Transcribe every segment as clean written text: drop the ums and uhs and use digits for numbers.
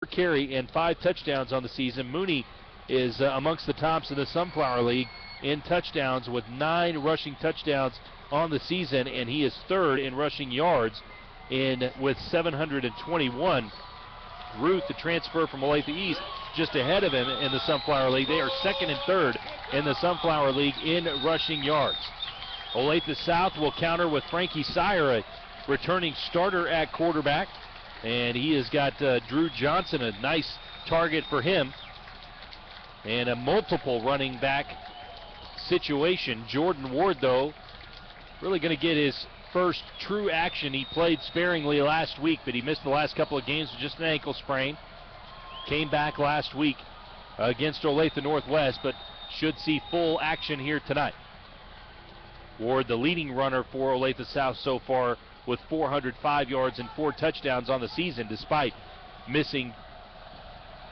carry and 5 touchdowns on the season. Mooney is amongst the tops in the Sunflower League in touchdowns with 9 rushing touchdowns on the season, and he is 3rd in rushing yards with 721. Ruth, the transfer from Olathe East, just ahead of him in the Sunflower League. They are 2nd and 3rd in the Sunflower League in rushing yards. Olathe South will counter with Frankie Sire, a returning starter at quarterback, and he has got Drew Johnson, a nice target for him, and a multiple running back situation. Jordan Ward, though, really going to get his first true action. He played sparingly last week, but he missed the last couple of games with just an ankle sprain. Came back last week against Olathe Northwest, but should see full action here tonight. Ward, the leading runner for Olathe South so far, with 405 yards and 4 touchdowns on the season, despite missing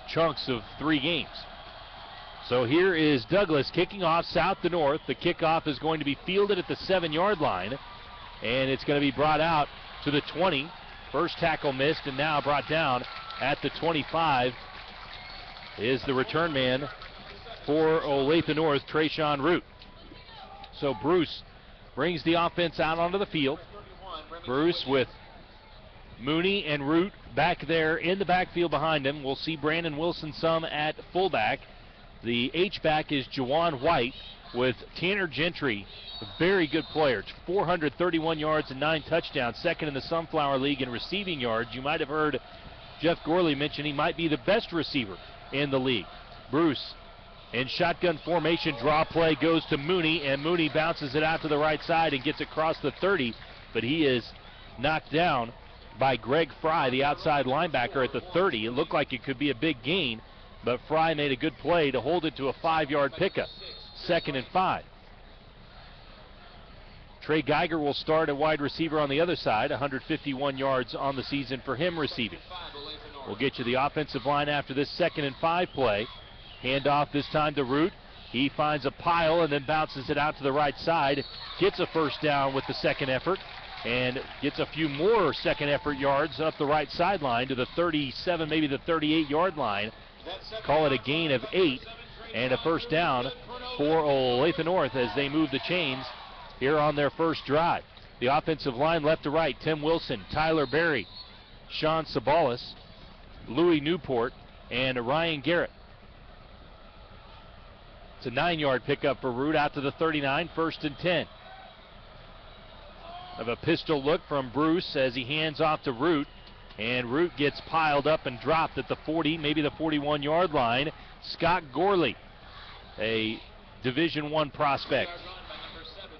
chunks of 3 games. So here is Douglas kicking off south to north. The kickoff is going to be fielded at the 7-yard line, and it's going to be brought out to the 20. First tackle missed, and now brought down at the 25 is the return man for Olathe North, Trayshawn Root. So Bruce brings the offense out onto the field. Bruce with Mooney and Root back there in the backfield behind him. We'll see Brandon Wilson some at fullback. The H-back is Jawan White with Tanner Gentry, a very good player. 431 yards and 9 touchdowns, 2nd in the Sunflower League in receiving yards. You might have heard Jeff Gorley mention he might be the best receiver in the league. Bruce in shotgun formation, draw play goes to Mooney, and Mooney bounces it out to the right side and gets across the 30, but he is knocked down by Greg Fry, the outside linebacker, at the 30. It looked like it could be a big gain, but Fry made a good play to hold it to a 5-yard pickup. 2nd and 5. Trey Geiger will start at wide receiver on the other side, 151 yards on the season for him receiving. We'll get you the offensive line after this 2nd and 5 play. Handoff this time to Root. He finds a pile and then bounces it out to the right side. Gets a first down with the second effort and gets a few more second effort yards up the right sideline to the 37, maybe the 38-yard line. Call it a gain of 8 and a first down for Olathe North as they move the chains here on their first drive. The offensive line left to right, Tim Wilson, Tyler Berry, Sean Sabalis, Louis Newport, and Ryan Garrett. It's a 9-yard pickup for Root out to the 39, 1st and 10. Of a pistol look from Bruce as he hands off to Root, and Root gets piled up and dropped at the 40, maybe the 41-yard line. Scott Gorley, a Division I prospect,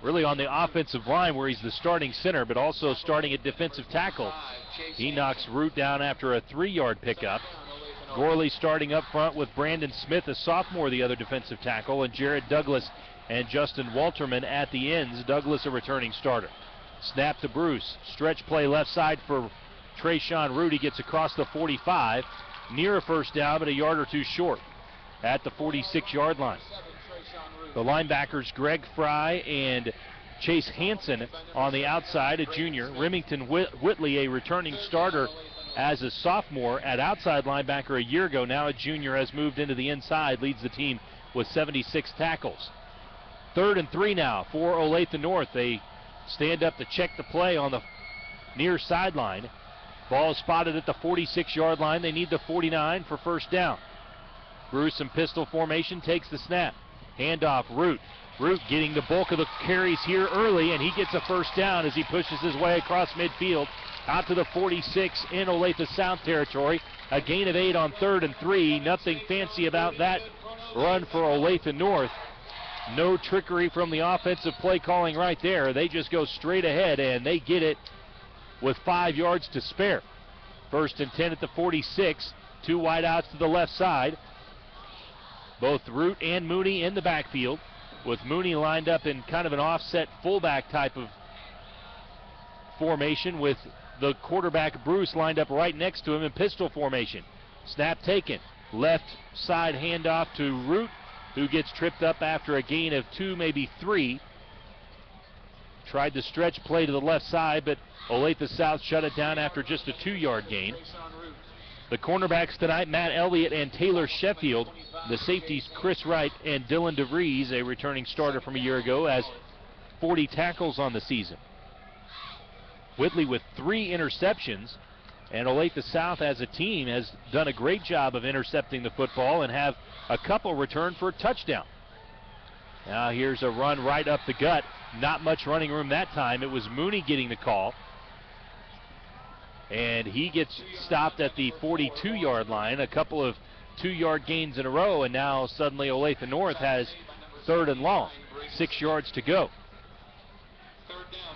really on the offensive line where he's the starting center, but also starting at defensive tackle. He knocks Root down after a 3-yard pickup. Gorley starting up front with Brandon Smith, a sophomore, the other defensive tackle, and Jared Douglas and Justin Walterman at the ends. Douglas a returning starter. Snap to Bruce. Stretch play left side for Trayshawn Root. He gets across the 45, near a first down, but a yard or two short at the 46-yard line. The linebackers Greg Fry and Chase Hansen on the outside, a junior. Remington Whitley, a returning starter as a sophomore at outside linebacker a year ago. Now a junior, has moved into the inside, leads the team with 76 tackles. 3rd and 3 now for Olathe North. They stand up to check the play on the near sideline. Ball spotted at the 46-yard line. They need the 49 for first down. Bruce in pistol formation takes the snap. Handoff, Root. Root getting the bulk of the carries here early, and he gets a first down as he pushes his way across midfield out to the 46 in Olathe South territory. A gain of 8 on 3rd and 3. Nothing fancy about that run for Olathe North. No trickery from the offensive play calling right there. They just go straight ahead, and they get it with 5 yards to spare. 1st and 10 at the 46. 2 wideouts to the left side. Both Root and Mooney in the backfield, with Mooney lined up in kind of an offset fullback type of formation, with the quarterback Bruce lined up right next to him in pistol formation. Snap taken. Left side handoff to Root, who gets tripped up after a gain of 2, maybe 3. Tried to stretch play to the left side, but Olathe South shut it down after just a 2-yard gain. The cornerbacks tonight, Matt Elliott and Taylor Sheffield. The safeties, Chris Wright and Dylan DeVries, a returning starter from a year ago, has 40 tackles on the season. Whitley with 3 interceptions, and Olathe South as a team has done a great job of intercepting the football and have a couple return for a touchdown. Now here's a run right up the gut. Not much running room that time. It was Mooney getting the call. And he gets stopped at the 42-yard line. A couple of 2-yard gains in a row, and now suddenly Olathe North has 3rd and long. 6 yards to go.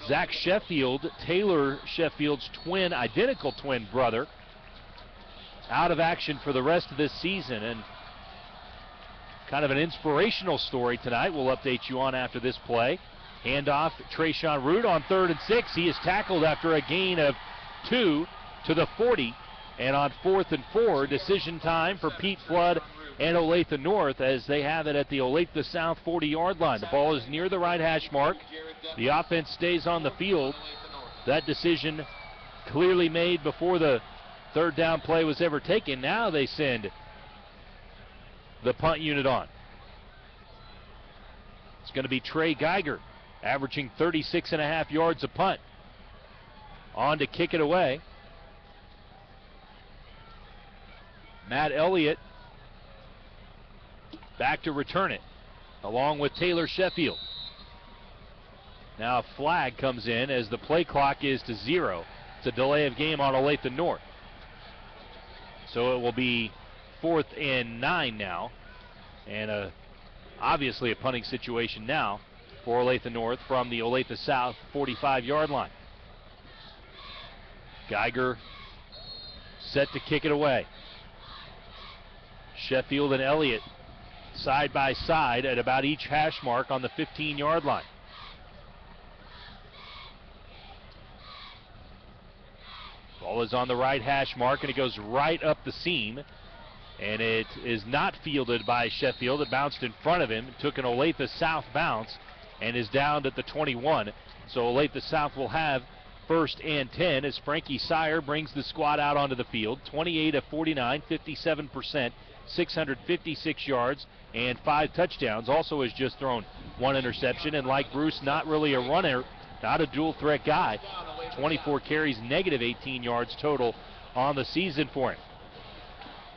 Zach Sheffield, Taylor Sheffield's identical twin brother, out of action for the rest of this season, and kind of an inspirational story tonight. We'll update you on after this play. Handoff, Trayshawn Root on 3rd and 6. He is tackled after a gain of 2 to the 40, and on 4th and 4, decision time for Pete Flood and Olathe North as they have it at the Olathe South 40-yard line. The ball is near the right hash mark. The offense stays on the field. That decision clearly made before the 3rd down play was ever taken. Now they send the punt unit on. It's going to be Trey Geiger, averaging 36.5 yards a punt. On to kick it away. Matt Elliott back to return it, along with Taylor Sheffield. Now a flag comes in as the play clock is to 0. It's a delay of game on Olathe North. So it will be 4th and 9 now, and obviously a punting situation now for Olathe North from the Olathe South 45-yard line. Geiger set to kick it away. Sheffield and Elliott side by side at about each hash mark on the 15-yard line. Ball is on the right hash mark, and it goes right up the seam, and it is not fielded by Sheffield. It bounced in front of him, took an Olathe South bounce, and is down at the 21. So Olathe South will have 1st and 10 as Frankie Sire brings the squad out onto the field. 28 of 49, 57%, 656 yards, and 5 touchdowns. Also has just thrown 1 interception, and like Bruce, not really a runner, not a dual threat guy. 24 carries, negative 18 yards total on the season for him.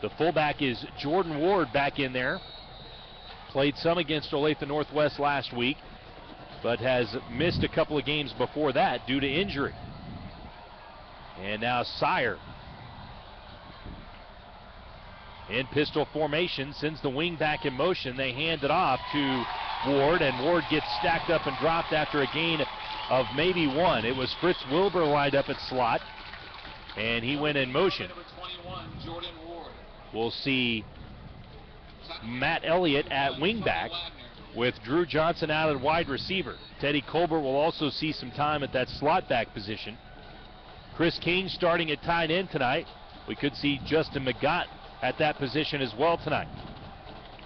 The fullback is Jordan Ward back in there. Played some against Olathe Northwest last week, but has missed a couple of games before that due to injury. And now Sire in pistol formation, sends the wing back in motion. They hand it off to Ward, and Ward gets stacked up and dropped after a gain of maybe 1. It was Fritz Wilbur lined up at slot, and he went in motion. We'll see Matt Elliott at wingback with Drew Johnson out at wide receiver. Teddy Colbert will also see some time at that slot back position. Chris King starting at tight end tonight. We could see Justin McGott at that position as well tonight.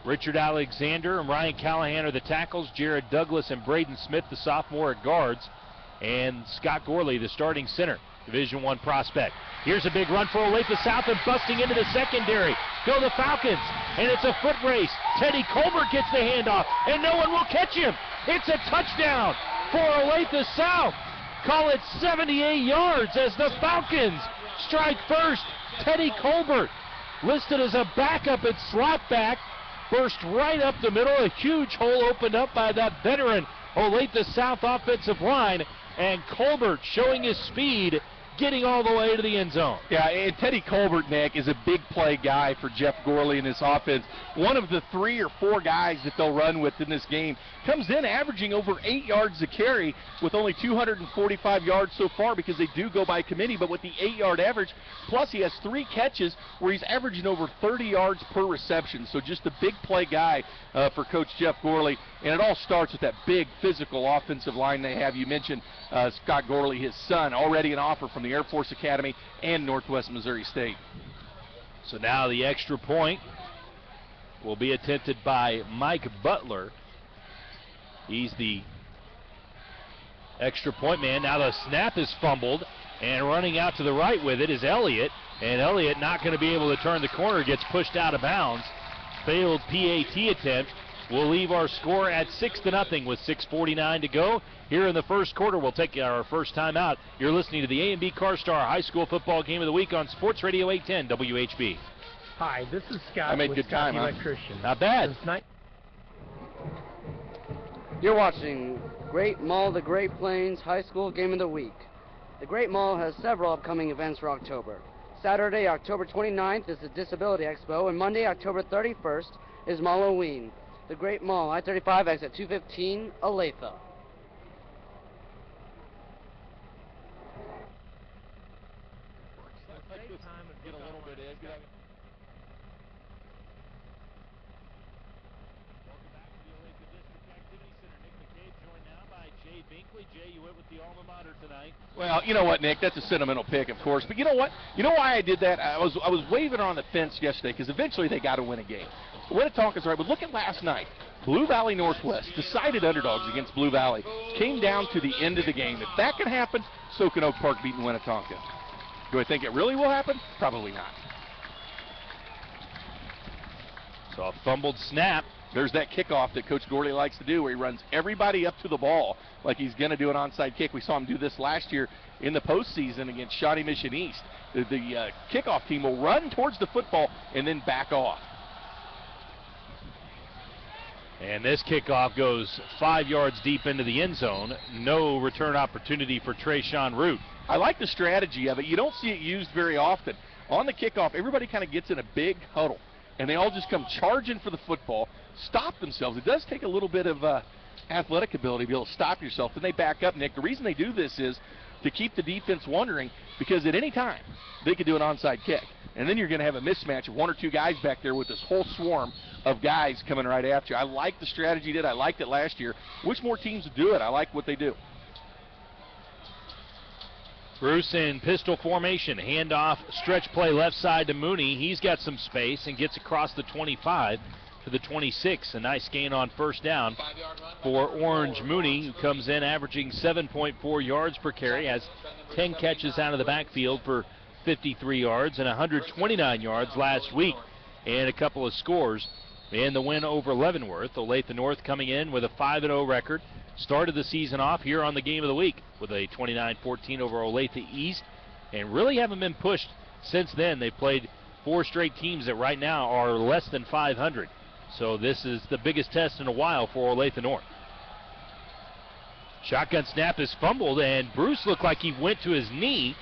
Richard Alexander and Ryan Callahan are the tackles. Jared Douglas and Braden Smith, the sophomore, at guards. And Scott Gorley, the starting center, Division I prospect. Here's a big run for Olathe South, and busting into the secondary go the Falcons, and it's a foot race. Teddy Colbert gets the handoff, and no one will catch him. It's a touchdown for Olathe South. Call it 78 yards as the Falcons strike first. Teddy Colbert, listed as a backup at slot back, burst right up the middle. A huge hole opened up by that veteran Olathe South offensive line, and Colbert showing his speed, getting all the way to the end zone. Yeah, and Teddy Colbert, Nick, is a big play guy for Jeff Gorley in his offense. One of the 3 or 4 guys that they'll run with in this game. Comes in averaging over 8 yards a carry with only 245 yards so far because they do go by committee, but with the 8-yard average, plus he has 3 catches where he's averaging over 30 yards per reception. So just a big play guy for Coach Jeff Gorley, and it all starts with that big physical offensive line they have. You mentioned Scott Gorley, his son, already an offer from the Air Force Academy and Northwest Missouri State. So now the extra point will be attempted by Mike Butler. He's the extra point man. Now the snap is fumbled, and running out to the right with it is Elliott. And Elliott not going to be able to turn the corner, gets pushed out of bounds. Failed PAT attempt will leave our score at 6-0 with 6:49 to go. Here in the first quarter, we'll take our first time out. You're listening to the A&B CarStar High School Football Game of the Week on Sports Radio 810 WHB. Hi, this is Scott. I made with good Scott time, the huh? Electrician. Not bad. You're watching Great Mall, the Great Plains High School Game of the Week. The Great Mall has several upcoming events for October. Saturday, October 29th is the Disability Expo, and Monday, October 31st is Halloween. The Great Mall, I-35 exit 215, Olathe. Jay, you went with the alma mater tonight. Well, you know what, Nick? That's a sentimental pick, of course. But you know what? You know why I did that? I was waving on the fence yesterday because eventually they got to win a game. Winnetonka's right, but look at last night. Blue Valley Northwest decided underdogs against Blue Valley. Came down to the end of the game. If that can happen, so can Oak Park beating Winnetonka. Do I think it really will happen? Probably not. So a fumbled snap. There's that kickoff that Coach Gorley likes to do where he runs everybody up to the ball like he's going to do an onside kick. We saw him do this last year in the postseason against Shawnee Mission East. The kickoff team will run towards the football and then back off. And this kickoff goes 5 yards deep into the end zone. No return opportunity for Trayshawn Root. I like the strategy of it. You don't see it used very often. On the kickoff, everybody kind of gets in a big huddle, and they all just come charging for the football, stop themselves. It does take a little bit of athletic ability to be able to stop yourself. Then they back up, Nick. The reason they do this is to keep the defense wondering, because at any time they could do an onside kick. And then you're going to have a mismatch of one or two guys back there with this whole swarm of guys coming right after you. I like the strategy did. I liked it last year. Wish more teams would do it. I like what they do. Bruce in pistol formation. Handoff, stretch play left side to Mooney. He's got some space and gets across the 25 to the 26. A nice gain on first down for Orange Mooney, who comes in averaging 7.4 yards per carry, has 10 catches out of the backfield for 53 yards and 129 yards last week, and a couple of scores in the win over Leavenworth. Olathe North coming in with a 5-0 record. Started the season off here on the Game of the Week with a 29-14 over Olathe East, and really haven't been pushed since then. They played 4 straight teams that right now are less than 500. So this is the biggest test in a while for Olathe North. Shotgun snap is fumbled, and Bruce looked like he went to his knee.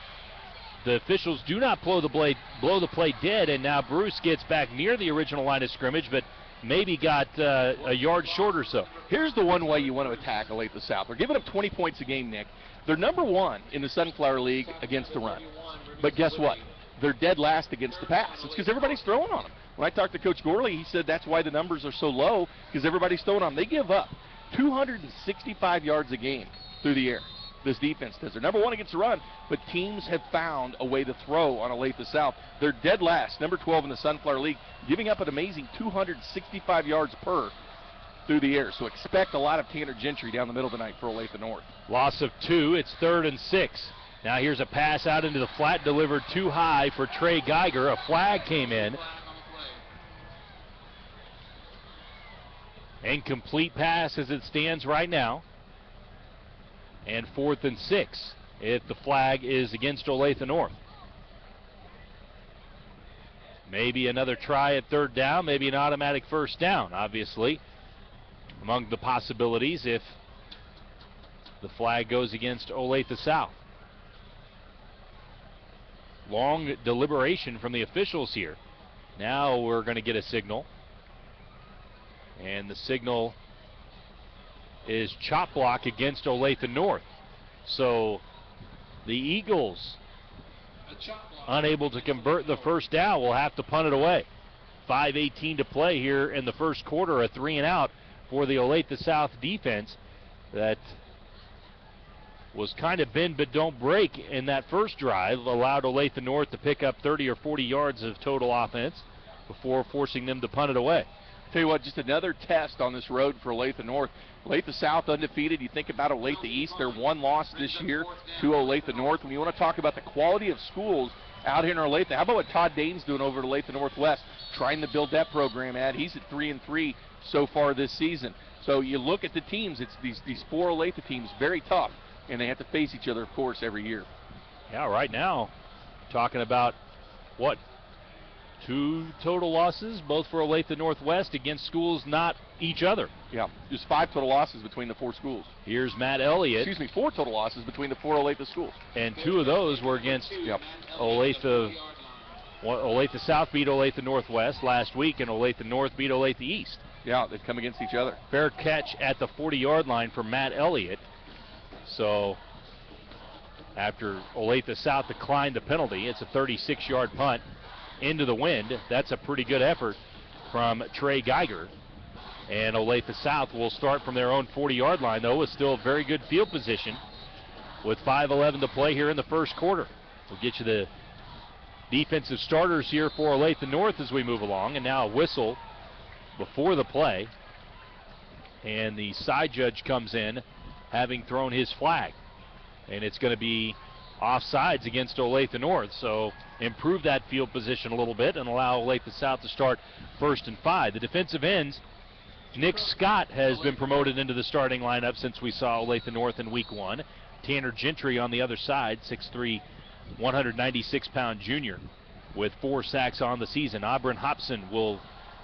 The officials do not blow the play dead, and now Bruce gets back near the original line of scrimmage, but maybe got a yard short or so. Here's the one way you want to attack Olathe South. They're giving up 20 points a game, Nick. They're number 1 in the Sunflower League against the run. But guess what? They're dead last against the pass. It's because everybody's throwing on them. When I talked to Coach Gorley, he said that's why the numbers are so low, because everybody's throwing on them. They give up 265 yards a game through the air. This defense does. They're number 1 against the run, but teams have found a way to throw on Olathe South. They're dead last, number 12 in the Sunflower League, giving up an amazing 265 yards per through the air. So expect a lot of Tanner Gentry down the middle tonight for Olathe North. Loss of 2. It's 3rd and 6. Now here's a pass out into the flat, delivered too high for Trey Geiger. A flag came in. Incomplete pass as it stands right now. And 4th and 6 if the flag is against Olathe North. Maybe another try at 3rd down, maybe an automatic 1st down, obviously, among the possibilities if the flag goes against Olathe South. Long deliberation from the officials here. Now we're going to get a signal, and the signal is chop block against Olathe North. So the Eagles, unable to convert the 1st down, will have to punt it away. 5:18 to play here in the first quarter, a 3-and-out for the Olathe South defense that was kind of bend but don't break in that first drive, allowed Olathe North to pick up 30 or 40 yards of total offense before forcing them to punt it away. Tell you what, just another test on this road for Olathe North. Olathe South undefeated. You think about Olathe East, their 1 loss this year to Olathe North. When you want to talk about the quality of schools out here in Olathe. How about what Todd Dane's doing over at Olathe Northwest, trying to build that program at? He's at 3-3 so far this season. So you look at the teams, it's these 4 Olathe teams, very tough, and they have to face each other, of course, every year. Yeah, right now, talking about, what, 2 total losses, both for Olathe Northwest against schools not each other. Yeah, just 5 total losses between the 4 schools. Here's Matt Elliott. Excuse me, 4 total losses between the 4 Olathe schools. And 2 of those were against Olathe. Olathe South beat Olathe Northwest last week, and Olathe North beat Olathe East. Yeah, they've come against each other. Fair catch at the 40-yard line for Matt Elliott. So after Olathe South declined the penalty, it's a 36-yard punt into the wind. That's a pretty good effort from Trey Geiger. And Olathe South will start from their own 40-yard line, though, with still very good field position with 5:11 to play here in the first quarter. We'll get you the defensive starters here for Olathe North as we move along. And now a whistle before the play. And the side judge comes in having thrown his flag. And it's going to be offsides against Olathe North. So improve that field position a little bit and allow Olathe South to start 1st and 5. The defensive ends, Nick Scott has been promoted into the starting lineup since we saw Olathe North in week 1. Tanner Gentry on the other side, 6'3", 196-pound junior with 4 sacks on the season. Auburn Hobson will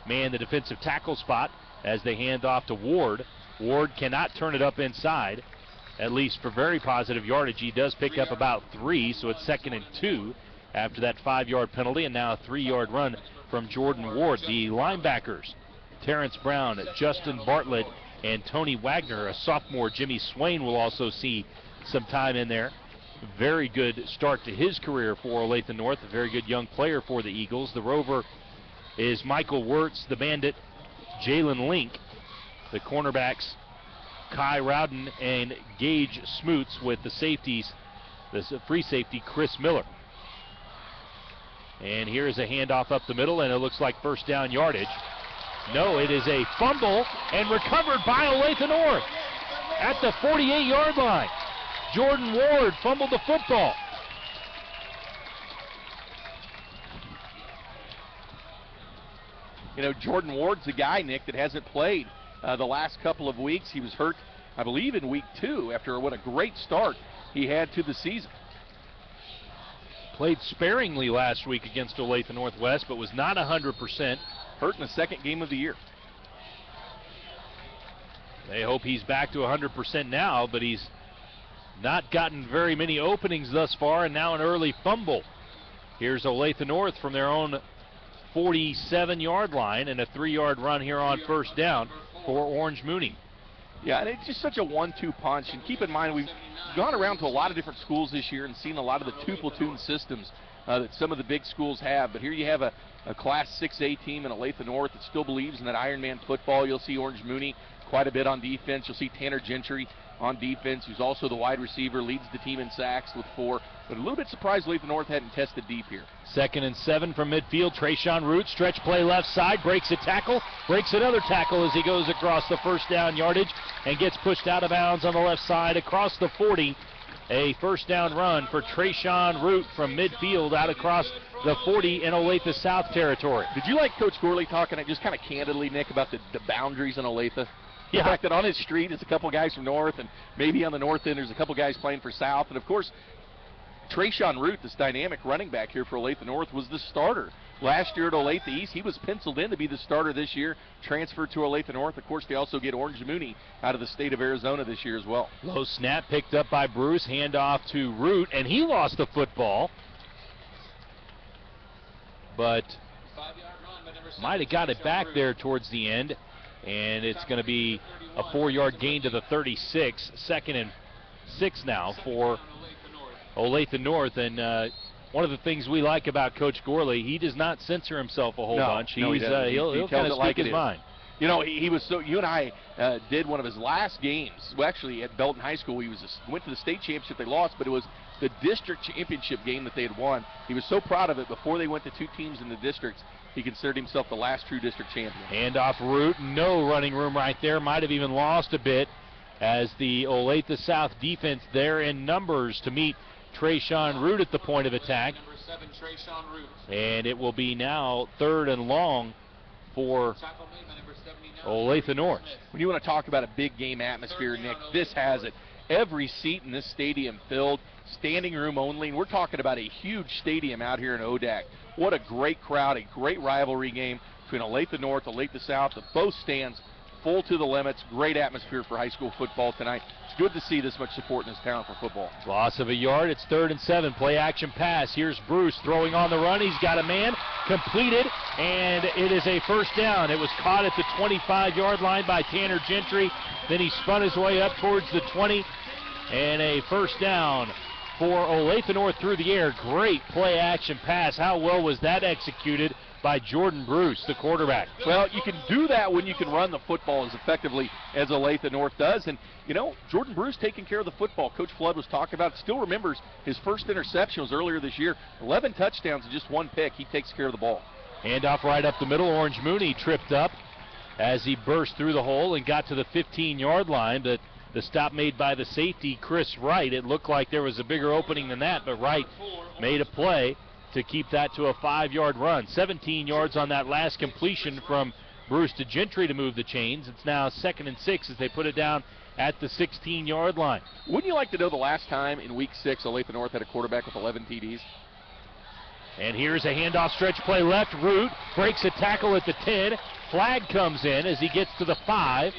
man the defensive tackle spot as they hand off to Ward. Ward cannot turn it up inside, at least for very positive yardage. He does pick up about 3, so it's 2nd and 2 after that 5-yard penalty, and now a 3-yard run from Jordan Ward. The linebackers, Terrence Brown, Justin Bartlett, and Tony Wagner. A sophomore, Jimmy Swain, will also see some time in there. Very good start to his career for Olathe North, a very good young player for the Eagles. The rover is Michael Wirtz, the bandit, Jalen Link, the cornerbacks, Kai Rowden and Gage Smoots, with the safeties, the free safety, Chris Miller. And here's a handoff up the middle, and it looks like 1st down yardage. No, it is a fumble and recovered by Olathe North at the 48-yard line. Jordan Ward fumbled the football. You know, Jordan Ward's a guy, Nick, that hasn't played the last couple of weeks. He was hurt, I believe, in week 2 after what a great start he had to the season. Played sparingly last week against Olathe Northwest, but was not 100%. Hurt in the 2nd game of the year. They hope he's back to 100% now, but he's not gotten very many openings thus far, and now an early fumble. Here's Olathe North from their own 47-yard line, and a 3-yard run here on 1st down for Orange Mooney. Yeah, and it's just such a 1-2 punch. And keep in mind, we've gone around to a lot of different schools this year and seen a lot of the 2-platoon systems that some of the big schools have. But here you have a Class 6A team in Olathe North that still believes in that Iron Man football. You'll see Orange Mooney quite a bit on defense. You'll see Tanner Gentry on defense, who's also the wide receiver, leads the team in sacks with 4. But a little bit surprised Olathe North hadn't tested deep here. 2nd and 7 from midfield. Trayshawn Root, stretch play left side, breaks a tackle, breaks another tackle as he goes across the 1st down yardage and gets pushed out of bounds on the left side across the 40. A 1st down run for Trayshawn Root from midfield out across the 40 in Olathe South territory. Did you like Coach Gorley talking just kind of candidly, Nick, about the boundaries in Olathe? Yeah. The fact that on his street is a couple guys from North, and maybe on the north end there's a couple guys playing for South. And, of course, Trayshawn Root, this dynamic running back here for Olathe North, was the starter last year at Olathe East. He was penciled in to be the starter this year, transferred to Olathe North. Of course, they also get Orange Mooney out of the state of Arizona this year as well. Low snap picked up by Bruce, handoff to Root, and he lost the football. But might have got it back there towards the end. And it's going to be a 4-yard gain to the 36. 2nd and 6 now for Olathe North. And one of the things we like about Coach Gorley, he does not censor himself a whole bunch. No, he'll kind of speak his mind. You know, he was so. You and I did one of his last games. Well, actually, at Belton High School, went to the state championship. They lost, but it was the district championship game that they had won. He was so proud of it. Before they went to 2 teams in the districts, he considered himself the last true district champion. Handoff Root, no running room right there. Might have even lost a bit as the Olathe South defense there in numbers to meet Trayshawn Root at the point of attack. And it will be now 3rd and long for Olathe North. When you want to talk about a big game atmosphere, Nick, this has it. Every seat in this stadium filled, standing room only, and we're talking about a huge stadium out here in ODAC. What a great crowd, a great rivalry game between Olathe North, Olathe South, both stands full to the limits. Great atmosphere for high school football tonight. It's good to see this much support in this town for football. Loss of a yard. It's 3rd and 7. Play action pass. Here's Bruce throwing on the run. He's got a man. Completed, and it is a first down. It was caught at the 25-yard line by Tanner Gentry. Then he spun his way up towards the 20, and a first down for Olathe North through the air. Great play action pass. How well was that executed by Jordan Bruce, the quarterback? Well, you can do that when you can run the football as effectively as Olathe North does. And, you know, Jordan Bruce taking care of the football. Coach Flood was talking about, still remembers his first interception was earlier this year. 11 touchdowns and just 1 pick. He takes care of the ball. Handoff right up the middle. Orange Mooney tripped up as he burst through the hole and got to the 15-yard line. But the stop made by the safety, Chris Wright. It looked like there was a bigger opening than that, but Wright made a play to keep that to a 5-yard run. 17 yards on that last completion from Bruce to Gentry to move the chains. It's now 2nd and 6 as they put it down at the 16-yard line. Wouldn't you like to know the last time in Week 6 Olathe North had a quarterback with 11 TDs? And here's a handoff stretch play left. Root breaks a tackle at the 10. Flag comes in as he gets to the 5.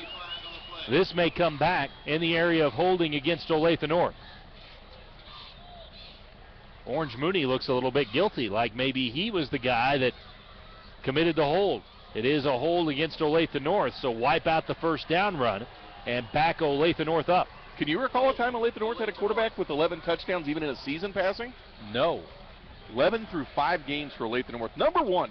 This may come back in the area of holding against Olathe North. Orange Mooney looks a little bit guilty, like maybe he was the guy that committed the hold. It is a hold against Olathe North, so wipe out the first down run and back Olathe North up. Can you recall a time Olathe North had a quarterback with 11 touchdowns even in a season passing? No. 11 through 5 games for Olathe North. Number one,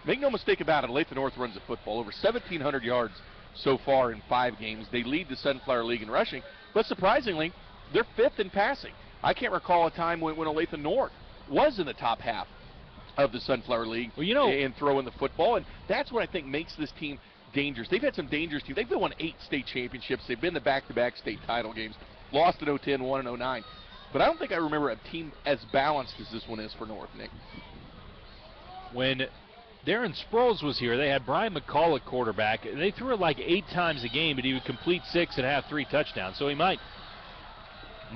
make no mistake about it, Olathe North runs the football. Over 1,700 yards so far in 5 games. They lead the Sunflower League in rushing, but surprisingly, they're 5th in passing. I can't recall a time when Olathe North was in the top half of the Sunflower League in throwing the football, and that's what I think makes this team dangerous. They've had some dangerous teams. They've won 8 state championships. They've been to back-to-back state title games, lost in 010, won in 09. But I don't think I remember a team as balanced as this one is for North, Nick. When Darren Sproles was here, they had Brian McCall at quarterback. They threw it like 8 times a game, but he would complete 6 and have 3 touchdowns. So he might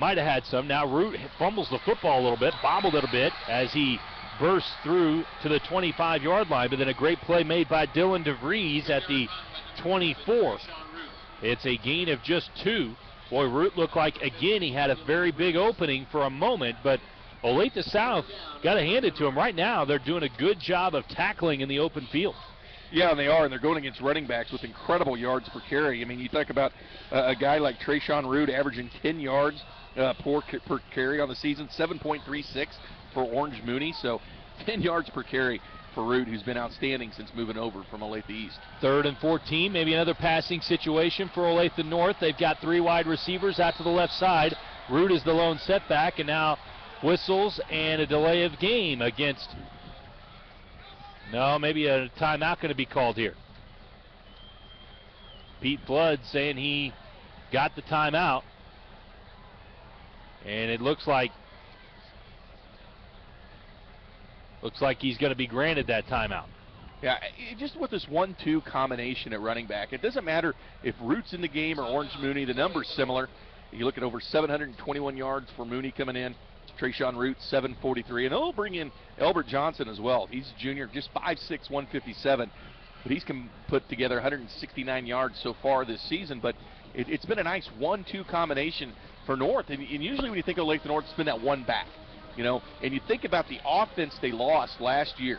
have had some. Now Root fumbles the football a little bit, bobbled it a bit as he bursts through to the 25-yard line, but then a great play made by Dylan DeVries at the 24. It's a gain of just 2. Boy, Root looked like, again, he had a very big opening for a moment, but Olathe South, got to hand it to them. Right now, they're doing a good job of tackling in the open field. Yeah, and they are, and they're going against running backs with incredible yards per carry. I mean, you talk about a guy like Trayshawn Root averaging 10 yards per carry on the season, 7.36 for Orange Mooney, so 10 yards per carry for Root, who's been outstanding since moving over from Olathe East. 3rd and 14, maybe another passing situation for Olathe North. They've got 3 wide receivers out to the left side. Root is the lone setback, and now whistles and a delay of game against, no, maybe a timeout going to be called here. Pete Flood saying he got the timeout, and it looks like he's going to be granted that timeout. Yeah, just with this 1-2 combination at running back, it doesn't matter if Root's in the game or Orange Mooney, the number's similar. You look at over 721 yards for Mooney coming in. Trayshawn Root, 743. And they'll bring in Albert Johnson as well. He's a junior, just 5'6", 157. But he's put together 169 yards so far this season. But it's been a nice 1-2 combination for North. And usually when you think of Olathe North, it's been that one back. And you think about the offense they lost last year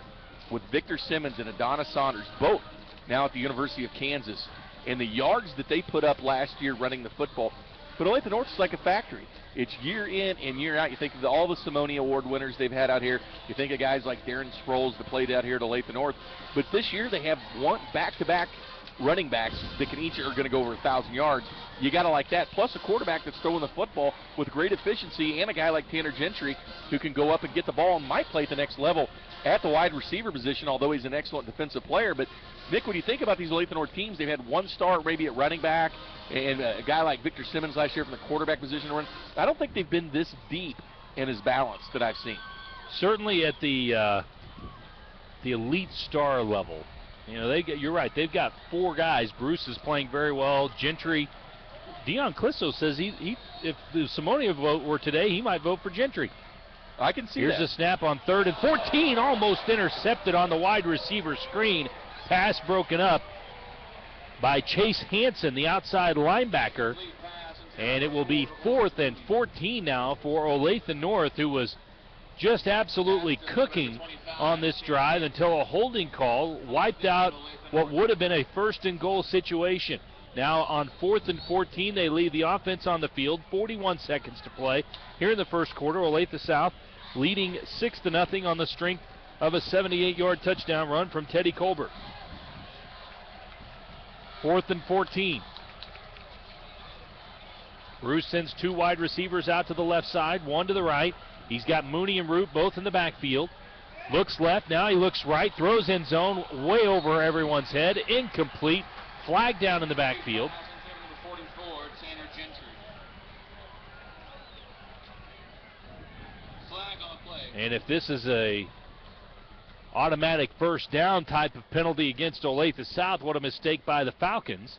with Victor Simmons and Adonis Saunders, both now at the University of Kansas, and the yards that they put up last year running the football. But Olathe North is like a factory. It's year in and year out. You think of all the Simone Award winners they've had out here. You think of guys like Darren Sproles that played out here at Olathe North. But this year they have one back-to-back running backs that each are going to go over 1,000 yards. You got to like that. Plus a quarterback that's throwing the football with great efficiency, and a guy like Tanner Gentry who can go up and get the ball and might play at the next level at the wide receiver position, although he's an excellent defensive player. But Nick, when you think about these Olathe North teams, they've had one star maybe at running back, and a guy like Victor Simmons last year from the quarterback position to run. I don't think they've been this deep and as balanced that I've seen. certainly at the elite star level. You know, you're right. They've got 4 guys. Bruce is playing very well. Gentry. Dion Clisso says if the Simonia vote were today, he might vote for Gentry. I can see Here's that. a snap on 3rd and 14, almost intercepted on the wide receiver screen. Pass broken up by Chase Hansen, the outside linebacker. And it will be 4th and 14 now for Olathe North, who was just absolutely cooking on this drive until a holding call wiped out what would have been a 1st and goal situation. Now on 4th and 14, they leave the offense on the field. 41 seconds to play here in the first quarter. Olathe South leading 6-0 on the strength of a 78-yard touchdown run from Teddy Colbert. 4th and 14. Bruce sends 2 wide receivers out to the left side, 1 to the right. He's got Mooney and Root both in the backfield. Looks left, now he looks right, throws end zone, way over everyone's head, incomplete. Flag down in the backfield. And if this is a automatic first down type of penalty against Olathe South, what a mistake by the Falcons.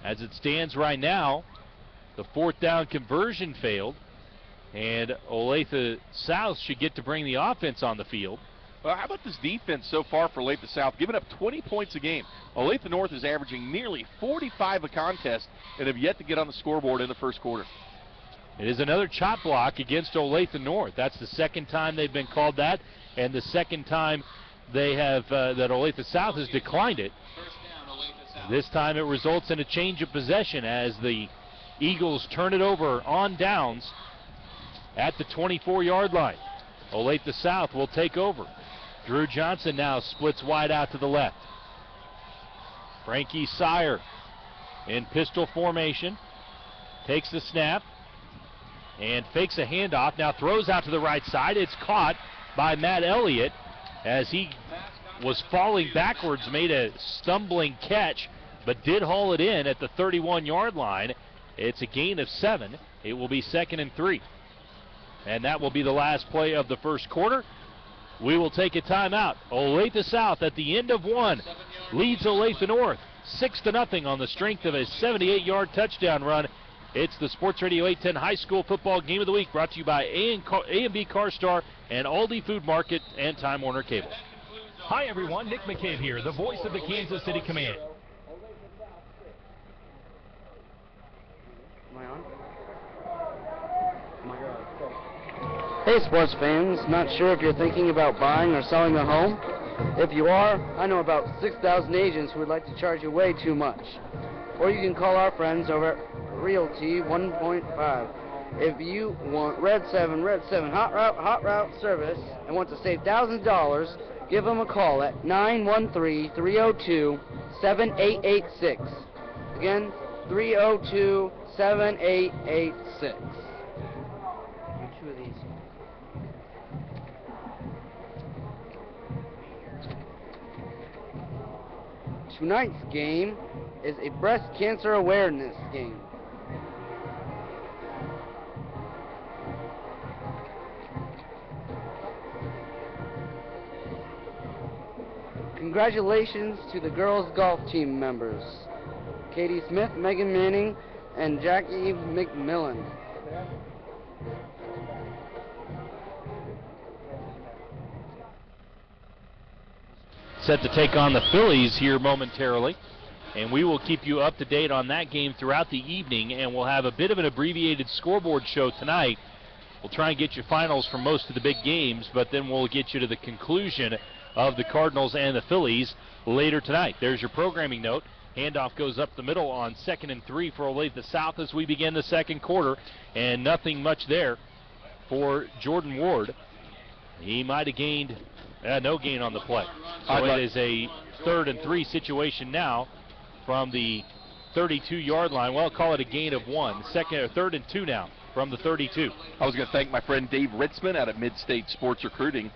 As it stands right now, the 4th down conversion failed, and Olathe South should get to bring the offense on the field. Well, how about this defense so far for Olathe South, giving up 20 points a game? Olathe North is averaging nearly 45 a contest and have yet to get on the scoreboard in the first quarter. It is another chop block against Olathe North. That's the 2nd time they've been called that, and the 2nd time they have that Olathe South has declined it. This time it results in a change of possession as the Eagles turn it over on downs at the 24-yard line. Olathe South will take over. Drew Johnson now splits wide out to the left. Frankie Sire in pistol formation. Takes the snap and fakes a handoff. Now throws out to the right side. It's caught by Matt Elliott as he was falling backwards, made a stumbling catch, but did haul it in at the 31-yard line. It's a gain of 7. It will be 2nd and 3. And that will be the last play of the first quarter. We will take a timeout. Olathe South at the end of 1 leads Olathe North 6-0 on the strength of a 78-yard touchdown run. It's the Sports Radio 810 High School Football Game of the Week, brought to you by A&B CarStar and Aldi Food Market and Time Warner Cable. Hi everyone, Nick McCabe here, the voice of the Kansas City Command. Am I on? Am I on? Hey sports fans, not sure if you're thinking about buying or selling a home? If you are, I know about 6,000 agents who would like to charge you way too much. Or you can call our friends over at Realty 1.5. If you want Red 7 hot route service and want to save thousands of dollars, give them a call at 913-302-7886. Again, 302-7886. Two of these. Tonight's game is a breast cancer awareness game. Congratulations to the girls' golf team members, Katie Smith, Megan Manning, and Jackie McMillan. Set to take on the Phillies here momentarily, and we will keep you up to date on that game throughout the evening, and we'll have a bit of an abbreviated scoreboard show tonight. We'll try and get you finals for most of the big games, but then we'll get you to the conclusion of the Cardinals and the Phillies later tonight. There's your programming note. Handoff goes up the middle on 2nd and 3 for Olathe South as we begin the second quarter, and nothing much there for Jordan Ward. He might have gained no gain on the play. So it is a 3rd and 3 situation now from the 32-yard line. Well, call it a gain of 1. 3rd and 2 now from the 32. I was going to thank my friend Dave Ritzman out at Mid-State Sports Recruiting.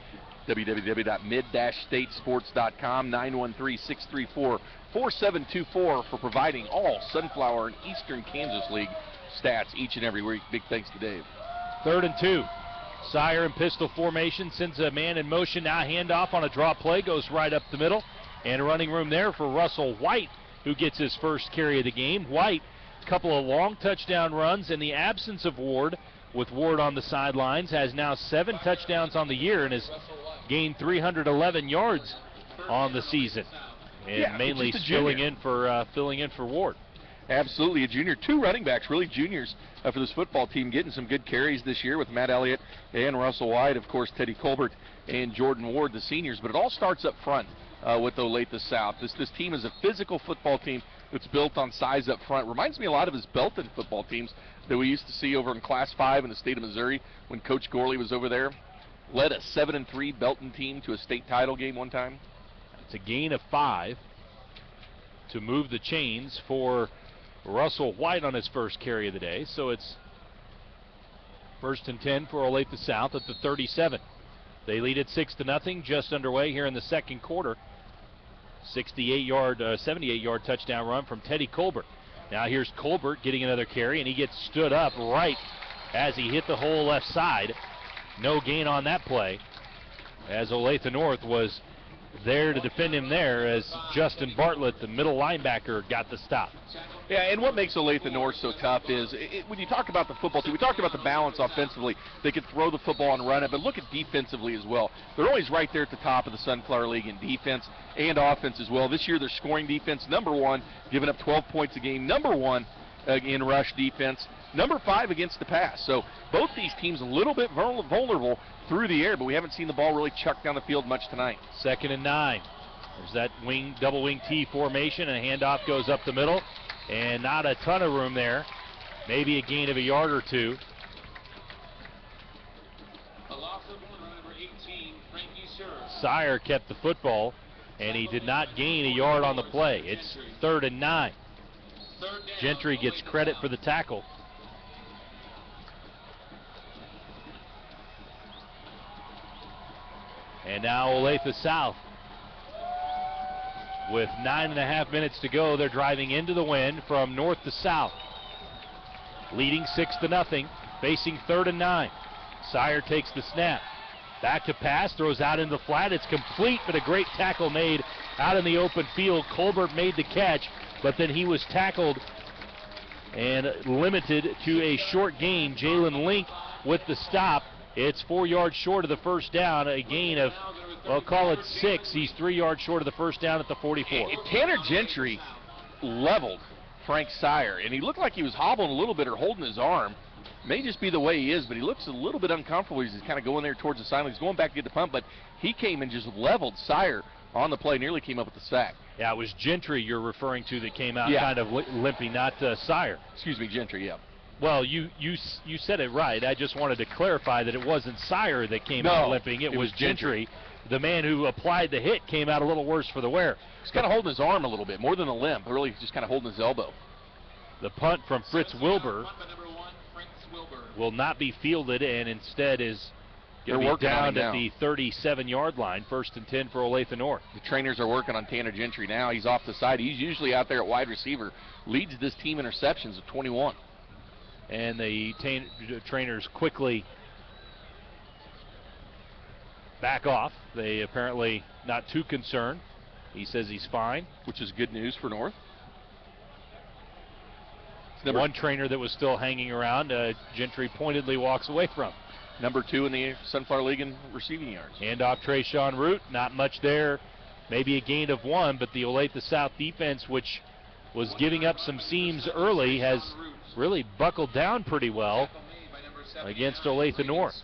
www.mid-statesports.com, 913-634-4724 for providing all Sunflower and Eastern Kansas League stats each and every week. Big thanks to Dave. 3rd and 2. Sire in pistol formation, sends a man in motion. Now handoff on a draw play, goes right up the middle. And running room there for Russell White, who gets his first carry of the game. White, a couple of long touchdown runs in the absence of Ward, with Ward on the sidelines, has now 7 touchdowns on the year and has gained 311 yards on the season. And mainly filling in for Ward. Absolutely, a junior. 2 running backs, really juniors for this football team, getting some good carries this year with Matt Elliott and Russell White. Of course, Teddy Colbert and Jordan Ward, the seniors. But it all starts up front with Olathe South. This team is a physical football team that's built on size up front. Reminds me a lot of his Belton football teams that we used to see over in Class 5 in the state of Missouri when Coach Gorley was over there. Led a 7-3 Belton team to a state title game one time. It's a gain of 5 to move the chains for Russell White on his first carry of the day. So it's 1st and 10 for Olathe South at the 37. They lead it 6-0, just underway here in the second quarter. 78-yard touchdown run from Teddy Colbert. Now here's Colbert getting another carry, and he gets stood up right as he hit the hole left side. No gain on that play, as Olathe North was there to defend him there, as Justin Bartlett, the middle linebacker, got the stop. Yeah, and what makes Olathe North so tough is when you talk about the football team, we talked about the balance offensively. They can throw the football and run it, but look at defensively as well. They're always right there at the top of the Sunflower League in defense and offense as well. This year they're scoring defense #1, giving up 12 points a game, #1 in rush defense, #5 against the pass. So both these teams a little bit vulnerable through the air, but we haven't seen the ball really chucked down the field much tonight. 2nd and 9. There's that double wing T formation, and a handoff goes up the middle, and not a ton of room there. Maybe a gain of a yard or 2. Sire kept the football, and he did not gain a yard on the play. It's 3rd and 9. Gentry gets credit for the tackle. And now Olathe South, with 9.5 minutes to go, they're driving into the win from north to south. Leading 6-0, facing 3rd and 9. Sire takes the snap. Back to pass, throws out into the flat. It's complete, but a great tackle made out in the open field. Colbert made the catch, but then he was tackled and limited to a short gain. Jalen Link with the stop. It's 4 yards short of the first down, a gain of, well, call it 6. He's 3 yards short of the first down at the 44. Tanner Gentry leveled Frank Sire, and he looked like he was hobbling a little bit or holding his arm. May just be the way he is, but he looks a little bit uncomfortable. He's kind of going there towards the sideline. He's going back to get the pump, but he came and just leveled Sire on the play, nearly came up with the sack. Yeah, it was Gentry you're referring to that came out kind of limping, not Sire. Excuse me, Gentry, yeah. Well, you said it right. I just wanted to clarify that it wasn't Sire that came out limping. It was Gentry. The man who applied the hit came out a little worse for the wear. He's kind of holding his arm a little bit, more than a limp. Really just kind of holding his elbow. The punt from Fritz Wilbur will not be fielded, and instead is going to be down at the 37-yard line. 1st and 10 for Olathe North. The trainers are working on Tanner Gentry now. He's off the side. He's usually out there at wide receiver. Leads this team interceptions of 21. And the trainers quickly back off. They apparently not too concerned. He says he's fine, which is good news for North. One trainer that was still hanging around, Gentry pointedly walks away from. #2 in the Sunflower League in receiving yards. Handoff Trayshawn Root, not much there. Maybe a gain of 1, but the Olathe South defense, which was giving up some seams early, has really buckled down pretty well against Olathe North.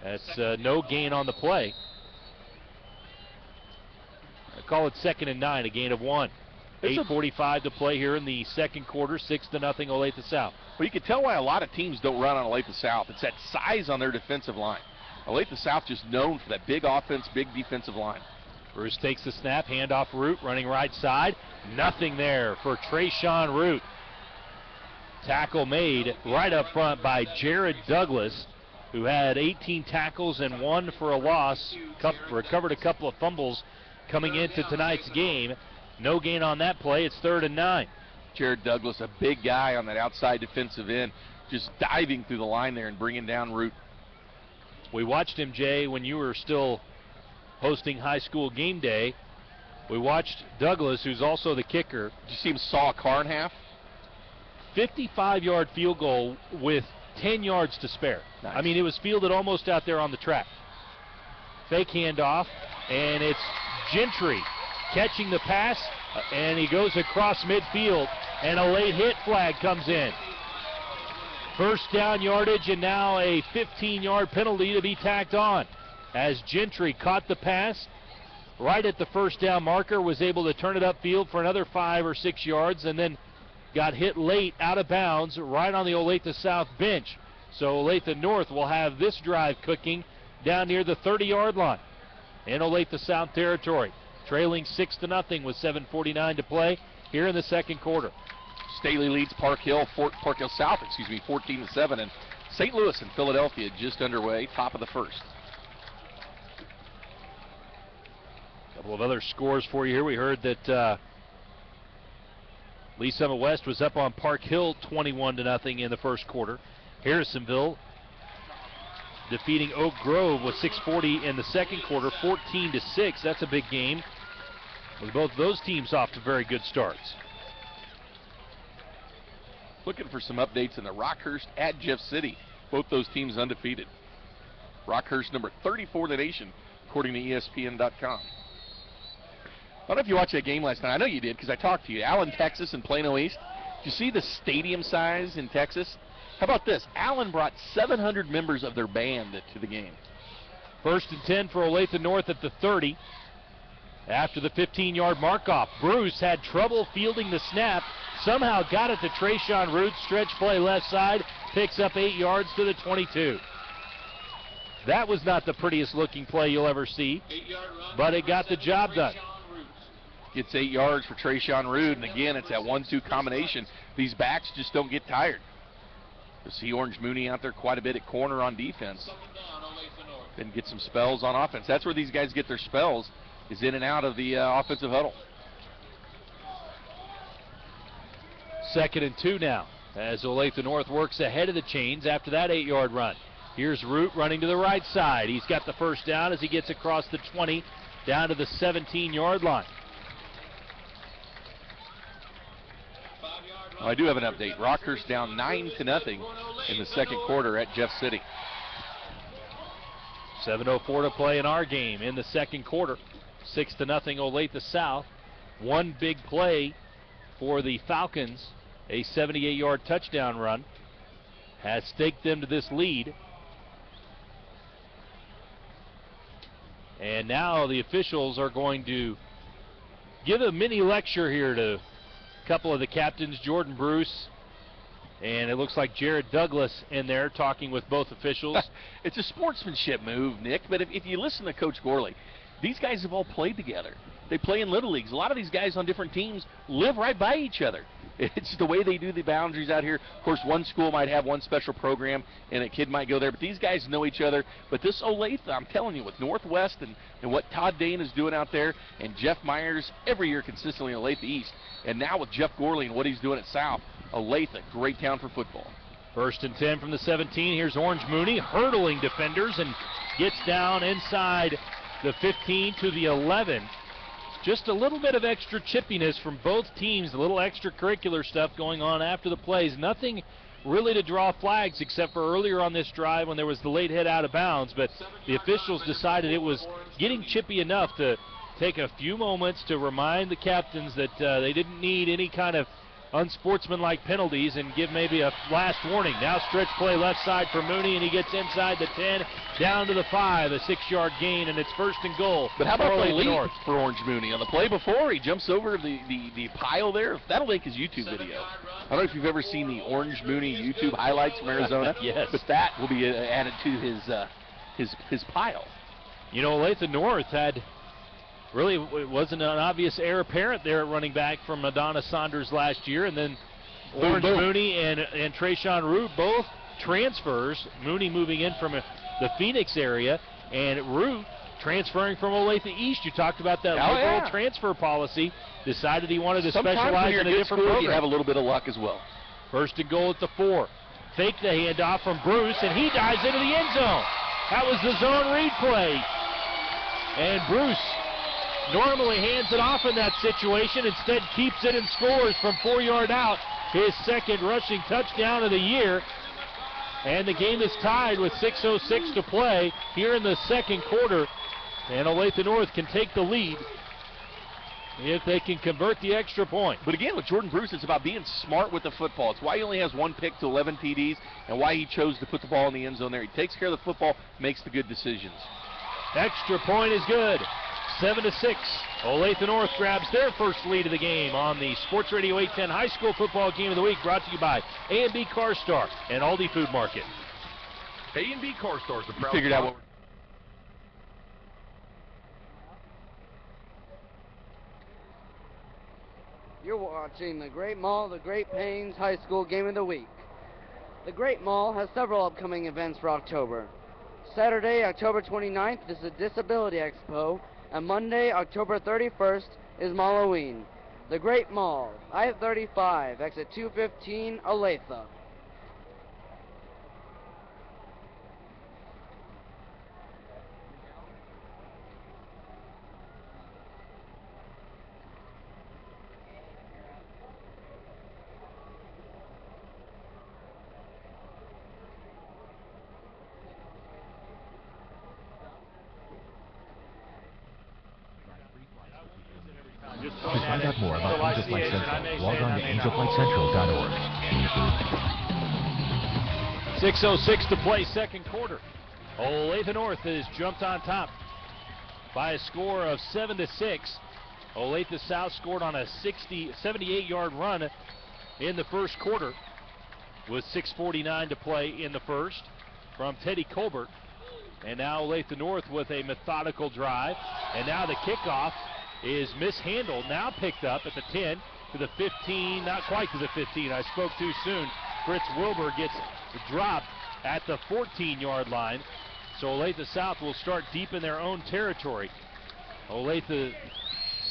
That's no gain on the play. I call it 2nd and 9, a gain of 1. 8:45 to play here in the second quarter, 6-0 Olathe South. Well, you can tell why a lot of teams don't run on Olathe South. It's that size on their defensive line. Olathe South just known for that big offense, big defensive line. Bruce takes the snap, handoff Root, running right side. Nothing there for Trayshawn Root. Tackle made right up front by Jared Douglas, who had 18 tackles and 1 for a loss. Recovered a couple of fumbles coming into tonight's game. No gain on that play. It's 3rd and 9. Jared Douglas, a big guy on that outside defensive end, just diving through the line there and bringing down Root. We watched him, Jay, when you were still hosting high school game day. We watched Douglas, who's also the kicker. Did you see him saw a car in half? 55-yard field goal with 10 yards to spare. Nice. I mean, it was fielded almost out there on the track. Fake handoff, and it's Gentry catching the pass, and he goes across midfield, and a late hit flag comes in. First down yardage, and now a 15-yard penalty to be tacked on, as Gentry caught the pass right at the first down marker, was able to turn it upfield for another 5 or 6 yards, and then got hit late out of bounds right on the Olathe South bench. So Olathe North will have this drive cooking down near the 30-yard line in Olathe South territory, trailing 6-0 with 7:49 to play here in the second quarter. Staley leads Park Hill South, 14-7, and St. Louis and Philadelphia just underway, top of the first. A couple of other scores for you here. We heard that Lee Summit West was up on Park Hill 21-0 in the first quarter. Harrisonville defeating Oak Grove with 6:40 in the second quarter, 14-6. That's a big game, with both those teams off to very good starts. Looking for some updates in the Rockhurst at Jeff City. Both those teams undefeated. Rockhurst number 34 in the nation, according to ESPN.com. I don't know if you watched that game last night. I know you did because I talked to you. Allen, Texas, and Plano East. Did you see the stadium size in Texas? How about this? Allen brought 700 members of their band to the game. First and 10 for Olathe North at the 30. After the 15-yard mark-off, Bruce had trouble fielding the snap. Somehow got it to Trayshawn Root. Stretch play left side. Picks up 8 yards to the 22. That was not the prettiest looking play you'll ever see, but it got the job done. Gets 8 yards for Trayshawn Root, and again, it's that 1-2 combination. These backs just don't get tired. You see Orange Mooney out there quite a bit at corner on defense. Then get some spells on offense. That's where these guys get their spells, is in and out of the offensive huddle. 2nd and 2 now, as Olathe North works ahead of the chains after that 8-yard run. Here's Root running to the right side. He's got the first down as he gets across the 20 down to the 17-yard line. I do have an update. Rockhurst down 9-0 in the second quarter at Jeff City. 7:04 to play in our game in the second quarter. 6-0 Olathe South. One big play for the Falcons, a 78-yard touchdown run, has staked them to this lead. And now the officials are going to give a mini lecture here to couple of the captains, Jordan Bruce, and it looks like Jared Douglas in there talking with both officials. It's a sportsmanship move, Nick, but if you listen to Coach Gorley, these guys have all played together. They play in little leagues. A lot of these guys on different teams live right by each other. It's the way they do the boundaries out here. Of course, one school might have one special program, and a kid might go there, but these guys know each other. But this Olathe, I'm telling you, with Northwest and what Todd Dane is doing out there, and Jeff Myers every year consistently in Olathe East, and now with Jeff Gorley and what he's doing at South, Olathe, a great town for football. 1st and 10 from the 17. Here's Orange Mooney hurdling defenders and gets down inside the 15 to the 11. Just a little bit of extra chippiness from both teams, a little extracurricular stuff going on after the plays. Nothing really to draw flags except for earlier on this drive when there was the late hit out of bounds, but the officials decided it was getting chippy enough to take a few moments to remind the captains that they didn't need any kind of unsportsmanlike penalties and give maybe a last warning. Now stretch play left side for Mooney, and he gets inside the 10, down to the 5, a 6-yard gain, and it's 1st and goal. But how about the lead North for Orange Mooney? On the play before, he jumps over the pile there. That'll link his YouTube video. I don't know if you've ever seen the Orange Mooney YouTube highlights from Arizona. Yes. But that will be added to his pile. You know, Olathe North had really, it wasn't an obvious heir apparent there at running back from Madonna Saunders last year, and then Orange Mooney and Trayshawn Root, both transfers. Mooney moving in from the Phoenix area, and Root transferring from Olathe East. You talked about that liberal transfer policy. Decided he wanted to specialize in a different program. You have a little bit of luck as well. First and goal at the 4. Fake the handoff from Bruce, and he dives into the end zone. That was the zone read play. And Bruce normally hands it off in that situation, instead keeps it and scores from 4 yards out. His second rushing touchdown of the year. And the game is tied with 6:06 to play here in the second quarter. And Olathe North can take the lead if they can convert the extra point. But again, with Jordan Bruce, it's about being smart with the football. It's why he only has 1 pick to 11 TDs and why he chose to put the ball in the end zone there. He takes care of the football, makes the good decisions. Extra point is good. 7-6. Olathe North grabs their first lead of the game on the Sports Radio 810 High School Football Game of the Week, brought to you by A&B Car Star and Aldi Food Market. A&B Car Star is the proud Figured out what You're watching the Great Mall, the Great Plains High School Game of the Week. The Great Mall has several upcoming events for October. Saturday, October 29th is the Disability Expo, and Monday, October 31st is Halloween. The Great Mall, I-35, exit 215, Olathe. To find out more about Angel Flight Central, log on to angelflightcentral.org. 6:06 to play, second quarter. Olathe North has jumped on top by a score of 7-6. Olathe South scored on a 78-yard run in the first quarter with 6:49 to play in the first from Teddy Colbert. And now Olathe North with a methodical drive. And now the kickoff is mishandled, now picked up at the 10 to the 15, not quite to the 15. I spoke too soon. Fritz Wilbur gets dropped at the 14-yard line. So Olathe South will start deep in their own territory. Olathe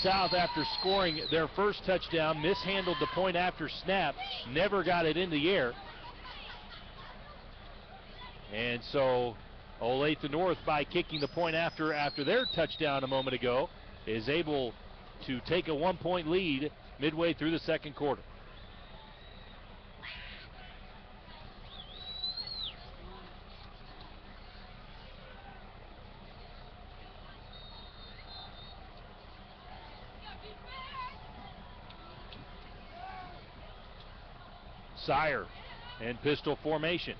South, after scoring their first touchdown, mishandled the point after snap, never got it in the air. And so Olathe North, by kicking the point after their touchdown a moment ago, is able to take a 1-point lead midway through the second quarter. Sire in pistol formation,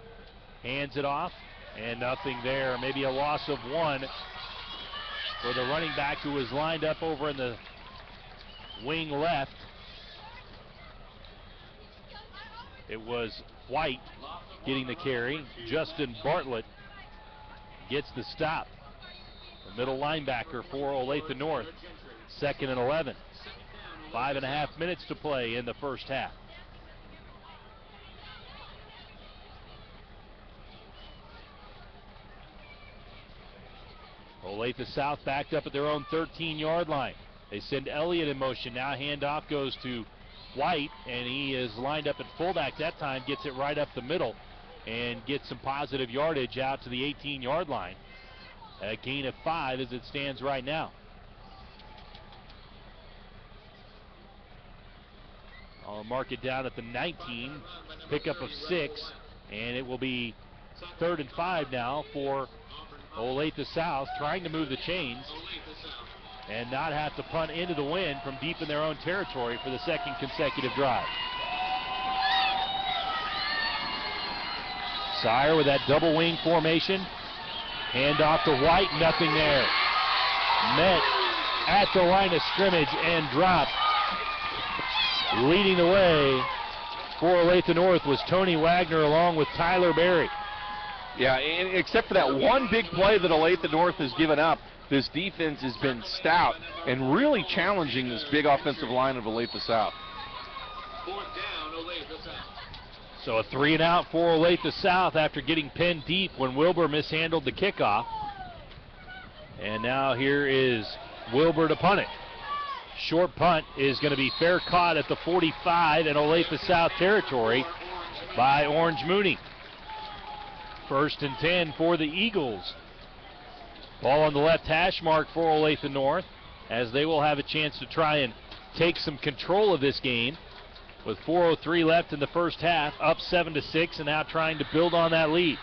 hands it off, and nothing there. Maybe a loss of 1 for the running back, who was lined up over in the wing left. It was White getting the carry. Justin Bartlett gets the stop. The middle linebacker for Olathe North. 2nd and 11. 5.5 minutes to play in the first half. Olathe South backed up at their own 13-yard line. They send Elliott in motion. Now handoff goes to White, and he is lined up at fullback that time, gets it right up the middle, and gets some positive yardage out to the 18-yard line. A gain of 5 as it stands right now. I'll mark it down at the 19, pickup of 6, and it will be 3rd and 5 now for Olathe South, trying to move the chains and not have to punt into the wind from deep in their own territory for the second consecutive drive. Sire with that double wing formation. Hand off to White, nothing there. Met at the line of scrimmage and dropped. Leading the way for Olathe North was Tony Wagner along with Tyler Berry. Yeah, and except for that one big play that Olathe North has given up, this defense has been stout and really challenging this big offensive line of Olathe South. So a 3-and-out for Olathe South after getting pinned deep when Wilbur mishandled the kickoff. And now here is Wilbur to punt it. Short punt is going to be fair caught at the 45 in Olathe South territory by Orange Mooney. 1st and 10 for the Eagles. Ball on the left hash mark for Olathe North, as they will have a chance to try and take some control of this game with 4:03 left in the first half, up 7-6, and now trying to build on that lead.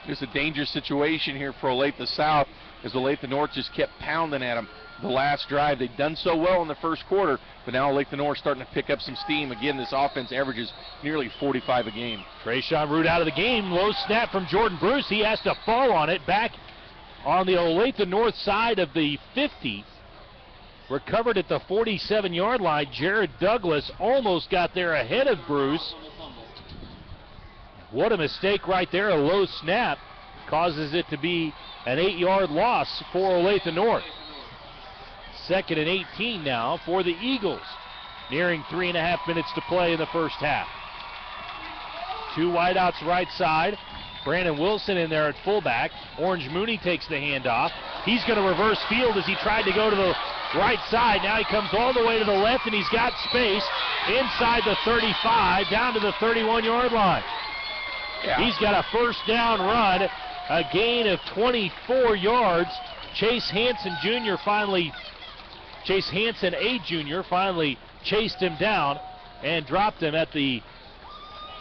It's a dangerous situation here for Olathe South, as Olathe North just kept pounding at them the last drive. They'd done so well in the first quarter, but now Olathe North starting to pick up some steam. Again, this offense averages nearly 45 a game. Trayshawn Root out of the game. Low snap from Jordan Bruce. He has to fall on it. Back on the Olathe North side of the 50. Recovered at the 47-yard line. Jared Douglas almost got there ahead of Bruce. What a mistake right there. A low snap causes it to be an 8-yard loss for Olathe North. 2nd and 18 now for the Eagles. Nearing 3.5 minutes to play in the first half. 2 wideouts right side. Brandon Wilson in there at fullback. Orange Mooney takes the handoff. He's going to reverse field as he tried to go to the right side. Now he comes all the way to the left, and he's got space inside the 35 down to the 31-yard line. Yeah. He's got a first down run, a gain of 24 yards. Chase Hansen A. Jr. finally chased him down and dropped him at the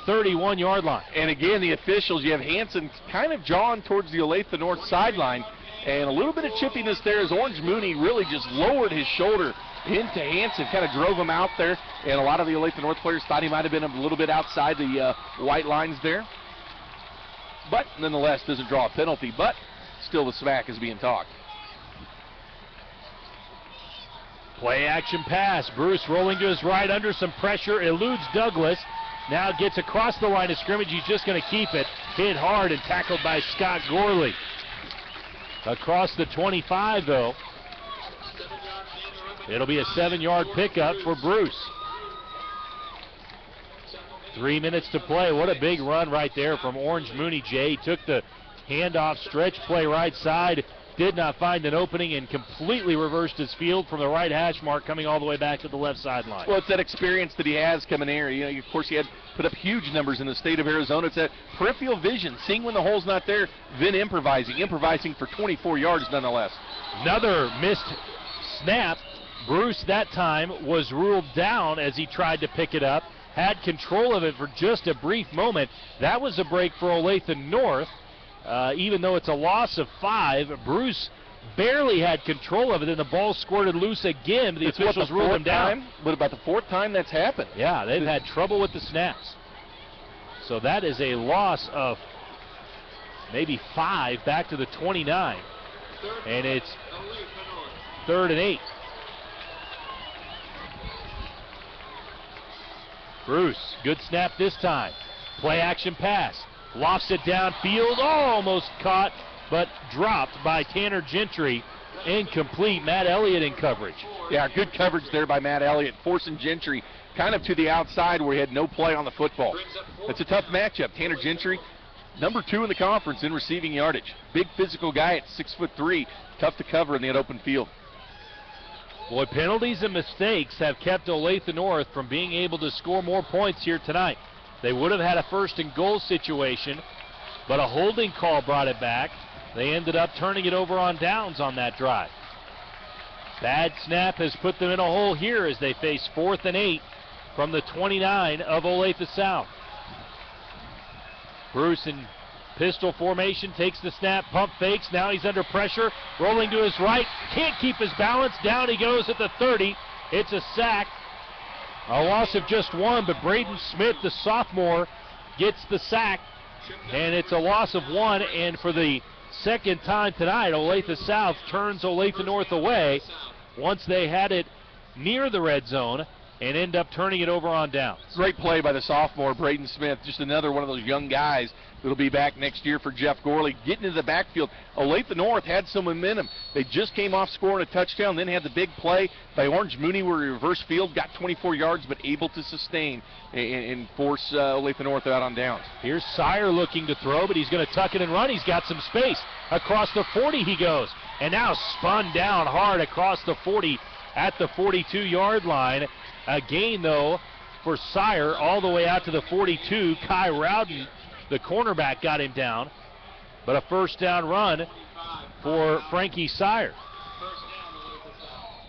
31-yard line. And again, the officials, you have Hansen kind of jawing towards the Olathe North sideline, and a little bit of chippiness there as Orange Mooney really just lowered his shoulder into Hansen, kind of drove him out there, and a lot of the Olathe North players thought he might have been a little bit outside the white lines there. But nonetheless, doesn't draw a penalty, but still the smack is being talked. Play action pass. Bruce rolling to his right under some pressure, eludes Douglas. Now gets across the line of scrimmage. He's just going to keep it. Hit hard and tackled by Scott Gorley. Across the 25, though. It'll be a 7-yard pickup for Bruce. 3 minutes to play. What a big run right there from Orange Mooney, Jay. He took the handoff, stretch play right side, did not find an opening, and completely reversed his field from the right hash mark, coming all the way back to the left sideline. Well, it's that experience that he has coming here. You know, of course, he had put up huge numbers in the state of Arizona. It's that peripheral vision, seeing when the hole's not there, then improvising for 24 yards nonetheless. Another missed snap. Bruce that time was ruled down as he tried to pick it up. Had control of it for just a brief moment. That was a break for Olathe North. Even though it's a loss of 5, Bruce barely had control of it, and the ball squirted loose again. The officials ruled him down. But about the 4th time that's happened. Yeah, they've had trouble with the snaps. So that is a loss of maybe 5 back to the 29. And it's 3rd and 8. Bruce, good snap this time. Play action pass. Lofts it downfield, almost caught, but dropped by Tanner Gentry. Incomplete. Matt Elliott in coverage. Yeah, good coverage there by Matt Elliott, forcing Gentry kind of to the outside where he had no play on the football. It's a tough matchup. Tanner Gentry, number 2 in the conference in receiving yardage. Big physical guy at 6'3", tough to cover in that open field. Boy, penalties and mistakes have kept Olathe North from being able to score more points here tonight. They would have had a 1st and goal situation, but a holding call brought it back. They ended up turning it over on downs on that drive. Bad snap has put them in a hole here as they face 4th and 8 from the 29 of Olathe South. Bruce in pistol formation, takes the snap, pump fakes, now he's under pressure, rolling to his right, can't keep his balance, down he goes at the 30. It's a sack. A loss of just 1, but Braden Smith, the sophomore, gets the sack, and it's a loss of 1, and for the 2nd time tonight, Olathe South turns Olathe North away once they had it near the red zone and end up turning it over on downs. Great play by the sophomore, Braden Smith. Just another one of those young guys that'll be back next year for Jeff Gorley. Getting into the backfield. Olathe North had some momentum. They just came off scoring a touchdown, then had the big play by Orange Mooney where he reversed field, got 24 yards, but able to sustain and force Olathe North out on downs. Here's Sire looking to throw, but he's going to tuck it and run. He's got some space. Across the 40 he goes, and now spun down hard across the 40 at the 42-yard line. A gain, though, for Sire all the way out to the 42. Kai Rowden, the cornerback, got him down. But a first down run for Frankie Sire.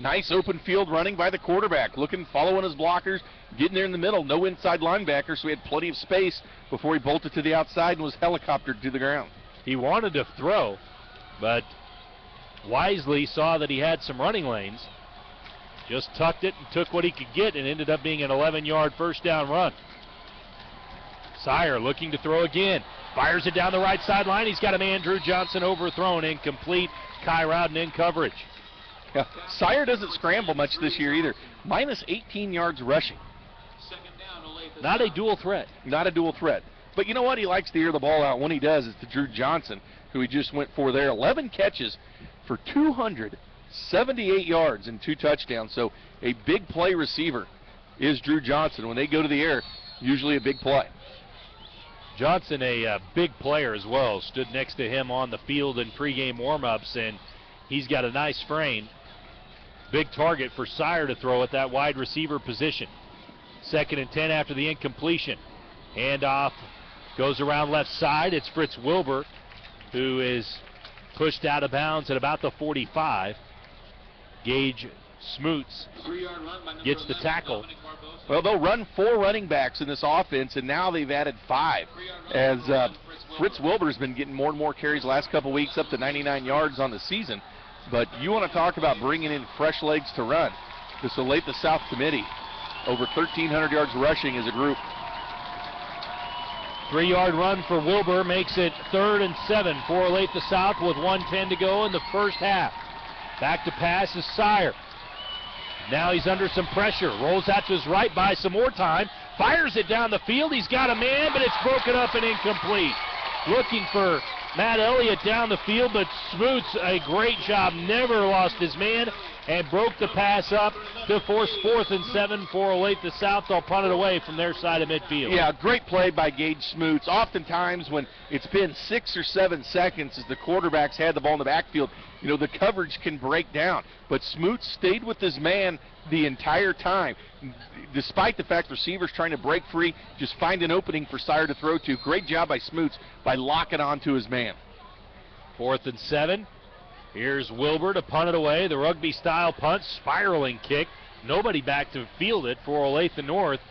Nice open field running by the quarterback, following his blockers, getting there in the middle. No inside linebacker, so he had plenty of space before he bolted to the outside and was helicoptered to the ground. He wanted to throw, but wisely saw that he had some running lanes. Just tucked it and took what he could get, and ended up being an 11-yard first down run. Sire looking to throw again. Fires it down the right sideline. He's got a man, Drew Johnson, overthrown, incomplete. Kai Rowden in coverage. Yeah, Sire doesn't scramble much this year either. Minus 18 yards rushing. Not a dual threat. Not a dual threat. But you know what? He likes to air the ball out. When he does, it's to Drew Johnson, who he just went for there. 11 catches for 278 yards and 2 touchdowns. So a big play receiver is Drew Johnson. When they go to the air, usually a big play. Johnson, a big player as well, stood next to him on the field in pregame warm-ups, and he's got a nice frame. Big target for Sire to throw at that wide receiver position. 2nd and 10 after the incompletion. Handoff goes around left side. It's Fritz Wilbur, who is pushed out of bounds at about the 45. Gage Smoots gets the tackle. Well, they'll run 4 running backs in this offense, and now they've added 5. As Fritz Wilbur's been getting more and more carries the last couple weeks, up to 99 yards on the season. But you want to talk about bringing in fresh legs to run. This Olathe South committee, over 1,300 yards rushing as a group. 3-yard run for Wilbur makes it 3rd and 7 for Olathe South with 1:10 to go in the first half. Back to pass is Sire. Now he's under some pressure. Rolls out to his right, buys some more time. Fires it down the field. He's got a man, but it's broken up and incomplete. Looking for Matt Elliott down the field, but Smoots, a great job, never lost his man and broke the pass up to force 4th and 7 for Olathe South. They'll punt it away from their side of midfield. Yeah, great play by Gage Smoots. Oftentimes when it's been 6 or 7 seconds as the quarterbacks had the ball in the backfield, you know, the coverage can break down. But Smoots stayed with his man the entire time. Despite the fact receivers trying to break free, just find an opening for Sire to throw to. Great job by Smoots by locking on to his man. 4th and 7. Here's Wilbur to punt it away. The rugby-style punt, spiraling kick. Nobody back to field it for Olathe North.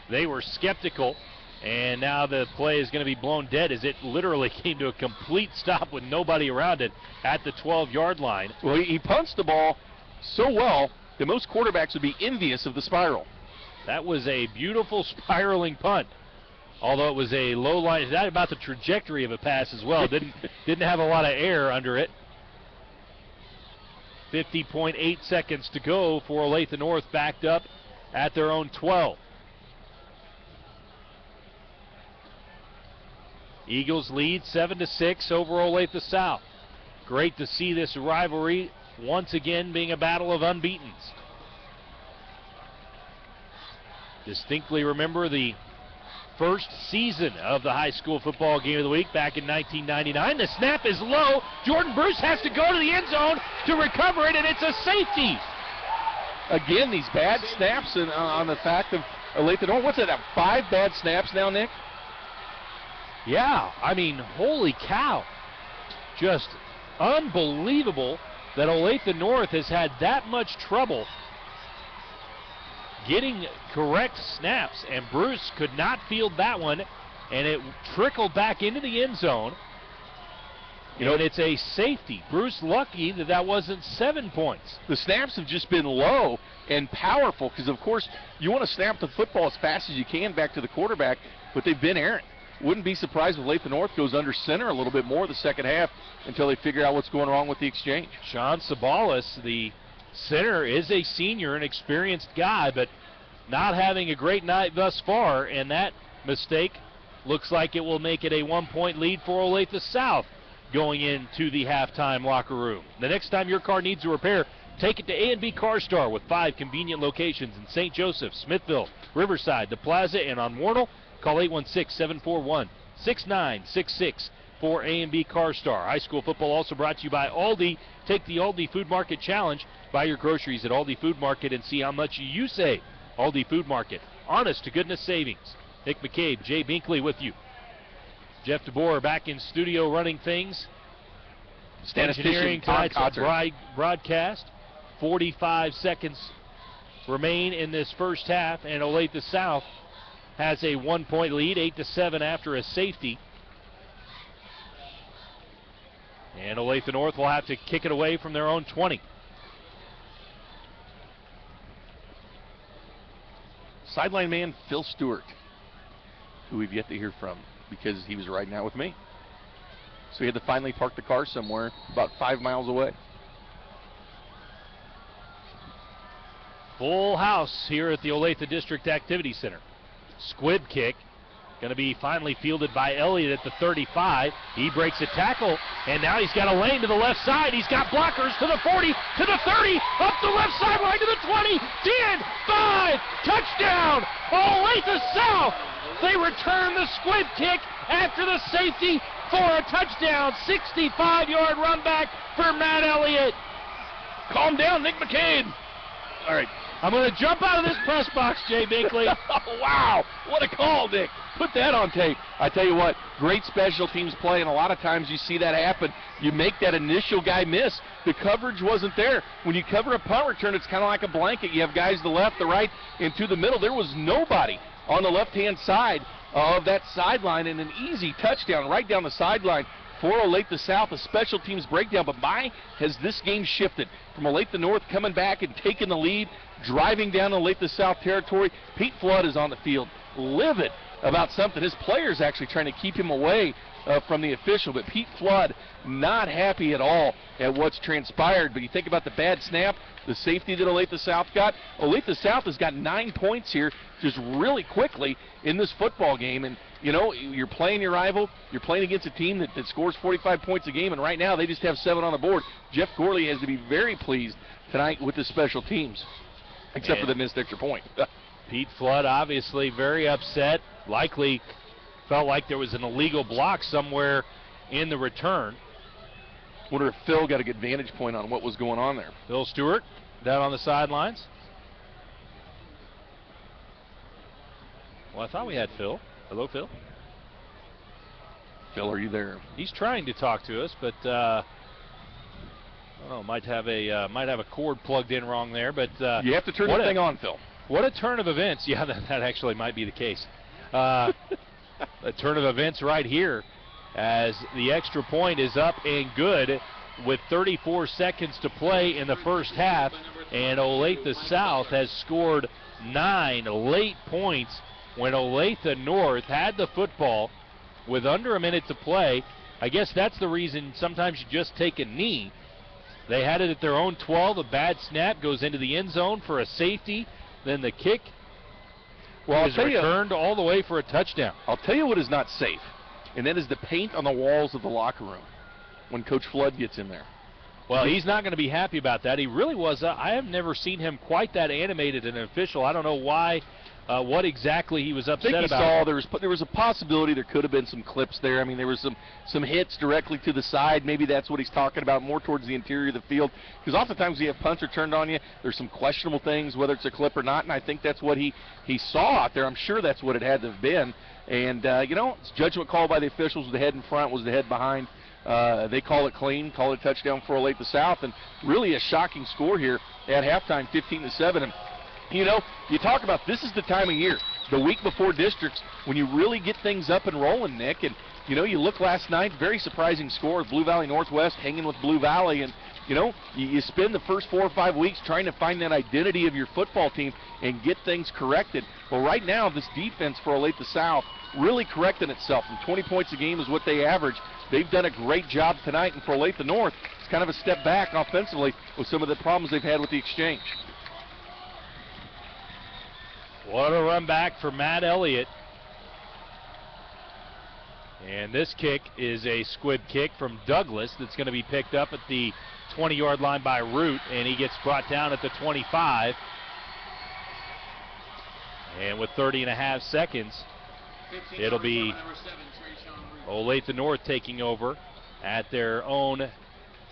They were skeptical, and now the play is going to be blown dead as it literally came to a complete stop with nobody around it at the 12-yard line. Well, he punts the ball so well that most quarterbacks would be envious of the spiral. That was a beautiful spiraling punt. Although it was a low line, that about the trajectory of a pass as well. Didn't have a lot of air under it. 50.8 seconds to go for Olathe North, backed up at their own 12. Eagles lead 7-6 over Olathe South. Great to see this rivalry once again being a battle of unbeatens. Distinctly remember the first season of the high school football game of the week back in 1999. The snap is low. Jordan Bruce has to go to the end zone to recover it, and it's a safety. Again, these bad snaps on the fact of Olathe North. What's it, 5 bad snaps now, Nick? Yeah, I mean, holy cow. Just unbelievable that Olathe North has had that much trouble getting correct snaps, and Bruce could not field that one, and it trickled back into the end zone. You know, and it's a safety. Bruce lucky that wasn't 7 points. The snaps have just been low and powerful because, of course, you want to snap the football as fast as you can back to the quarterback, but they've been errant. Wouldn't be surprised if Olathe North goes under center a little bit more the second half until they figure out what's going wrong with the exchange. Sean Sabalis, the center, is a senior, an experienced guy, but not having a great night thus far, and that mistake looks like it will make it a 1-point lead for Olathe South going into the halftime locker room. The next time your car needs a repair, take it to A&B CarStar with 5 convenient locations in St. Joseph, Smithville, Riverside, the Plaza, and on Warnell. Call 816-741-6966 for A&B CarStar. High school football also brought to you by Aldi. Take the Aldi Food Market Challenge. Buy your groceries at Aldi Food Market and see how much you save. Aldi Food Market. Honest to goodness savings. Nick McCabe, Jay Binkley with you. Jeff DeBoer back in studio running things. Engineering tonight's broadcast. 45 seconds remain in this first half, and Olathe South has a 1-point lead, 8-7 after a safety. And Olathe North will have to kick it away from their own 20. Sideline man Phil Stewart, who we've yet to hear from because he was riding out with me. So he had to finally park the car somewhere about 5 miles away. Full house here at the Olathe District Activity Center. Squib kick. Going to be finally fielded by Elliott at the 35. He breaks a tackle, and now he's got a lane to the left side. He's got blockers to the 40, to the 30, up the left sideline to the 20, 10, 5, touchdown, Olathe South. They return the squib kick after the safety for a touchdown. 65-yard run back for Matt Elliott. Calm down, Nick McCabe. All right. I'm going to jump out of this press box, Jay Binkley. Wow, what a call, Nick. Put that on tape. I tell you what, great special teams play, and a lot of times you see that happen. You make that initial guy miss. The coverage wasn't there. When you cover a punt return, it's kind of like a blanket. You have guys to the left, the right, and to the middle. There was nobody on the left-hand side of that sideline, and an easy touchdown right down the sideline for Olathe South, a special teams breakdown. But my, has this game shifted from Olathe North coming back and taking the lead, driving down Olathe South territory. Pete Flood is on the field, livid about something. His players actually trying to keep him away from the official, but Pete Flood not happy at all at what's transpired. But you think about the bad snap, the safety that Olathe South got. Olathe South has got 9 points here just really quickly in this football game. And, you know, you're playing your rival. You're playing against a team that scores 45 points a game, and right now they just have 7 on the board. Jeff Gorley has to be very pleased tonight with the special teams, except for the missed extra point. Pete Flood obviously very upset, likely felt like there was an illegal block somewhere in the return. Wonder if Phil got a good vantage point on what was going on there. Phil Stewart down on the sidelines. Well, I thought we had Phil. Hello, Phil. Phil, are you there? He's trying to talk to us, but might have a cord plugged in wrong there. But you have to turn the thing on, Phil. What a turn of events. Yeah, that actually might be the case. A turn of events right here as the extra point is up and good with 34 seconds to play in the first half, and Olathe South has scored 9 late points when Olathe North had the football with under a minute to play. I guess that's the reason sometimes you just take a knee. They had it at their own 12. A bad snap goes into the end zone for a safety. Then the kick is returned all the way for a touchdown. I'll tell you what is not safe, and that is the paint on the walls of the locker room when Coach Flood gets in there. Well, he's not going to be happy about that. He really was. I have never seen him quite that animated an official. I don't know why, what exactly he was upset about. I think he saw there was a possibility there could have been some clips there. I mean, there was some hits directly to the side. Maybe that's what he's talking about, more towards the interior of the field. Because oftentimes you have punts returned on you, there's some questionable things, whether it's a clip or not, and I think that's what he saw out there. I'm sure that's what it had to have been. And, it's judgment call by the officials. The head in front was the head behind. They call it clean, call it a touchdown for Olathe South, and really a shocking score here at halftime, 15-7. And you talk about this is the time of year, the week before districts, when you really get things up and rolling, Nick. And you look last night, very surprising score. Blue Valley Northwest hanging with Blue Valley, and you spend the first 4 or 5 weeks trying to find that identity of your football team and get things corrected. Well, right now, this defense for Olathe South really correcting itself. And 20 points a game is what they average. They've done a great job tonight, and for Olathe North, it's kind of a step back offensively with some of the problems they've had with the exchange. What a run back for Matt Elliott. And this kick is a squib kick from Douglas that's going to be picked up at the 20-yard line by Root, and he gets brought down at the 25. And with 30.5 seconds, it'll be Olathe North taking over at their own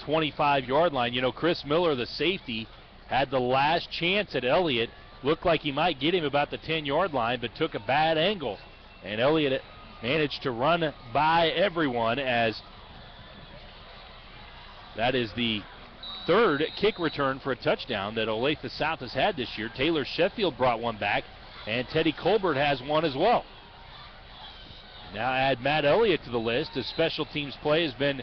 25-yard line. You know, Chris Miller, the safety, had the last chance at Elliott. Looked like he might get him about the 10-yard line, but took a bad angle. And Elliott managed to run by everyone, as that is the third kick return for a touchdown that Olathe South has had this year. Taylor Sheffield brought one back, and Teddy Colbert has one as well. Now add Matt Elliott to the list, as special teams play has been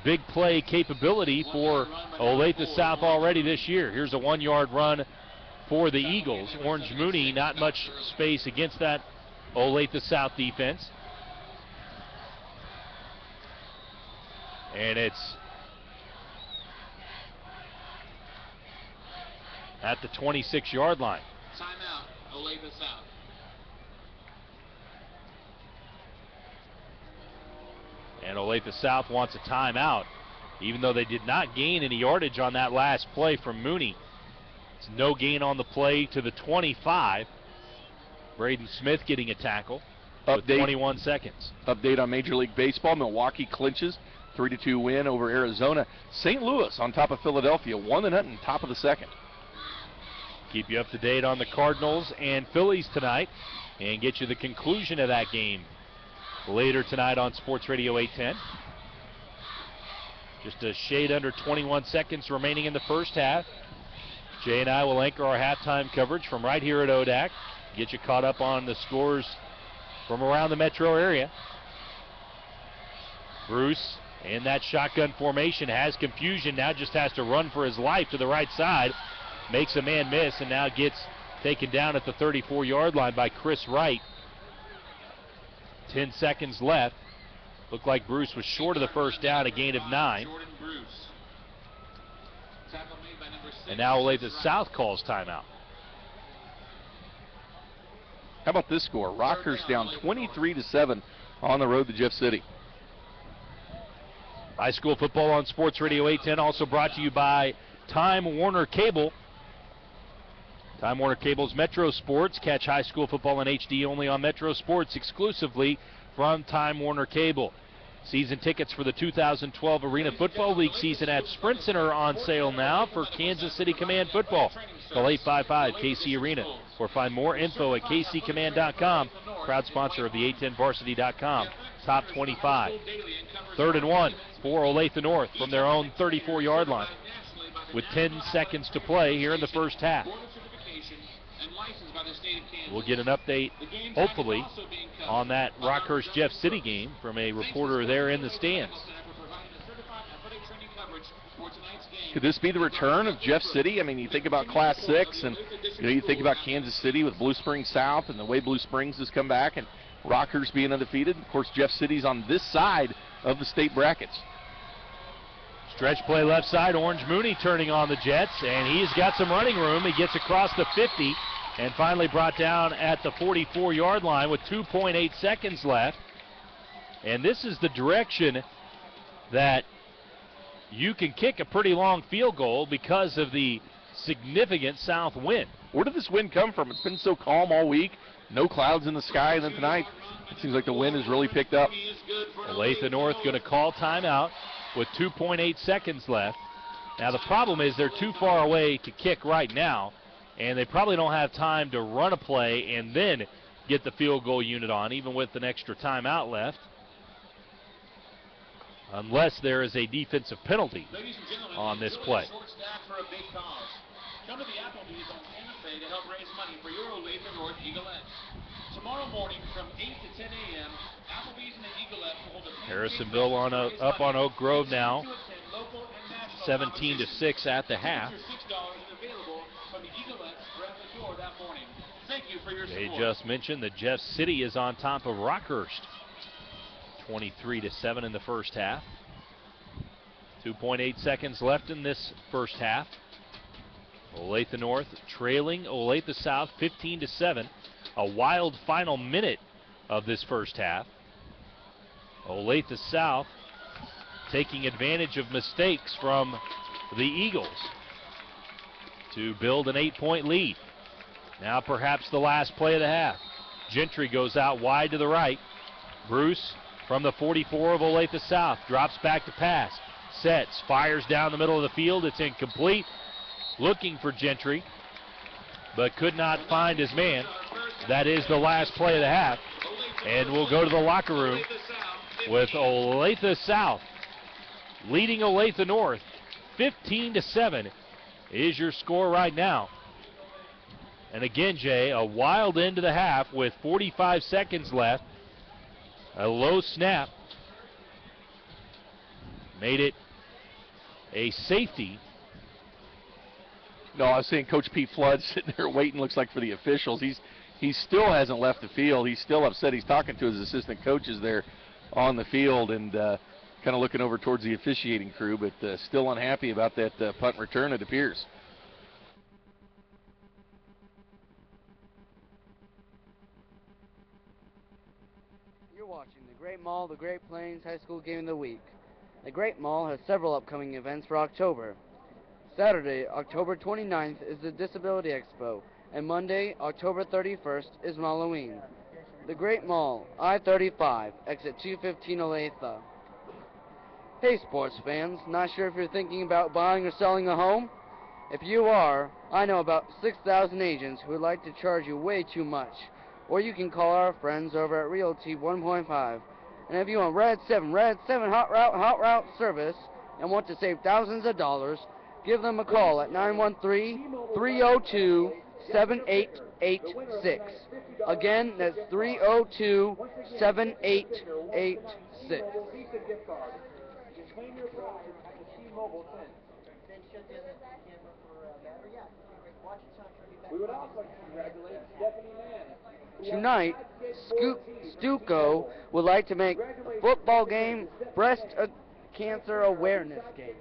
big play capability for Olathe South already this year. Here's a 1-yard run for the Eagles. Orange Mooney, not much space against that Olathe South defense. And it's at the 26-yard line. Timeout, Olathe South. And Olathe South wants a timeout, even though they did not gain any yardage on that last play from Mooney. It's no gain on the play to the 25. Braden Smith getting a tackle with 21 seconds. Update on Major League Baseball. Milwaukee clinches 3-2 win over Arizona. St. Louis on top of Philadelphia, 1-0, top of the second. Keep you up to date on the Cardinals and Phillies tonight and get you the conclusion of that game later tonight on Sports Radio 810. Just a shade under 21 seconds remaining in the first half. Jay and I will anchor our halftime coverage from right here at ODAC. Get you caught up on the scores from around the metro area. Bruce in that shotgun formation has confusion, now just has to run for his life to the right side. Makes a man miss and now gets taken down at the 34-yard line by Chris Wright. 10 seconds left. Looked like Bruce was short of the first down, a gain of 9. And now Olathe South calls timeout. How about this score? Rockhurst down 23-7 on the road to Jeff City. High school football on Sports Radio 810, also brought to you by Time Warner Cable. Time Warner Cable's Metro Sports. Catch high school football in HD only on Metro Sports, exclusively from Time Warner Cable. Season tickets for the 2012 Arena Football League season at Sprint Center are on sale now for Kansas City Command football. Call 855-KC Arena or find more info at kccommand.com. Proud sponsor of the 810varsity.com Top 25. 3rd and 1 for Olathe North from their own 34-yard line with 10 seconds to play here in the first half. We'll get an update, hopefully, on that Rockhurst Jeff City game from a reporter there in the stands. Could this be the return of Jeff City? I mean, you think about Class 6, and you think about Kansas City with Blue Springs South and the way Blue Springs has come back, and Rockhurst being undefeated. Of course, Jeff City's on this side of the state brackets. Stretch play left side, Orange Mooney turning on the Jets, and he's got some running room. He gets across the 50 and finally brought down at the 44-yard line with 2.8 seconds left. And this is the direction that you can kick a pretty long field goal because of the significant south wind. Where did this wind come from? It's been so calm all week, no clouds in the sky, and then tonight it seems like the wind has really picked up. Olathe North going to call timeout with 2.8 seconds left. Now the problem is they're too far away to kick right now, and they probably don't have time to run a play and then get the field goal unit on, even with an extra timeout left, unless there is a defensive penalty on this play. Come to the Applebee's on Santa Fe to help raise money for your Olathe North Eaglettes. Tomorrow morning from 8 to 10 a.m., Applebee's and the Eaglettes will hold a Harrisonville up on Oak Grove now, 17-6 at the half. They just mentioned that Jeff City is on top of Rockhurst, 23-7 in the first half. 2.8 seconds left in this first half. Olathe North trailing Olathe South 15-7. A wild final minute of this first half. Olathe South taking advantage of mistakes from the Eagles to build an 8-point lead. Now perhaps the last play of the half. Gentry goes out wide to the right. Bruce from the 44 of Olathe South drops back to pass. Sets, fires down the middle of the field. It's incomplete. Looking for Gentry, but could not find his man. That is the last play of the half. And we'll go to the locker room with Olathe South leading Olathe North 15-7 is your score right now. And again, Jay, a wild end to the half with 45 seconds left. A low snap made it a safety. No, I was saying Coach Pete Flood sitting there waiting, looks like, for the officials. He still hasn't left the field. He's still upset. He's talking to his assistant coaches there on the field and kind of looking over towards the officiating crew, but still unhappy about that punt return, it appears. You're watching the Great Mall, the Great Plains High School Game of the Week. The Great Mall has several upcoming events for October. Saturday, October 29th is the Disability Expo, and Monday, October 31st is Halloween. The Great Mall, I-35, exit 215 Olathe. Hey sports fans, not sure if you're thinking about buying or selling a home? If you are, I know about 6,000 agents who would like to charge you way too much. Or you can call our friends over at Realty 1.5. And if you want Red 7 hot route service and want to save thousands of dollars, give them a call at 913-302-7886. Again, that's 302-7886. Tonight, Stuco would like to make a football game breast cancer awareness game.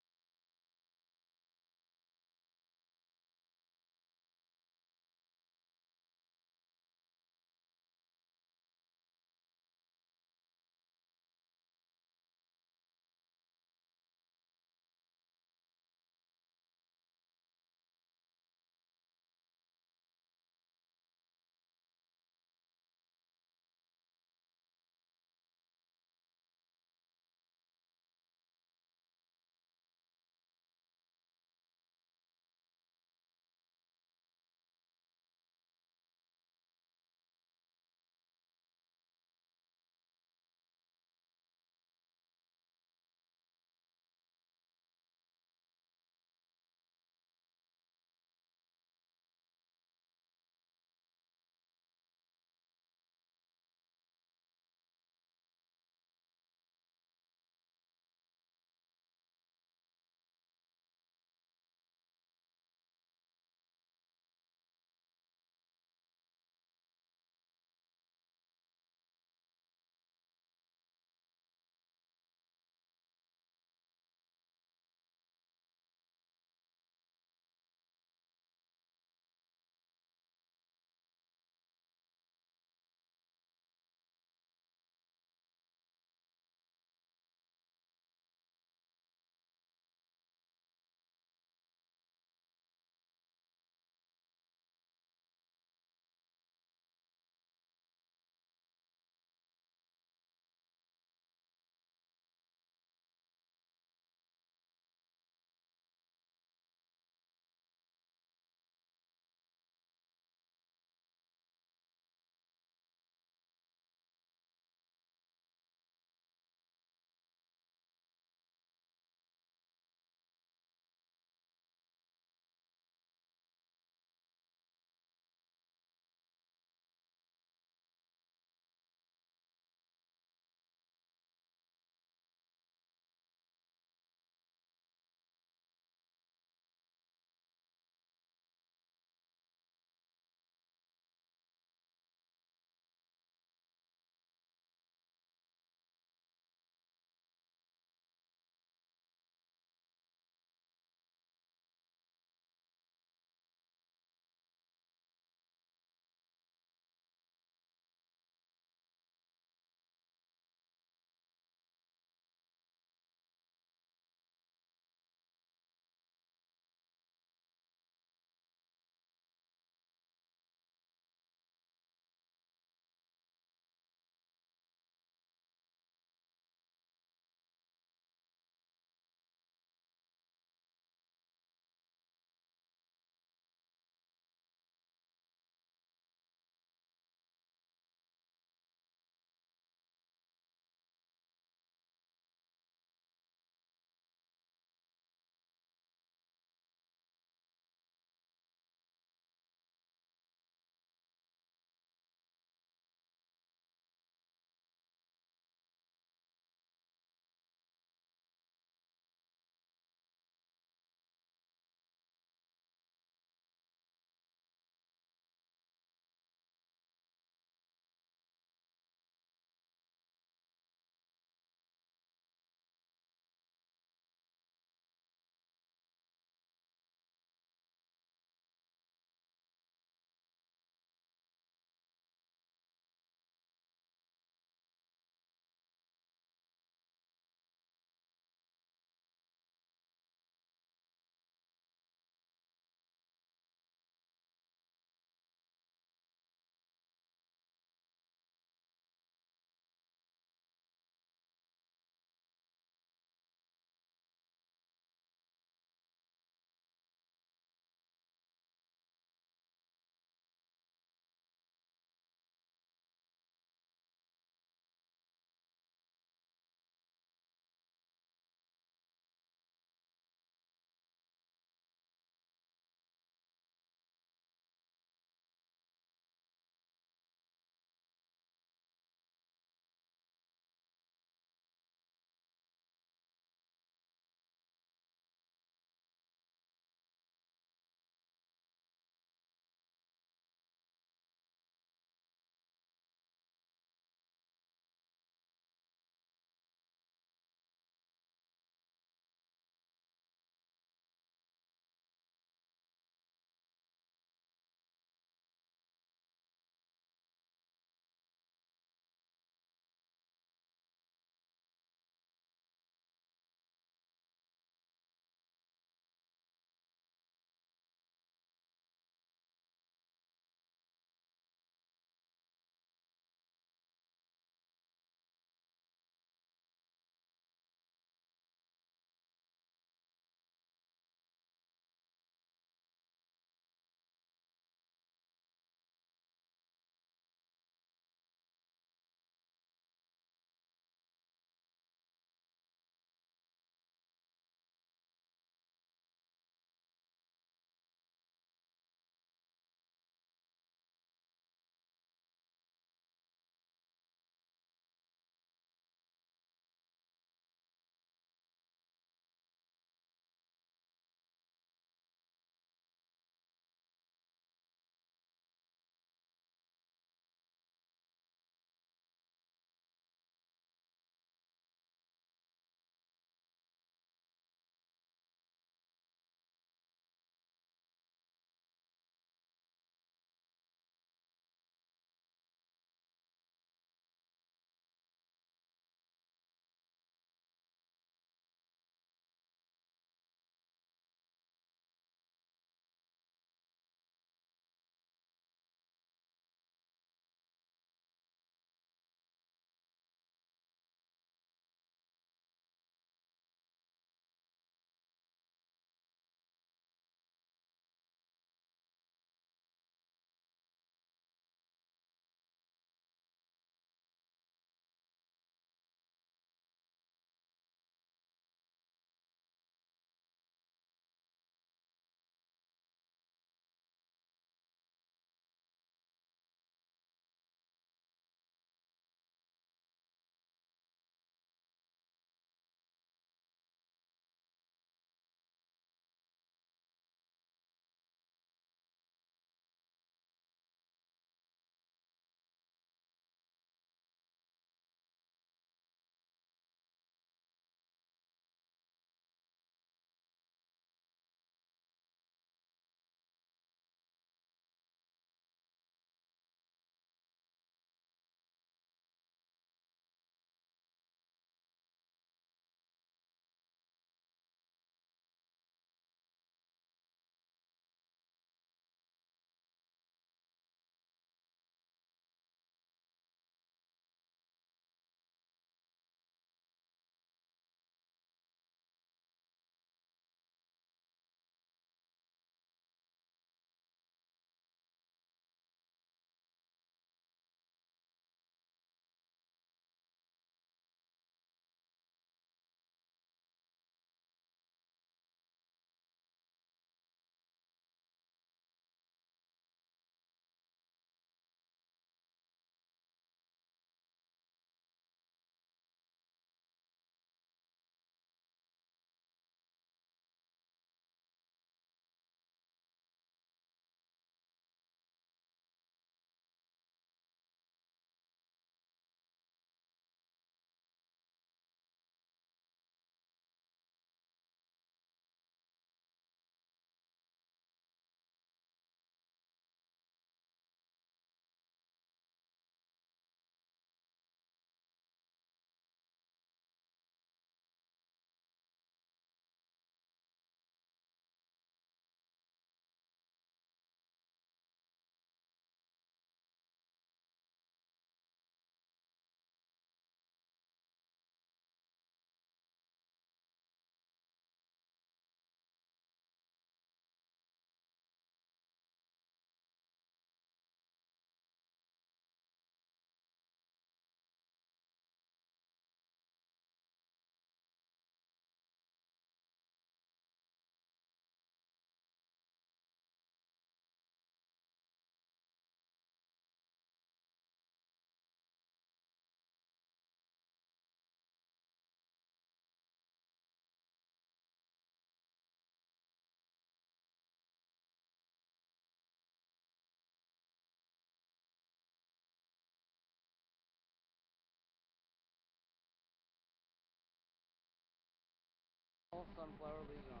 final Sunflower League on.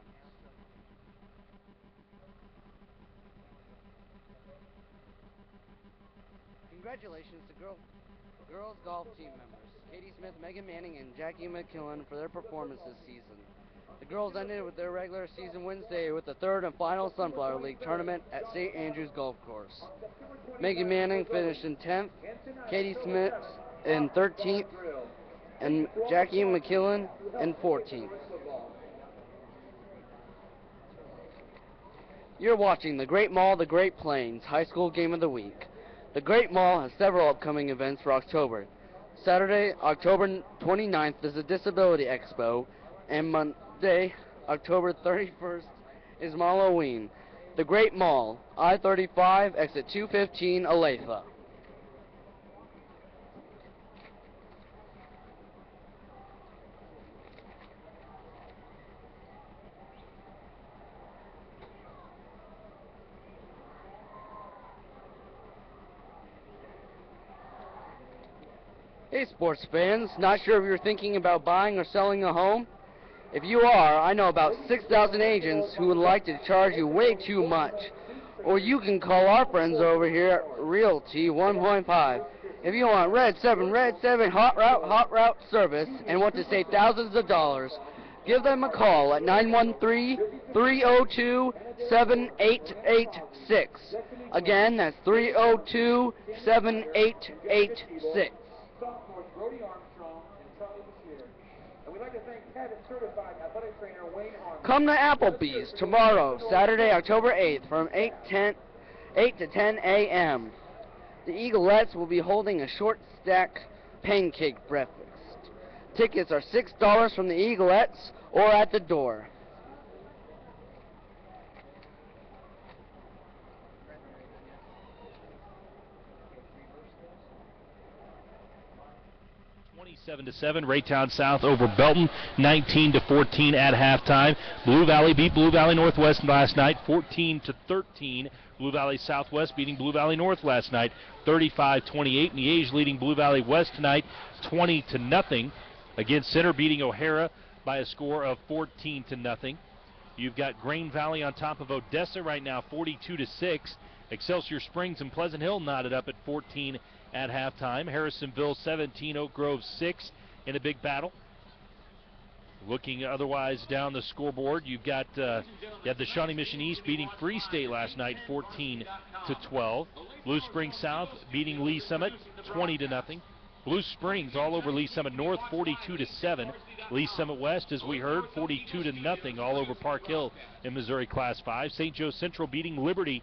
Congratulations to girls golf team members, Katie Smith, Megan Manning, and Jackie McKillen for their performance this season. The girls ended with their regular season Wednesday with the third and final Sunflower League tournament at St. Andrews Golf Course. Megan Manning finished in 10th, Katie Smith in 13th, and Jackie McKillen in 14th. You're watching the Great Mall, the Great Plains High School Game of the Week. The Great Mall has several upcoming events for October. Saturday, October 29th is the Disability Expo, and Monday, October 31st is Halloween. The Great Mall, I-35, exit 215, Olathe. Hey sports fans, not sure if you're thinking about buying or selling a home? If you are, I know about 6,000 agents who would like to charge you way too much. Or you can call our friends over here at Realty 1.5. If you want Red 7 hot route service and want to save thousands of dollars, give them a call at 913-302-7886. Again, that's 302-7886. Come to Applebee's tomorrow, Saturday, October 8th, from 8 to 10 a.m. The Eaglettes will be holding a short stack pancake breakfast. Tickets are $6 from the Eaglettes or at the door. To 7, Raytown South over Belton, 19-14 at halftime. Blue Valley beat Blue Valley Northwest last night, 14-13. Blue Valley Southwest beating Blue Valley North last night, 35-28. Miege leading Blue Valley West tonight, 20-0. Against Center beating O'Hara by a score of 14-0. You've got Grain Valley on top of Odessa right now, 42-6. Excelsior Springs and Pleasant Hill knotted up at 14 at halftime. Harrisonville 17, Oak Grove 6 in a big battle. Looking otherwise down the scoreboard, you've got you had the Shawnee Mission East beating Free State last night 14-12. Blue Springs South beating Lee Summit 20-0. Blue Springs all over Lee Summit North 42-7. Lee Summit West, as we heard, 42-0 all over Park Hill in Missouri Class 5. St. Joe Central beating Liberty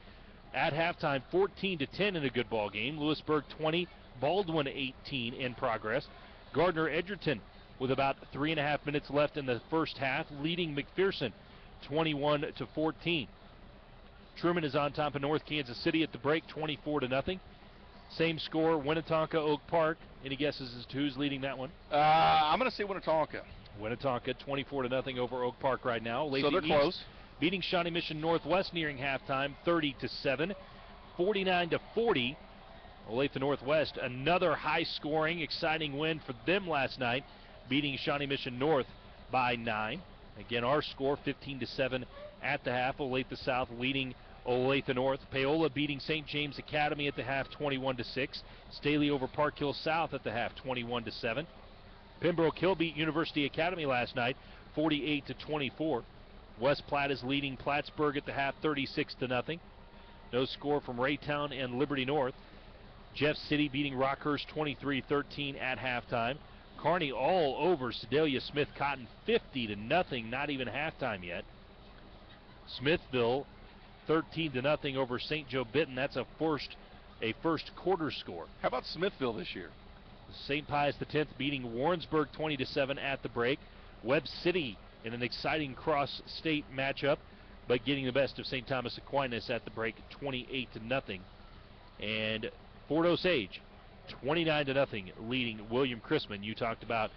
at halftime 14-10 in a good ball game. Lewisburg 20, Baldwin 18 in progress. Gardner Edgerton with about 3.5 minutes left in the first half, leading McPherson 21-14. Truman is on top of North Kansas City at the break, 24-0. Same score, Winnetonka, Oak Park. Any guesses as to who's leading that one? I'm going to say Winnetonka. Winnetonka 24-0 over Oak Park right now. So they're close. Beating Shawnee Mission Northwest nearing halftime, 30-7, 49-40. Olathe Northwest, another high-scoring, exciting win for them last night, beating Shawnee Mission North by 9. Again, our score 15-7 at the half. Olathe South leading Olathe North. Paola beating St. James Academy at the half, 21-6. Staley over Park Hill South at the half, 21-7. Pembroke Hill beat University Academy last night, 48-24. West Platte is leading Plattsburgh at the half, 36-0. No score from Raytown and Liberty North. Jeff City beating Rockhurst 23-13 at halftime. Kearney all over Sedalia Smith Cotton 50-0, not even halftime yet. Smithville 13-0 over St. Joe Benton. That's a first quarter score. How about Smithville this year? St. Pius X beating Warrensburg 20-7 at the break. Webb City in an exciting cross-state matchup, but getting the best of St. Thomas Aquinas at the break, 28-0. And Fort Osage, 29-0, leading William Chrisman. You talked about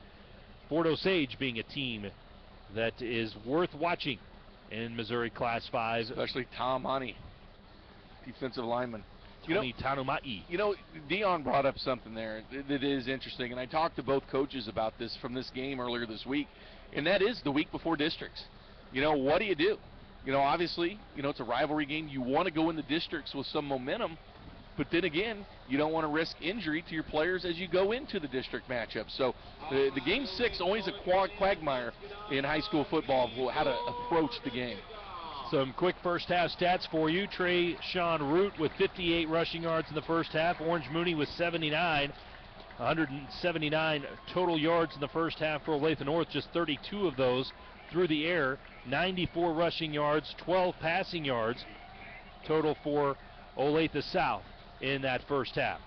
Fort Osage being a team that is worth watching in Missouri Class 5. Especially Tom Honey, defensive lineman. Tanumai. You know, Dion brought up something there that is interesting, and I talked to both coaches about this from this game earlier this week, and that is the week before districts. what do you do? Obviously, it's a rivalry game. You want to go in the districts with some momentum, but then again, you don't want to risk injury to your players as you go into the district matchup. So the Game 6 always a quagmire in high school football of how to approach the game. Some quick first half stats for you. Trey Sean Root with 58 rushing yards in the first half. Orange Mooney with 79. 179 total yards in the first half for Olathe North, just 32 of those through the air. 94 rushing yards, 12 passing yards total for Olathe South in that first half.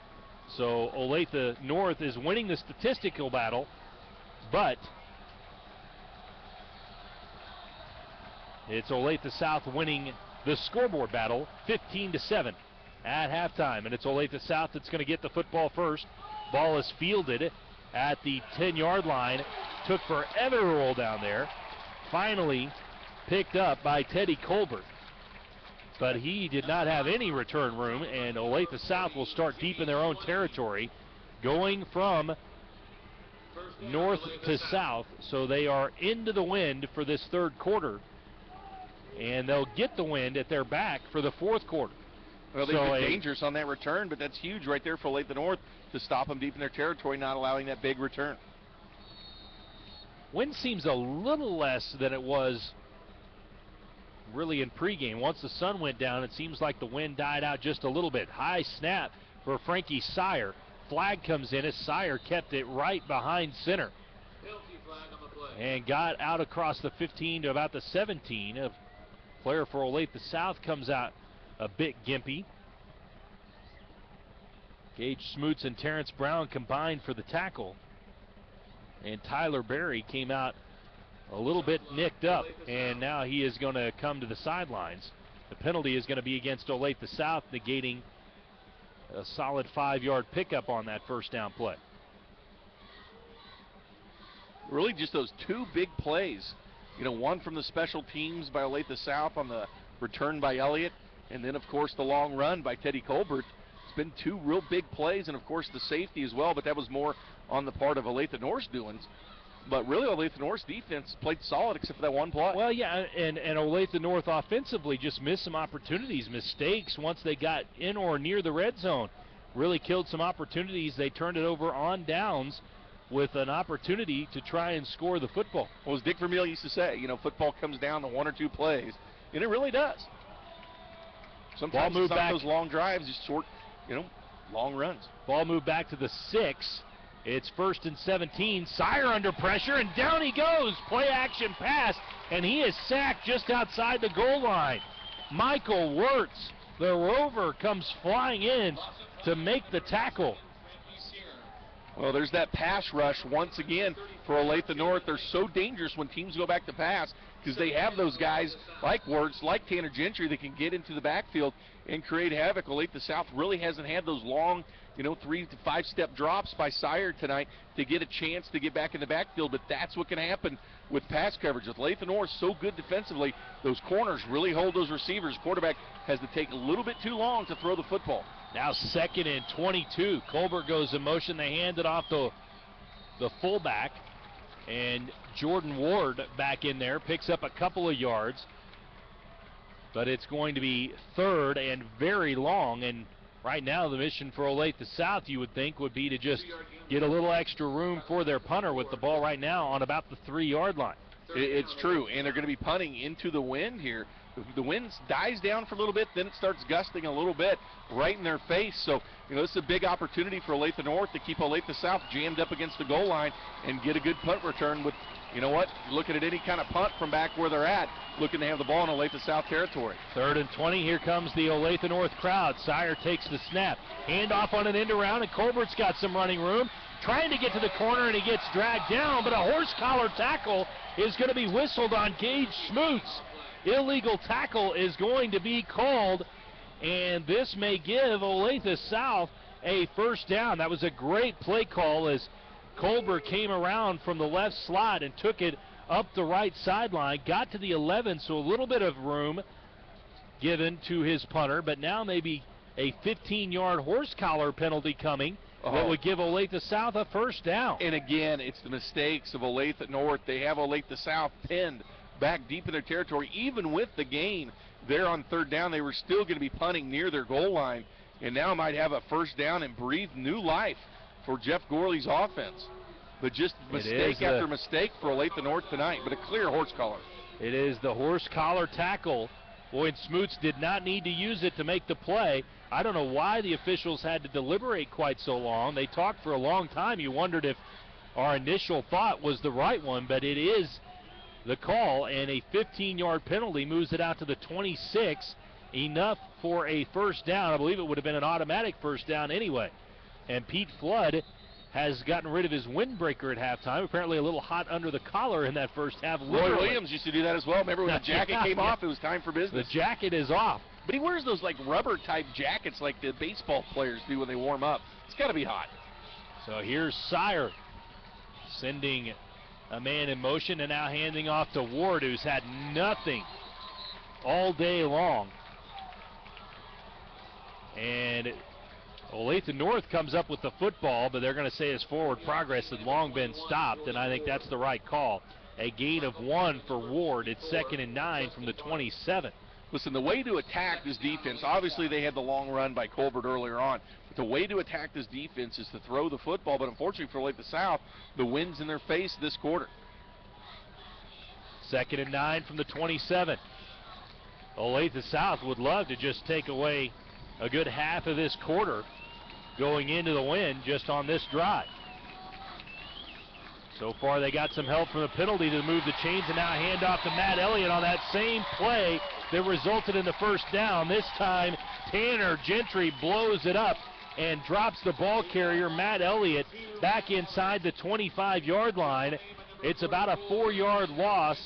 So Olathe North is winning the statistical battle, but it's Olathe South winning the scoreboard battle 15-7 at halftime, and it's Olathe South that's going to get the football first. Ball is fielded at the 10-yard line. Took forever to roll down there. Finally picked up by Teddy Colbert, but he did not have any return room, and Olathe South will start deep in their own territory, going from north to south, so they are into the wind for this third quarter, and they'll get the wind at their back for the fourth quarter. Well, they've been dangerous on that return, but that's huge right there for Olathe North to stop them deep in their territory, not allowing that big return. Wind seems a little less than it was really in pregame. Once the sun went down, it seems like the wind died out just a little bit. High snap for Frankie Sire. Flag comes in as Sire kept it right behind center and got out across the 15 to about the 17. A player for Olathe South comes out a bit gimpy. Gage Smoots and Terrence Brown combined for the tackle, and Tyler Berry came out a little bit nicked up, and now he is going to come to the sidelines. The penalty is going to be against Olathe South, negating a solid 5-yard pickup on that first down play. Really just those two big plays. One from the special teams by Olathe South on the return by Elliott, and then, of course, the long run by Teddy Colbert. It's been two real big plays, and, of course, the safety as well, but that was more on the part of Olathe North's doings. But really, Olathe North's defense played solid except for that one play. Well, yeah, and Olathe North offensively just missed some opportunities, mistakes once they got in or near the red zone. Really killed some opportunities. They turned it over on downs with an opportunity to try and score the football. Well, as Dick Vermeil used to say, football comes down to one or two plays, and it really does. Sometimes it's not those long drives, just short, long runs. Ball moved back to the 6. It's 1st and 17. Sire under pressure, and down he goes. Play action pass, and he is sacked just outside the goal line. Michael Wirtz, the Rover, comes flying in to make the tackle. Well, there's that pass rush once again for Olathe North. They're so dangerous when teams go back to pass because they have those guys like Wirtz, like Tanner Gentry that can get into the backfield and create havoc. Olathe South really hasn't had those long, 3 to 5 step drops by Sire tonight to get a chance to get back in the backfield, but that's what can happen with pass coverage. With Olathe North so good defensively, those corners really hold those receivers. Quarterback has to take a little bit too long to throw the football. Now 2nd and 22. Colbert goes in motion. They hand it off to the fullback, and Jordan Ward back in there picks up a couple of yards, but it's going to be 3rd and very long. And right now the mission for Olathe South, you would think, would be to just get a little extra room for their punter with the ball right now on about the 3-yard line. It's true, and they're going to be punting into the wind here. The wind dies down for a little bit, then it starts gusting a little bit right in their face. So, this is a big opportunity for Olathe North to keep Olathe South jammed up against the goal line and get a good punt return with, looking at any kind of punt from back where they're at, looking to have the ball in Olathe South territory. 3rd and 20. Here comes the Olathe North crowd. Sire takes the snap. Hand off on an end around, and Colbert's got some running room. Trying to get to the corner, and he gets dragged down, but a horse collar tackle is going to be whistled on Gage Schmutz. Illegal tackle is going to be called, and this may give Olathe South a first down. That was a great play call as Colbert came around from the left slot and took it up the right sideline, got to the 11, so a little bit of room given to his punter, but now maybe a 15-yard horse collar penalty coming. That would give Olathe South a first down. And again, it's the mistakes of Olathe North. They have Olathe South pinned back deep in their territory. Even with the gain there on third down, they were still going to be punting near their goal line, and now might have a first down and breathe new life for Jeff Gorley's offense. But just mistake after mistake for Olathe North tonight, but a clear horse collar. It is the horse collar tackle. Boy, and Smoots did not need to use it to make the play. I don't know why the officials had to deliberate quite so long. They talked for a long time. You wondered if our initial thought was the right one, but it is the call, and a 15-yard penalty moves it out to the 26, enough for a first down. I believe it would have been an automatic first down anyway. And Pete Flood has gotten rid of his windbreaker at halftime. Apparently a little hot under the collar in that first half. Roy Williams used to do that as well. Remember when the jacket came off, it was time for business. The jacket is off. But he wears those like rubber type jackets like the baseball players do when they warm up. It's got to be hot. So here's Sire sending a man in motion and now handing off to Ward, who's had nothing all day long. And Olathe North comes up with the football, but they're going to say his forward progress had long been stopped, and I think that's the right call. A gain of 1 for Ward. It's 2nd and 9 from the 27. Listen, the way to attack this defense, obviously they had the long run by Colbert earlier on, but the way to attack this defense is to throw the football, but unfortunately for Olathe South, the wind's in their face this quarter. 2nd and 9 from the 27. Olathe South would love to just take away a good half of this quarter going into the wind just on this drive. So far they got some help from the penalty to move the chains, and now hand off to Matt Elliott on that same play that resulted in the first down. This time Tanner Gentry blows it up and drops the ball carrier, Matt Elliott, back inside the 25-yard line. It's about a 4-yard loss.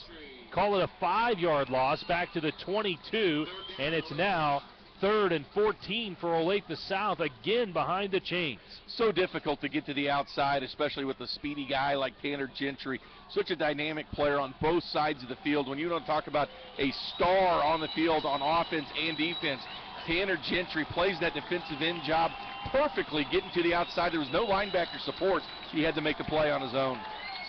Call it a 5-yard loss back to the 22, and it's now 3rd and 14 for Olathe South, again behind the chains. So difficult to get to the outside, especially with a speedy guy like Tanner Gentry. Such a dynamic player on both sides of the field. When you don't talk about a star on the field on offense and defense, Tanner Gentry plays that defensive end job perfectly, getting to the outside. There was no linebacker support. He had to make the play on his own.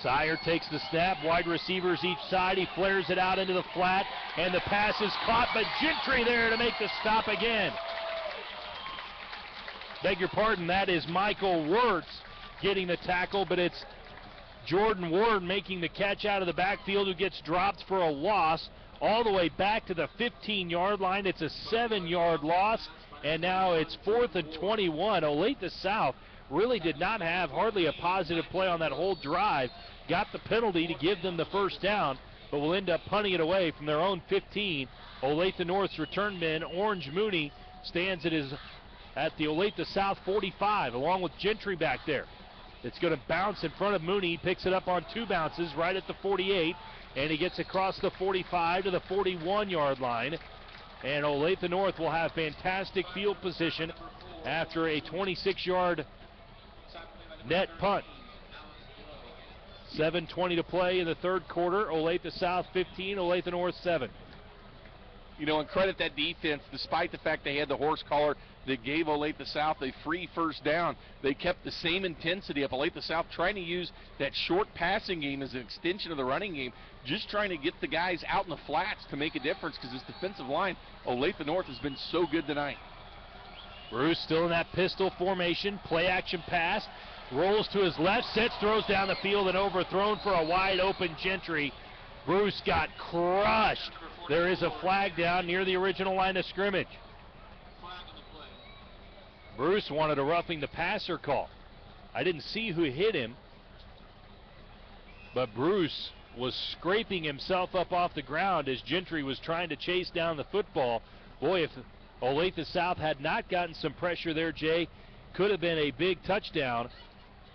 Sire takes the snap, wide receivers each side. He flares it out into the flat, and the pass is caught, but Gentry there to make the stop again. Beg your pardon, that is Michael Wirtz getting the tackle, but it's Jordan Ward making the catch out of the backfield, who gets dropped for a loss all the way back to the 15-yard line. It's a 7-yard loss, and now it's 4th and 21. Olathe South really did not have hardly a positive play on that whole drive. Got the penalty to give them the first down, but will end up punting it away from their own 15. Olathe North's return man, Orange Mooney, stands at the Olathe South 45, along with Gentry back there. It's going to bounce in front of Mooney. He picks it up on 2 bounces right at the 48, and he gets across the 45 to the 41-yard line. And Olathe North will have fantastic field position after a 26-yard net punt. 7:20 to play in the third quarter. Olathe South 15, Olathe North 7. You know, and credit that defense, despite the fact they had the horse collar that gave Olathe South a free first down. They kept the same intensity up. Olathe South trying to use that short passing game as an extension of the running game, just trying to get the guys out in the flats to make a difference, because this defensive line, Olathe North, has been so good tonight. Bruce still in that pistol formation, play action pass. Rolls to his left, sets, throws down the field, and overthrown for a wide open Gentry. Bruce got crushed. There is a flag down near the original line of scrimmage. Bruce wanted a roughing the passer call. I didn't see who hit him, but Bruce was scraping himself up off the ground as Gentry was trying to chase down the football. Boy, if Olathe South had not gotten some pressure there, Jay, could have been a big touchdown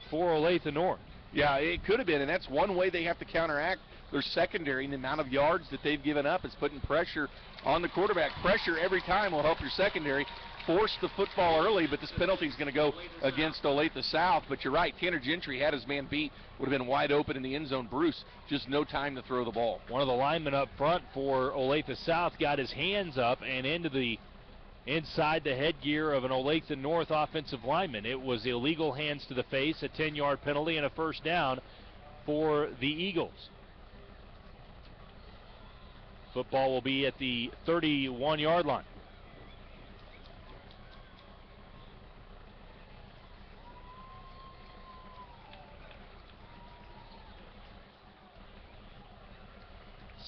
for Olathe North. Yeah, it could have been, and that's one way they have to counteract their secondary, and the amount of yards that they've given up is putting pressure on the quarterback. Pressure every time will help your secondary. Force the football early, but this penalty is going to go against Olathe South. But you're right, Tanner Gentry had his man beat, would have been wide open in the end zone. Bruce, just no time to throw the ball. One of the linemen up front for Olathe South got his hands up and into the inside the headgear of an Olathe North offensive lineman. It was illegal hands to the face, a 10-yard penalty, and a first down for the Eagles. Football will be at the 31-yard line.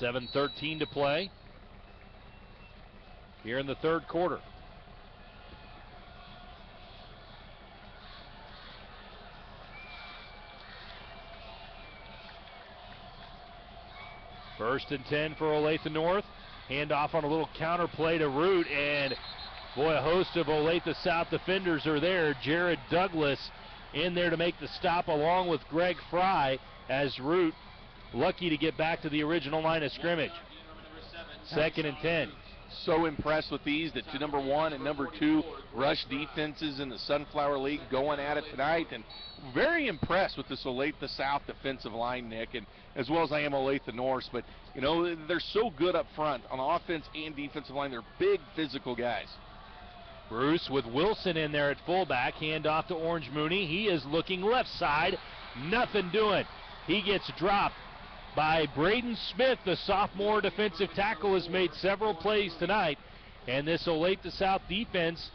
.13 to play here in the third quarter. First and 10 for Olathe North. Handoff on a little counter play to Root, and boy, a host of Olathe South defenders are there. Jared Douglas in there to make the stop along with Greg Fry, as Root lucky to get back to the original line of scrimmage. Second and 10. So impressed with these, the number 1 and number 2 rush defenses in the Sunflower League going at it tonight, and very impressed with this Olathe South defensive line, Nick, and as well as I am Olathe North. But you know, they're so good up front on offense and defensive line. They're big physical guys. Bruce with Wilson in there at fullback. Hand off to Orange Mooney. He is looking left side. Nothing doing. He gets dropped by Braden Smith. The sophomore defensive tackle has made several plays tonight, and this Olathe South defense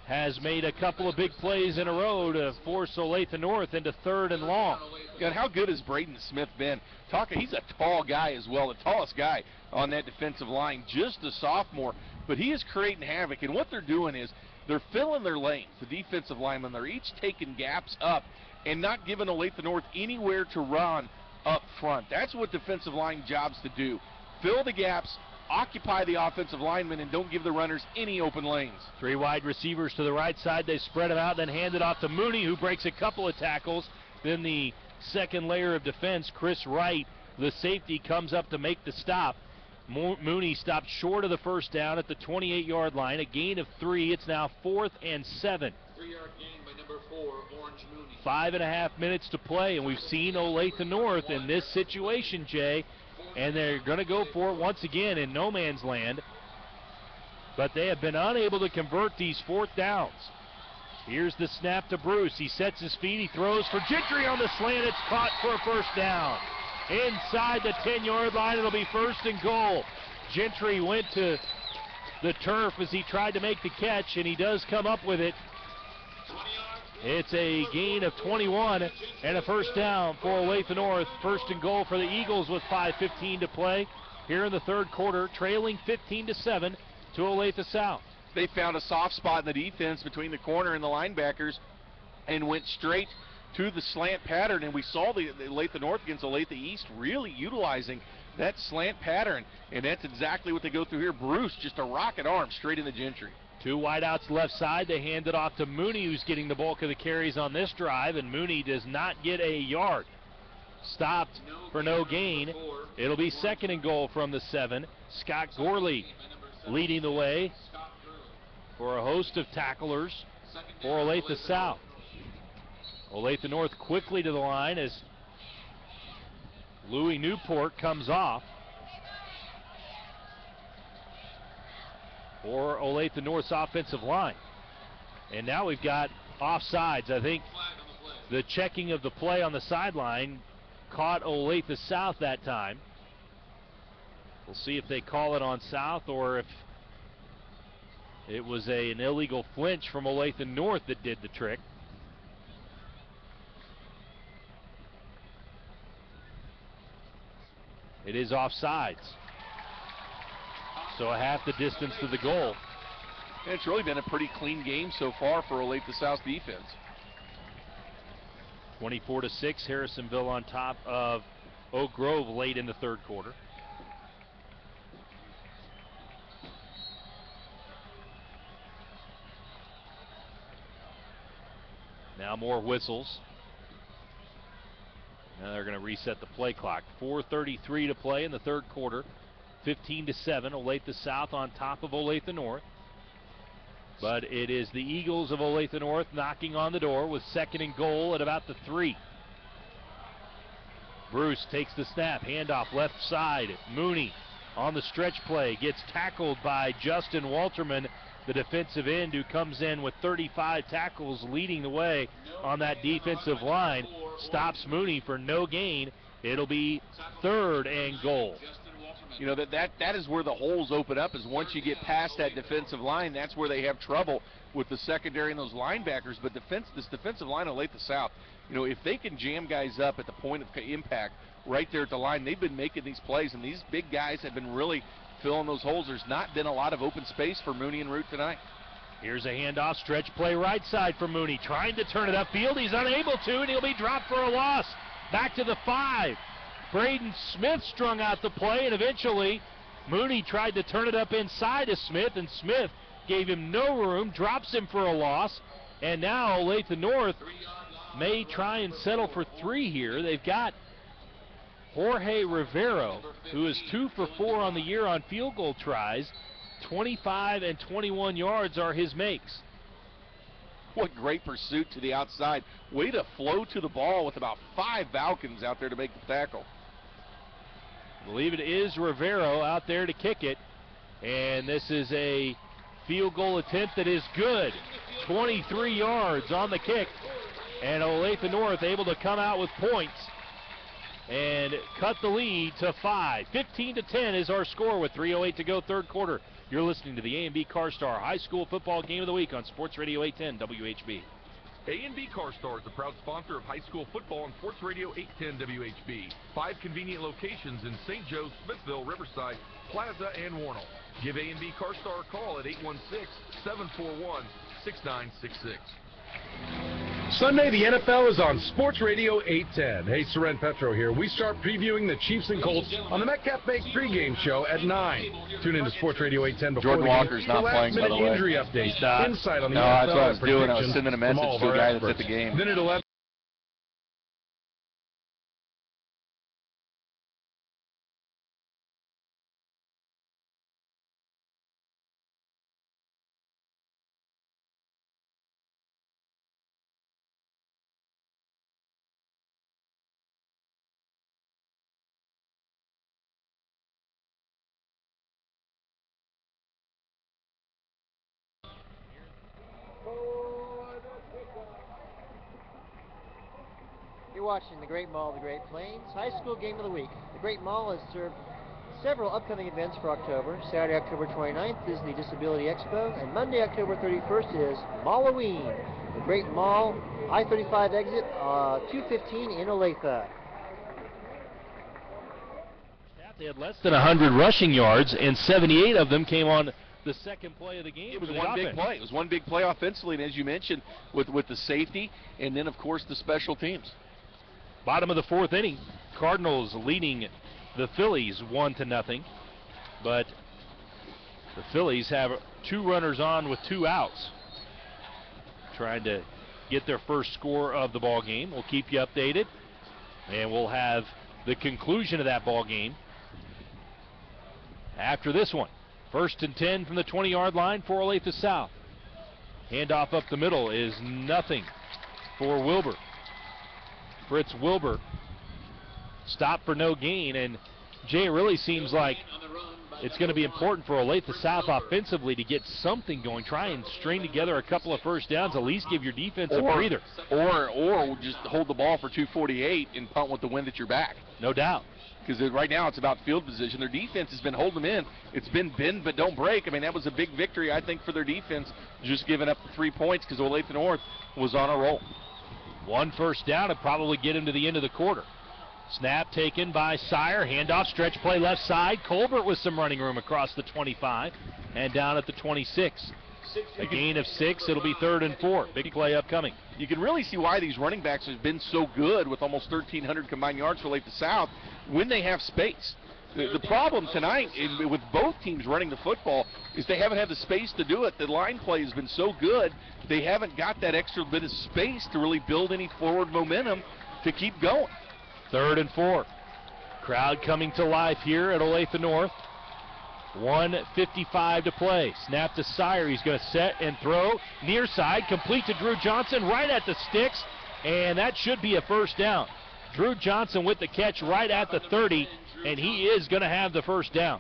has made a couple of big plays in a row to force Olathe North into third and long. And how good has Braden Smith been? He's a tall guy as well, the tallest guy on that defensive line, just a sophomore, but he is creating havoc, and what they're doing is they're filling their lanes, the defensive linemen. They're each taking gaps up and not giving Olathe North anywhere to run up front. That's what defensive line jobs to do. Fill the gaps, occupy the offensive linemen, and don't give the runners any open lanes. 3 wide receivers to the right side. They spread them out, then hand it off to Mooney, who breaks a couple of tackles. Then the second layer of defense, Chris Wright, the safety, comes up to make the stop. Mooney stopped short of the first down at the 28-yard line. A gain of 3. It's now 4th and 7. 3-yard gain by number 4, Orange Mooney. 5.5 minutes to play, and we've seen Olathe North in this situation, Jay, and they're going to go for it once again in no man's land, but they have been unable to convert these fourth downs. Here's the snap to Bruce. He sets his feet. He throws for Gentry on the slant. It's caught for a first down. Inside the 10-yard line, it'll be first and goal. Gentry went to the turf as he tried to make the catch, and he does come up with it. It's a gain of 21 and a first down for Olathe North. First and goal for the Eagles with 5:15 to play here in the third quarter, trailing 15-7 to Olathe South. They found a soft spot in the defense between the corner and the linebackers and went straight to the slant pattern, and we saw the Olathe North against Olathe East really utilizing that slant pattern, and that's exactly what they go through here. Bruce, just a rocket arm straight into Gentry. 2 wideouts left side. They hand it off to Mooney, who's getting the bulk of the carries on this drive, and Mooney does not get a yard. Stopped for no gain. It'll be second and goal from the 7. Scott Gorley leading the way for a host of tacklers for Olathe South. Olathe North quickly to the line as Louis Newport comes off for Olathe North's offensive line. And now we've got offsides. I think the checking of the play on the sideline caught Olathe South that time. We'll see if they call it on South or if it was an illegal flinch from Olathe North that did the trick. It is offsides. So a half the distance to the goal. And it's really been a pretty clean game so far for Olathe South defense. 24-6, Harrisonville on top of Oak Grove late in the third quarter. Now more whistles. Now they're going to reset the play clock. 4:33 to play in the third quarter. 15-7, Olathe South on top of Olathe North. But it is the Eagles of Olathe North knocking on the door with second and goal at about the 3. Bruce takes the snap, handoff left side. Mooney on the stretch play gets tackled by Justin Walterman, the defensive end, who comes in with 35 tackles leading the way on that defensive line. Stops Mooney for no gain. It'll be third and goal. You know, that is where the holes open up, is once you get past that defensive line, that's where they have trouble with the secondary and those linebackers. But this defensive line of Olathe South, you know, if they can jam guys up at the point of impact right there at the line, they've been making these plays, and these big guys have been really filling those holes. There's not been a lot of open space for Mooney and Root tonight. Here's a handoff, stretch play right side for Mooney, trying to turn it upfield. He's unable to, and he'll be dropped for a loss. Back to the 5. Braden Smith strung out the play, and eventually Mooney tried to turn it up inside to Smith, and Smith gave him no room, drops him for a loss. And now Olathe North may try and settle for 3 here. They've got Jorge Rivero, who is 2 for 4 on the year on field goal tries. 25 and 21 yards are his makes. What great pursuit to the outside. Way to flow to the ball with about 5 Falcons out there to make the tackle. I believe it is Rivero out there to kick it. And this is a field goal attempt that is good. 23 yards on the kick. And Olathe North able to come out with points and cut the lead to 5. 15-10 is our score with 3:08 to go, third quarter. You're listening to the A&B CarStar High School Football Game of the Week on Sports Radio 810 WHB. A&B CarStar is a proud sponsor of high school football on Sports Radio 810 WHB. 5 convenient locations in St. Joe, Smithville, Riverside, Plaza, and Warnell. Give A&B CarStar a call at 816-741-6966. Sunday, the NFL is on Sports Radio 810. Hey, Soren Petro here. We start previewing the Chiefs and Colts on the Metcalf Bank pregame show at 9. Tune into Sports Radio 810 before Jordan the Walker's game. not playing, by the way. Injury updates, insight on the No, NFL, that's what I was doing. I was predictions sending a from message all of to a our guy that's experts. at the game. Then at 11. You're watching the Great Mall of the Great Plains High School Game of the Week. The Great Mall has served several upcoming events for October. Saturday, October 29th is the Disability Expo, and Monday, October 31st is Malloween. The Great Mall, I-35 exit, 215 in Olathe. They had less than 100 rushing yards, and 78 of them came on the second play of the game. It was one big play. It was one big play offensively, and as you mentioned, with the safety, and then, of course, the special teams. Bottom of the 4th inning, Cardinals leading the Phillies 1-0, but the Phillies have 2 runners on with 2 outs, trying to get their first score of the ball game. We'll keep you updated, and we'll have the conclusion of that ball game after this one. 1st and 10 from the 20-yard line for Olathe South. Handoff up the middle is nothing for Wilbur. Fritz Wilbur stopped for no gain, and Jay, it really seems like it's going to be important for Olathe South offensively to get something going. Try and string together a couple of first downs, at least give your defense a breather. Or just hold the ball for 248 and punt with the wind at your back. No doubt. Because right now it's about field position. Their defense has been holding them in. It's been bend but don't break. I mean, that was a big victory, I think, for their defense, just giving up the 3 points because Olathe North was on a roll. 1 first down to probably get him to the end of the quarter. Snap taken by Sire. Handoff, stretch play left side. Colbert with some running room across the 25 and down at the 26. A gain of 6. It'll be 3rd and 4. Big play upcoming. You can really see why these running backs have been so good with almost 1,300 combined yards for Olathe South when they have space. The problem tonight with both teams running the football is they haven't had the space to do it. The line play has been so good, they haven't got that extra bit of space to really build any forward momentum to keep going. 3rd and 4. Crowd coming to life here at Olathe North. 1:55 to play. Snap to Sire. He's going to set and throw. Near side, complete to Drew Johnson, right at the sticks, and that should be a first down. Drew Johnson with the catch right at the 30, and he is going to have the first down.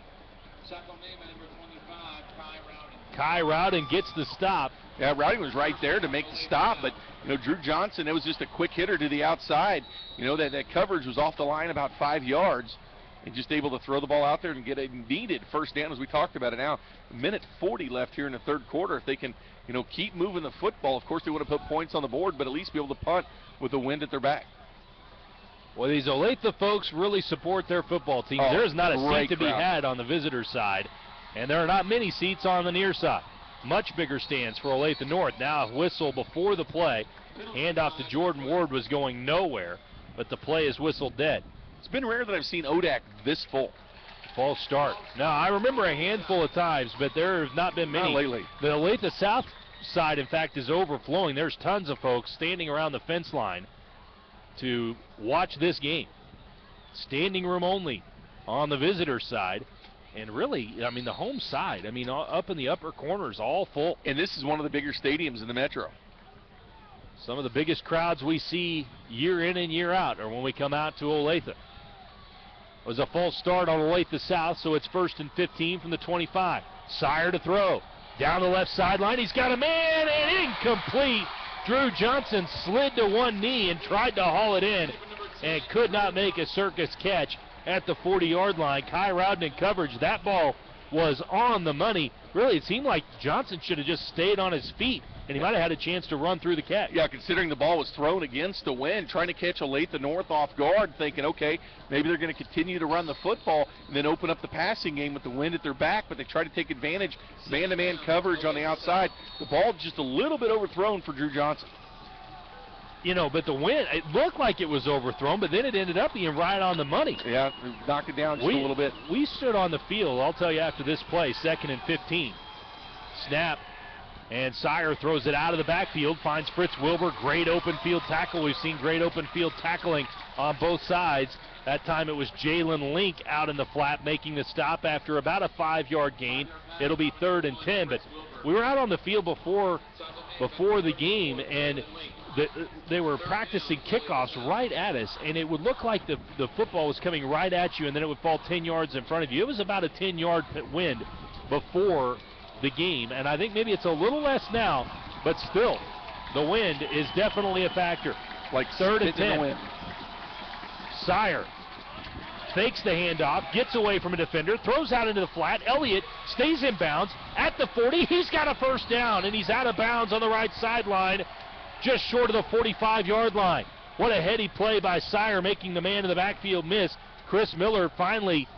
Kai Rowden gets the stop. Yeah, Rowden was right there to make the stop, but Drew Johnson, it was just a quick hitter to the outside. That coverage was off the line about 5 yards, and just able to throw the ball out there and get a needed first down, as we talked about it now. A minute 40 left here in the third quarter. If they can, keep moving the football, of course they want to put points on the board, but at least be able to punt with the wind at their back. Well, these Olathe folks really support their football team. Oh, there's not a seat to be crowd. had on the visitor side, and there are not many seats on the near side. Much bigger stands for Olathe North. Now a whistle before the play. Handoff to Jordan Ward was going nowhere, but the play is whistled dead. It's been rare that I've seen ODAC this full. False start. Now, I remember a handful of times, but there have not been many. Not lately. The Olathe South side, in fact, is overflowing. There's tons of folks standing around the fence line to watch this game. Standing room only on the visitor side. And really, the home side, up in the upper corners, all full. And this is one of the bigger stadiums in the Metro. Some of the biggest crowds we see year in and year out are when we come out to Olathe. It was a false start on Olathe South, so it's 1st and 15 from the 25. Sire to throw. Down the left sideline, he's got a man, and incomplete. Drew Johnson slid to one knee and tried to haul it in and could not make a circus catch at the 40-yard line. Kai Rowden in coverage. That ball was on the money. Really, it seemed like Johnson should have just stayed on his feet, and he might have had a chance to run through the catch. Yeah, considering the ball was thrown against the wind, trying to catch Olathe North off guard, thinking, okay, maybe they're going to continue to run the football and then open up the passing game with the wind at their back, but they try to take advantage, man-to-man coverage on the outside. The ball just a little bit overthrown for Drew Johnson. But the wind, it looked like it was overthrown, but then it ended up being right on the money. Yeah, knocked it down just a little bit. We stood on the field, I'll tell you, after this play, 2nd and 15. Snap, and Sire throws it out of the backfield, finds Fritz Wilbur. Great open field tackle. We've seen great open field tackling on both sides. That time it was Jalen Link out in the flat making the stop after about a 5-yard gain. It'll be 3rd and 10, but we were out on the field before the game, and they were practicing kickoffs right at us, and it would look like the football was coming right at you, and then it would fall 10 yards in front of you. It was about a 10-yard wind before the game, and I think maybe it's a little less now, but still, the wind is definitely a factor. Like 3rd and 10. Sire fakes the handoff, gets away from a defender, throws out into the flat. Elliott stays in bounds at the 40. He's got a first down, and he's out of bounds on the right sideline, just short of the 45-yard line. What a heady play by Sire, making the man in the backfield miss. Chris Miller finally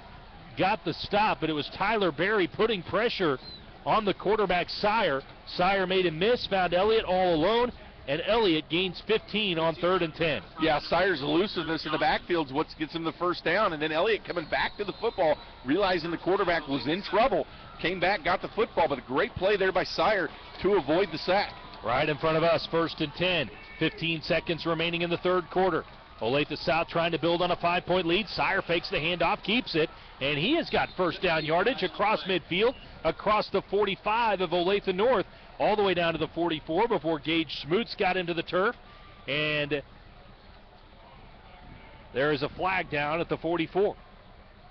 got the stop, but it was Tyler Berry putting pressure on the quarterback Sire. Sire made him miss, found Elliott all alone, and Elliott gains 15 on 3rd and 10. Yeah, Sire's elusiveness in the backfield is what gets him the first down, and then Elliott coming back to the football, realizing the quarterback was in trouble, came back, got the football, but a great play there by Sire to avoid the sack. Right in front of us, 1st and 10. 15 seconds remaining in the third quarter. Olathe South trying to build on a 5-point lead. Sire fakes the handoff, keeps it, and he has got first down yardage across midfield, across the 45 of Olathe North, all the way down to the 44 before Gage Schmutz got into the turf. And there is a flag down at the 44,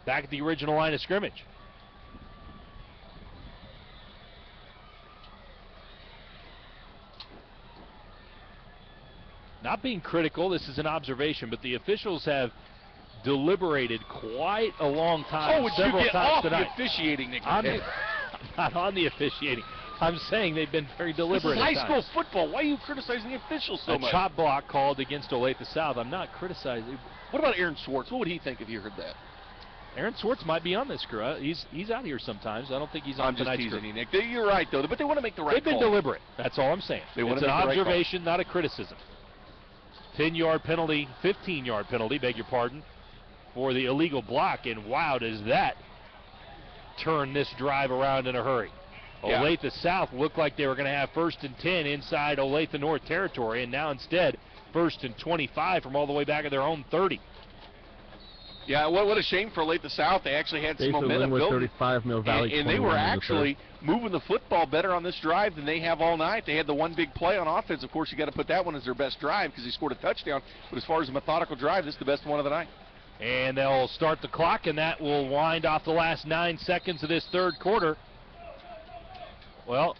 back at the original line of scrimmage. Not being critical, this is an observation, but the officials have deliberated quite a long time. Oh, would several you get times off tonight. the officiating, Nick? I'm not on the officiating. I'm saying they've been very deliberate. This is at high school times. football. Why are you criticizing the officials so much? A chop block called against Olathe South. I'm not criticizing. What about Aaron Schwartz? What would he think if he heard that? Aaron Schwartz might be on this crew. He's out here sometimes. I don't think he's on I'm just tonight's teasing crew. you, Nick. You're right, though. But they want to make the right They've been call. deliberate. That's all I'm saying. They want it's to an make the right call. observation, not a criticism. 10-yard penalty, 15-yard penalty, beg your pardon, for the illegal block. And wow, does that turn this drive around in a hurry. Yeah. Olathe South looked like they were going to have 1st and 10 inside Olathe North territory, and now instead 1st and 25 from all the way back at their own 30. Yeah, what a shame for Olathe South. They actually had some momentum building. 35, Mill Valley, and they were actually moving the football better on this drive than they have all night. They had the one big play on offense. Of course, you got to put that one as their best drive because he scored a touchdown. But as far as a methodical drive, this is the best one of the night. And they'll start the clock, and that will wind off the last 9 seconds of this third quarter. Well,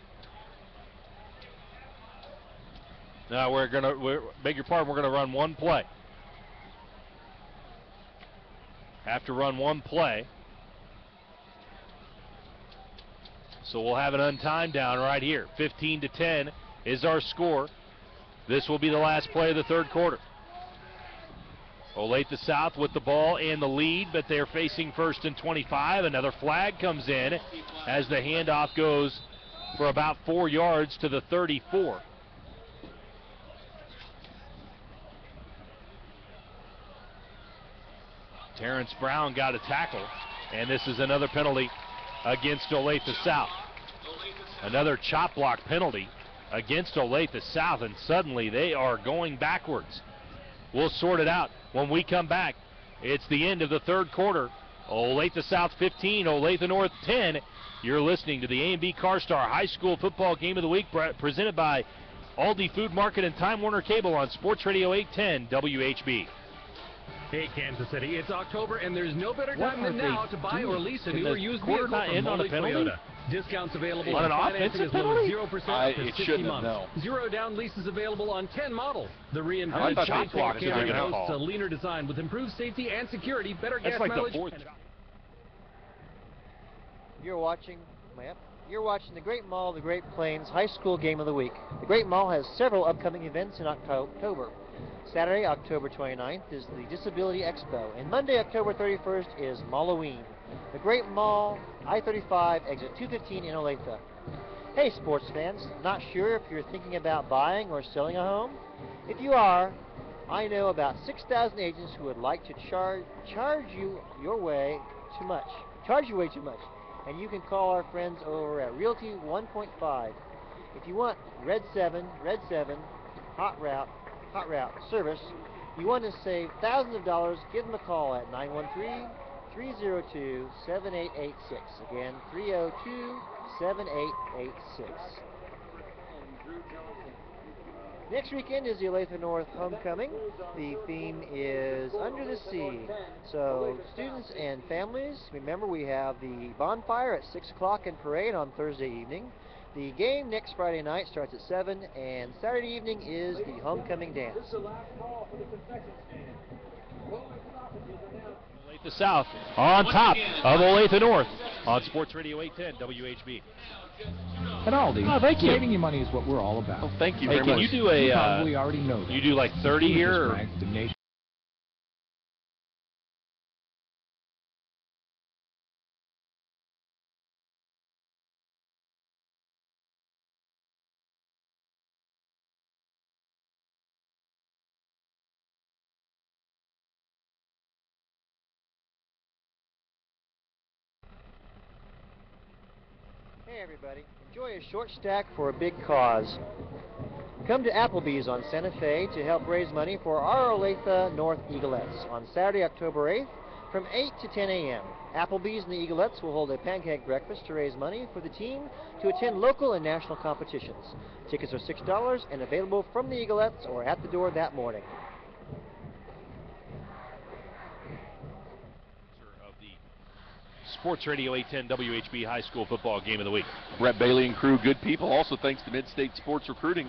now beg your pardon, we're going to run one play. have to run one play. So we'll have an untimed down right here. 15-10 is our score. This will be the last play of the third quarter. Olathe South with the ball and the lead, but they're facing 1st and 25. Another flag comes in as the handoff goes for about 4 yards to the 34. Terrence Brown got a tackle, and this is another penalty against Olathe South. Another chop block penalty against Olathe South, and suddenly they are going backwards. We'll sort it out when we come back. It's the end of the third quarter. Olathe South 15, Olathe North 10. You're listening to the A&B CarStar High School Football Game of the Week, presented by Aldi Food Market and Time Warner Cable on Sports Radio 810 WHB. Hey, Kansas City, it's October, and there's no better time than now to buy or lease a new or used vehicle from Toyota. Discounts available on financing as low as 0% for 60 months. Zero down leases available on 10 models. The reinvented Camry boasts a leaner design with improved safety and security, better gas mileage. You're watching the Great Mall, the Great Plains High School Game of the Week. The Great Mall has several upcoming events in October. Saturday, October 29th is the Disability Expo, and Monday, October 31st is Malloween. The Great Mall, I-35, exit 215 in Olathe. Hey, sports fans, not sure if you're thinking about buying or selling a home? If you are, I know about 6,000 agents who would like to charge you way too much. And you can call our friends over at Realty 1.5. If you want Red 7, Hot Route service, you want to save thousands of dollars, give them a call at 913-302-7886. Again, 302-7886. Next weekend is the Olathe North homecoming. The theme is Under the Sea. So students and families, remember we have the bonfire at 6 o'clock and parade on Thursday evening. The game next Friday night starts at 7, and Saturday evening is the homecoming dance. Olathe South on top of Olathe North on Sports Radio 810 WHB. At Aldi, thank you. Saving you money is what we're all about. Oh, thank you very much. Can you do a? You probably already know that. You do like 30 here? Or? Hey everybody, enjoy a short stack for a big cause. Come to Applebee's on Santa Fe to help raise money for our Olathe North Eaglettes on Saturday, October 8th from 8 to 10 a.m. Applebee's and the Eaglettes will hold a pancake breakfast to raise money for the team to attend local and national competitions. Tickets are $6 and available from the Eaglettes or at the door that morning. Sports Radio 810 WHB High School Football Game of the Week. Brett Bailey and crew, good people. Also thanks to Mid-State Sports Recruiting.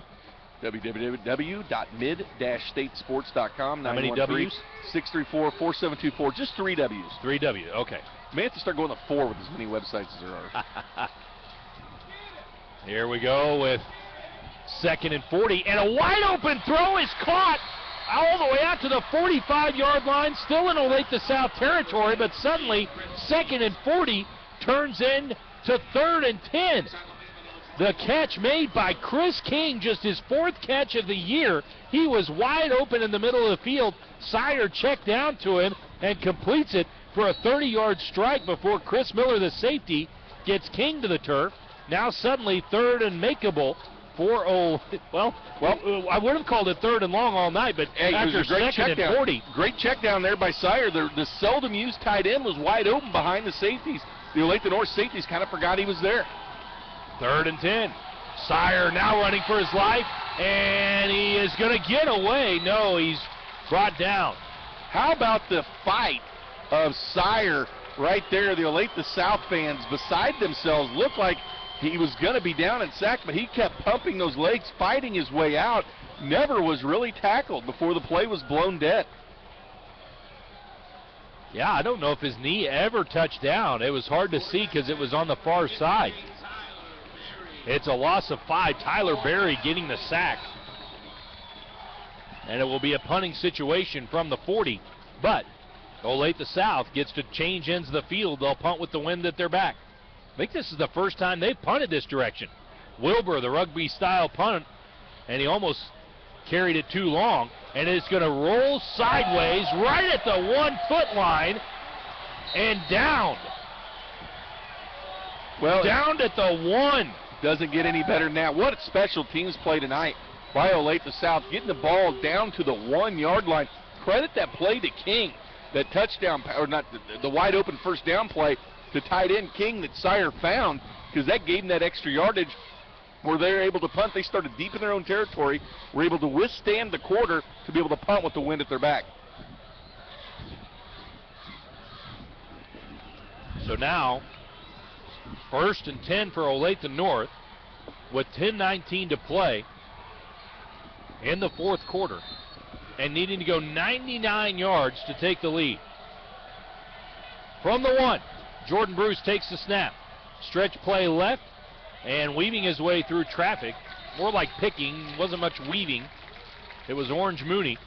www.mid-statesports.com. How many W's? 634-4724. Just 3 W's. 3 W, okay. May have to start going to 4 with as many websites as there are. Here we go with 2nd and 40, and a wide open throw is caught all the way out to the 45-yard line, still in Olathe South territory, but suddenly 2nd and 40 turns into 3rd and 10. The catch made by Chris King, just his 4th catch of the year. He was wide open in the middle of the field. Sire checked down to him and completes it for a 30-yard strike before Chris Miller, the safety, gets King to the turf. Now suddenly 3rd and makeable for I would have called it 3rd and long all night, but after 2nd and 40. Great check down there by Sire. The seldom used tight end was wide open behind the safeties. The Olathe North safeties kind of forgot he was there. 3rd and 10. Sire now running for his life, and he is going to get away. No, he's brought down. How about the fight of Sire right there? The Olathe South fans beside themselves, looked like he was going to be down and sacked, but he kept pumping those legs, fighting his way out. Never was really tackled before the play was blown dead. Yeah, I don't know if his knee ever touched down. It was hard to see because it was on the far side. It's a loss of 5. Tyler Berry getting the sack. And it will be a punting situation from the 40. But Olathe South gets to change ends of the field. They'll punt with the wind at their back. I think this is the first time they've punted this direction. Wilbur, the rugby-style punt, and he almost carried it too long. And it's going to roll sideways right at the 1 foot line and down. Well, down at the 1. Doesn't get any better than that. What a special teams play tonight by Olathe South, getting the ball down to the 1 yard line. Credit that play to King, that touchdown, or not, the wide open first down play to tight end King that Sire found, because that gave them that extra yardage where they're able to punt. They started deep in their own territory, were able to withstand the quarter to be able to punt with the wind at their back. So now, 1st and 10 for Olathe North with 10:19 to play in the 4th quarter and needing to go 99 yards to take the lead. From the 1, Jordan Bruce takes the snap. Stretch play left and weaving his way through traffic. More like picking, wasn't much weaving. It was Orange Mooney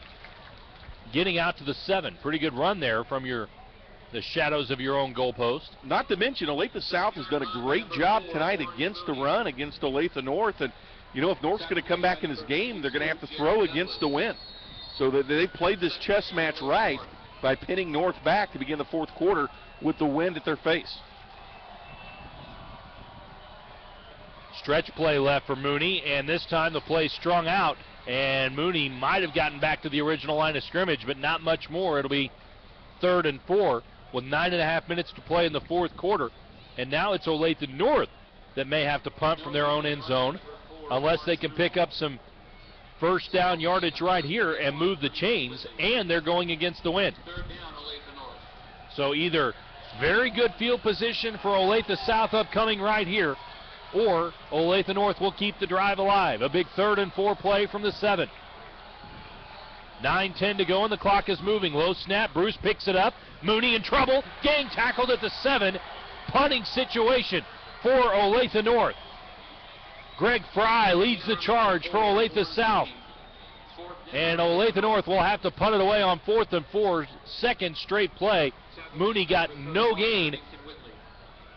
getting out to the 7. Pretty good run there from the shadows of your own goalpost. Not to mention, Olathe South has done a great job tonight against the run, against Olathe North. And, you know, if North's going to come back in this game, they're going to have to throw against the wind. So they played this chess match right by pinning North back to begin the 4th quarter with the wind at their face. Stretch play left for Mooney, and this time the play strung out, and Mooney might have gotten back to the original line of scrimmage, but not much more. It'll be 3rd and 4 with 9.5 minutes to play in the 4th quarter. And now it's Olathe North that may have to punt from their own end zone unless they can pick up some first down yardage right here and move the chains, and they're going against the wind. So either very good field position for Olathe South upcoming right here, or Olathe North will keep the drive alive. A big 3rd and 4 play from the 7. 9:10 to go, and the clock is moving. Low snap. Bruce picks it up. Mooney in trouble. Gang tackled at the 7. Punting situation for Olathe North. Greg Fry leads the charge for Olathe South. And Olathe North will have to punt it away on 4th and 4. 2nd straight play. Mooney got no gain.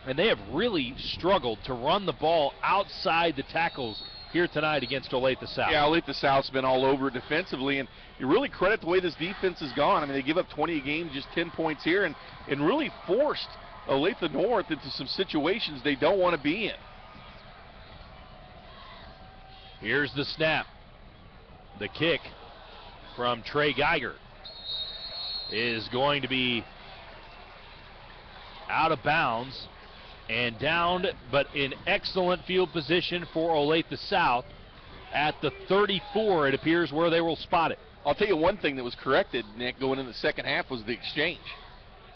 And they have really struggled to run the ball outside the tackles here tonight against Olathe South. Yeah, Olathe South's been all over defensively, and you really credit the way this defense has gone. I mean, they give up 20 a game, just 10 points here, and really forced Olathe North into some situations they don't want to be in. Here's the snap. The kick from Trey Geiger is going to be out of bounds and down, but in excellent field position for Olathe South at the 34, it appears, where they will spot it. I'll tell you one thing that was corrected, Nick, going in the second half was the exchange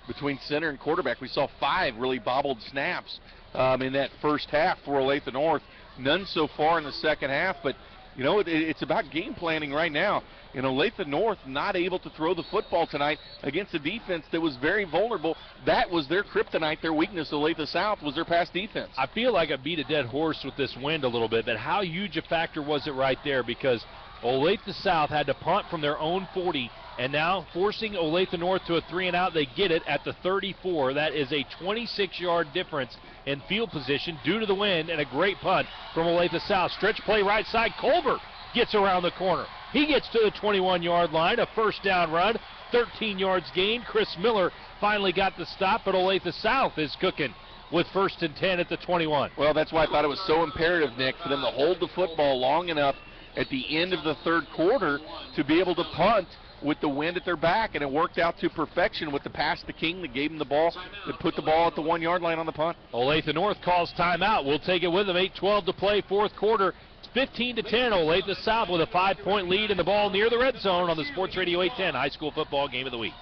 between center and quarterback. We saw 5 really bobbled snaps in that first half for Olathe North. None so far in the second half, but you know, it's about game planning right now. And Olathe North not able to throw the football tonight against a defense that was very vulnerable. That was their kryptonite, their weakness. Olathe South was their pass defense. I feel like I beat a dead horse with this wind a little bit, but how huge a factor was it right there? Because Olathe South had to punt from their own 40, and now forcing Olathe North to a 3-and-out. They get it at the 34. That is a 26-yard difference in field position due to the wind, and a great punt from Olathe South. Stretch play right side. Colbert gets around the corner. He gets to the 21-yard line. A first down run, 13 yards gained. Chris Miller finally got the stop, but Olathe South is cooking with 1st and 10 at the 21. Well, that's why I thought it was so imperative, Nick, for them to hold the football long enough at the end of the 3rd quarter to be able to punt with the wind at their back, and it worked out to perfection with the pass to King that gave him the ball, that put the ball at the 1-yard line on the punt. Olathe North calls timeout. We'll take it with them. 8:12 to play, 4th quarter. 15-10. Olathe South with a 5-point lead, and the ball near the red zone on the Sports Radio 810 High School Football Game of the Week.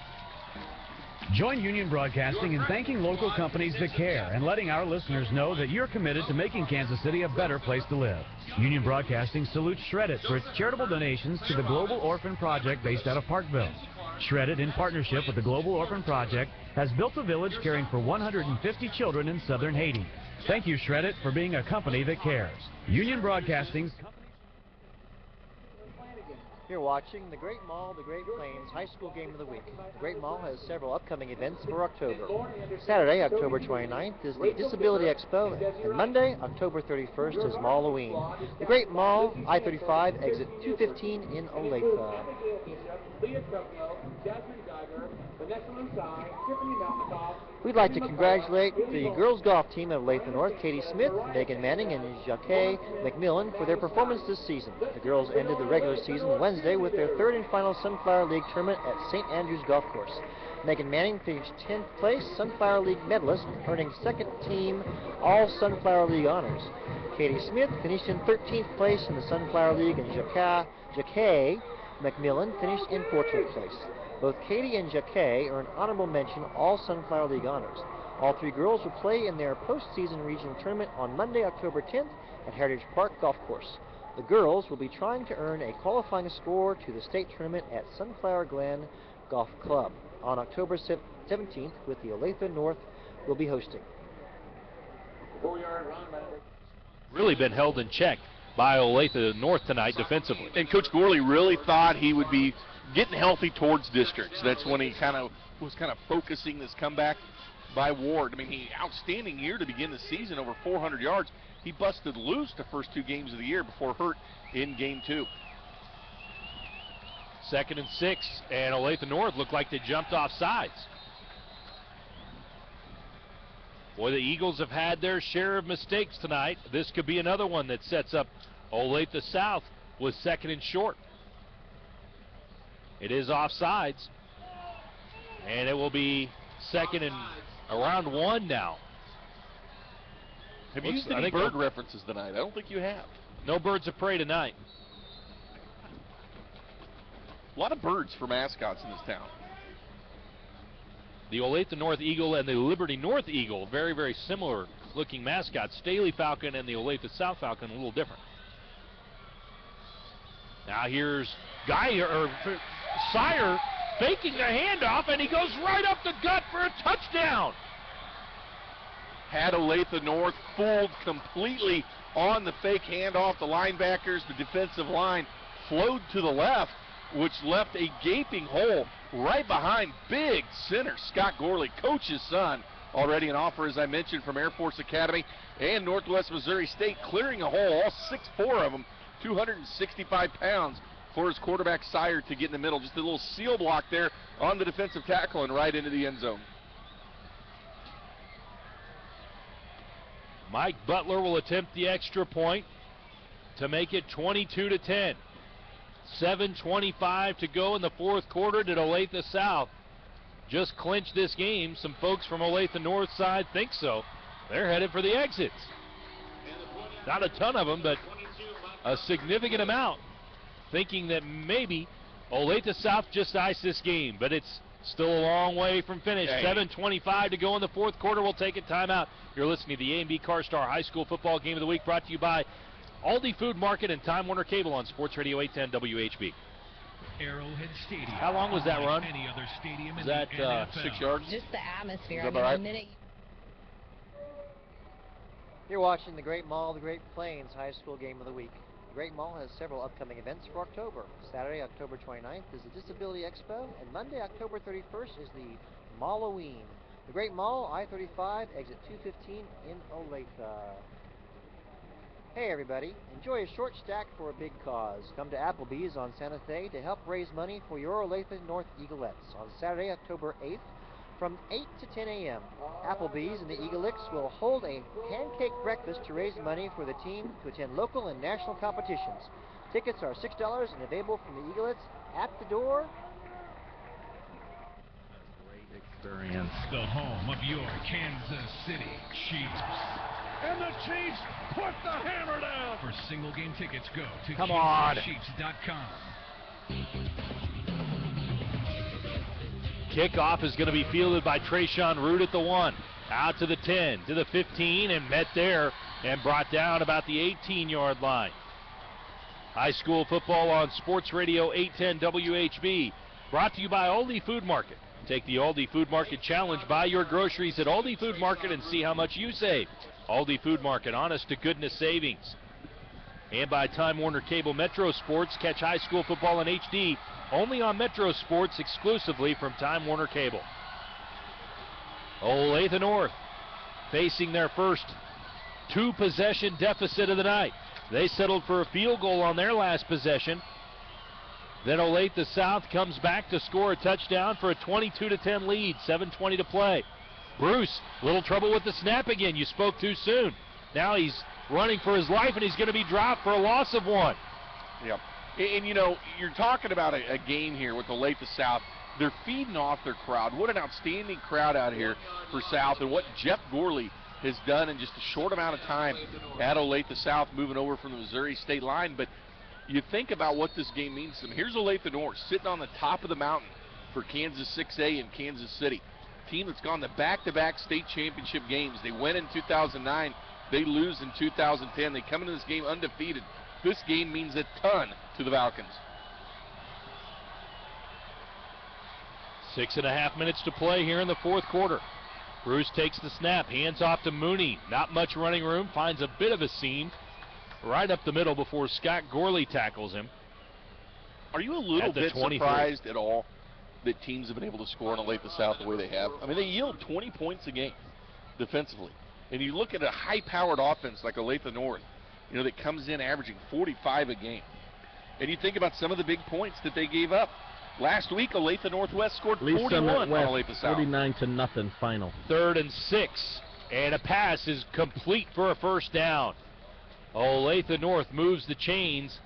Join Union Broadcasting in thanking local companies that care and letting our listeners know that you're committed to making Kansas City a better place to live. Union Broadcasting salutes Shred It for its charitable donations to the Global Orphan Project based out of Parkville. Shredded, in partnership with the Global Orphan Project, has built a village caring for 150 children in southern Haiti. Thank you, Shredded, for being a company that cares. Union Broadcasting's... You're watching the Great Mall, the Great Plains High School Game of the Week. The Great Mall has several upcoming events for October. Saturday, October 29th is the Disability Expo, and Monday, October 31st is Malloween. The Great Mall, I-35, exit 215 in Olathe. We'd like to congratulate the girls golf team of Olathe North, Katie Smith, Megan Manning, and Jacques McMillan for their performance this season. The girls ended the regular season Wednesday with their third and final Sunflower League tournament at St. Andrews Golf Course. Megan Manning finished 10th place Sunflower League medalist, earning second team All Sunflower League honors. Katie Smith finished in 13th place in the Sunflower League, and Jacques McMillan finished in 14th place. Both Katie and Jacques earned honorable mention All Sunflower League honors. All three girls will play in their postseason regional tournament on Monday, October 10th at Heritage Park Golf Course. The girls will be trying to earn a qualifying score to the state tournament at Sunflower Glen Golf Club on October 17th, with the Olathe North will be hosting. Really been held in check by Olathe North tonight defensively. And Coach Gorley really thought he would be getting healthy towards districts. That's when he was focusing this comeback by Ward. I mean, he outstanding year to begin the season, over 400 yards. He busted loose the first two games of the year before hurt in game 2. 2nd and 6, and Olathe North looked like they jumped off sides. Boy, the Eagles have had their share of mistakes tonight. This could be another one that sets up Olathe South with 2nd and short. It is offsides, and it will be 2nd and around 1 now. Have you used any bird references tonight? I don't think you have. No birds of prey tonight. A lot of birds for mascots in this town. The Olathe North Eagle and the Liberty North Eagle, very, very similar looking mascots. Staley Falcon and the Olathe South Falcon, a little different. Now here's Sire faking the handoff, and he goes right up the gut for a touchdown. Had Olathe North fooled completely on the fake handoff. The linebackers, the defensive line flowed to the left, which left a gaping hole right behind big center Scott Gorley, coach's son. Already an offer, as I mentioned, from Air Force Academy and Northwest Missouri State, clearing a hole, all 6'4" of them, 265 pounds for his quarterback Sire to get in the middle. Just a little seal block there on the defensive tackle and right into the end zone. Mike Butler will attempt the extra point to make it 22-10. 7:25 to go in the fourth quarter. Did Olathe South just clinch this game? Some folks from Olathe North side think so. They're headed for the exits. Not a ton of them, but a significant amount, thinking that maybe Olathe South just iced this game, but it's still a long way from finish. 7:25 to go in the fourth quarter. We'll take a timeout. You're listening to the A&B CarStar High School Football Game of the Week, brought to you by Aldi Food Market and Time Warner Cable on Sports Radio 810 WHB. Arrowhead Stadium. How long was that run? Any other stadium was in that the NFL. 6 yards? Just the atmosphere. Is that right? The minute You're watching the Great Mall, the Great Plains High School Game of the Week. The Great Mall has several upcoming events for October. Saturday, October 29th is the Disability Expo, and Monday, October 31st is the Malloween. The Great Mall, I-35, exit 215 in Olathe. Hey everybody, enjoy a short stack for a big cause. Come to Applebee's on Santa Fe to help raise money for your Olathe North Eaglettes on Saturday, October 8th from 8 to 10 a.m. Applebee's and the Eaglettes will hold a pancake breakfast to raise money for the team to attend local and national competitions. Tickets are $6 and available from the Eaglettes at the door. Great experience. The home of your Kansas City Chiefs. And the Chiefs put the hammer down. For single game tickets, go to KansasChiefs.com. Kickoff is going to be fielded by Trayshawn Root at the 1. Out to the 10, to the 15, and met there and brought down about the 18-yard line. High school football on Sports Radio 810 WHB. Brought to you by Olathe Food Market. Take the Olathe Food Market Challenge. Buy your groceries at Olathe Food Market and see how much you save. Olathe Food Market, honest to goodness savings. And by Time Warner Cable Metro Sports. Catch high school football in HD only on Metro Sports, exclusively from Time Warner Cable. Olathe North facing their first two-possession deficit of the night. They settled for a field goal on their last possession. Then Olathe South comes back to score a touchdown for a 22-10 lead, 7:20 to play. Bruce, little trouble with the snap again. You spoke too soon. Now he's running for his life, and he's going to be dropped for a loss of 1. Yep. And, you know, you're talking about a game here with Olathe South. They're feeding off their crowd. What an outstanding crowd out here for South, and what Jeff Gorley has done in just a short amount of time at Olathe South, moving over from the Missouri state line. But you think about what this game means to them. Here's Olathe North sitting on the top of the mountain for Kansas 6A in Kansas City. Team that's gone to back-to-back state championship games. They win in 2009. They lose in 2010. They come into this game undefeated. This game means a ton to the Falcons. 6.5 minutes to play here in the fourth quarter. Bruce takes the snap, hands off to Mooney. Not much running room, finds a bit of a seam right up the middle before Scott Gorley tackles him. Are you a little bit surprised at all that teams have been able to score on Olathe South the way they have? I mean, they yield 20 points a game defensively. And you look at a high-powered offense like Olathe North, you know, that comes in averaging 45 a game. And you think about some of the big points that they gave up. Last week, Olathe Northwest scored 41 on Olathe South. 49-0 final. 3rd and 6, and a pass is complete for a first down. Olathe North moves the chains.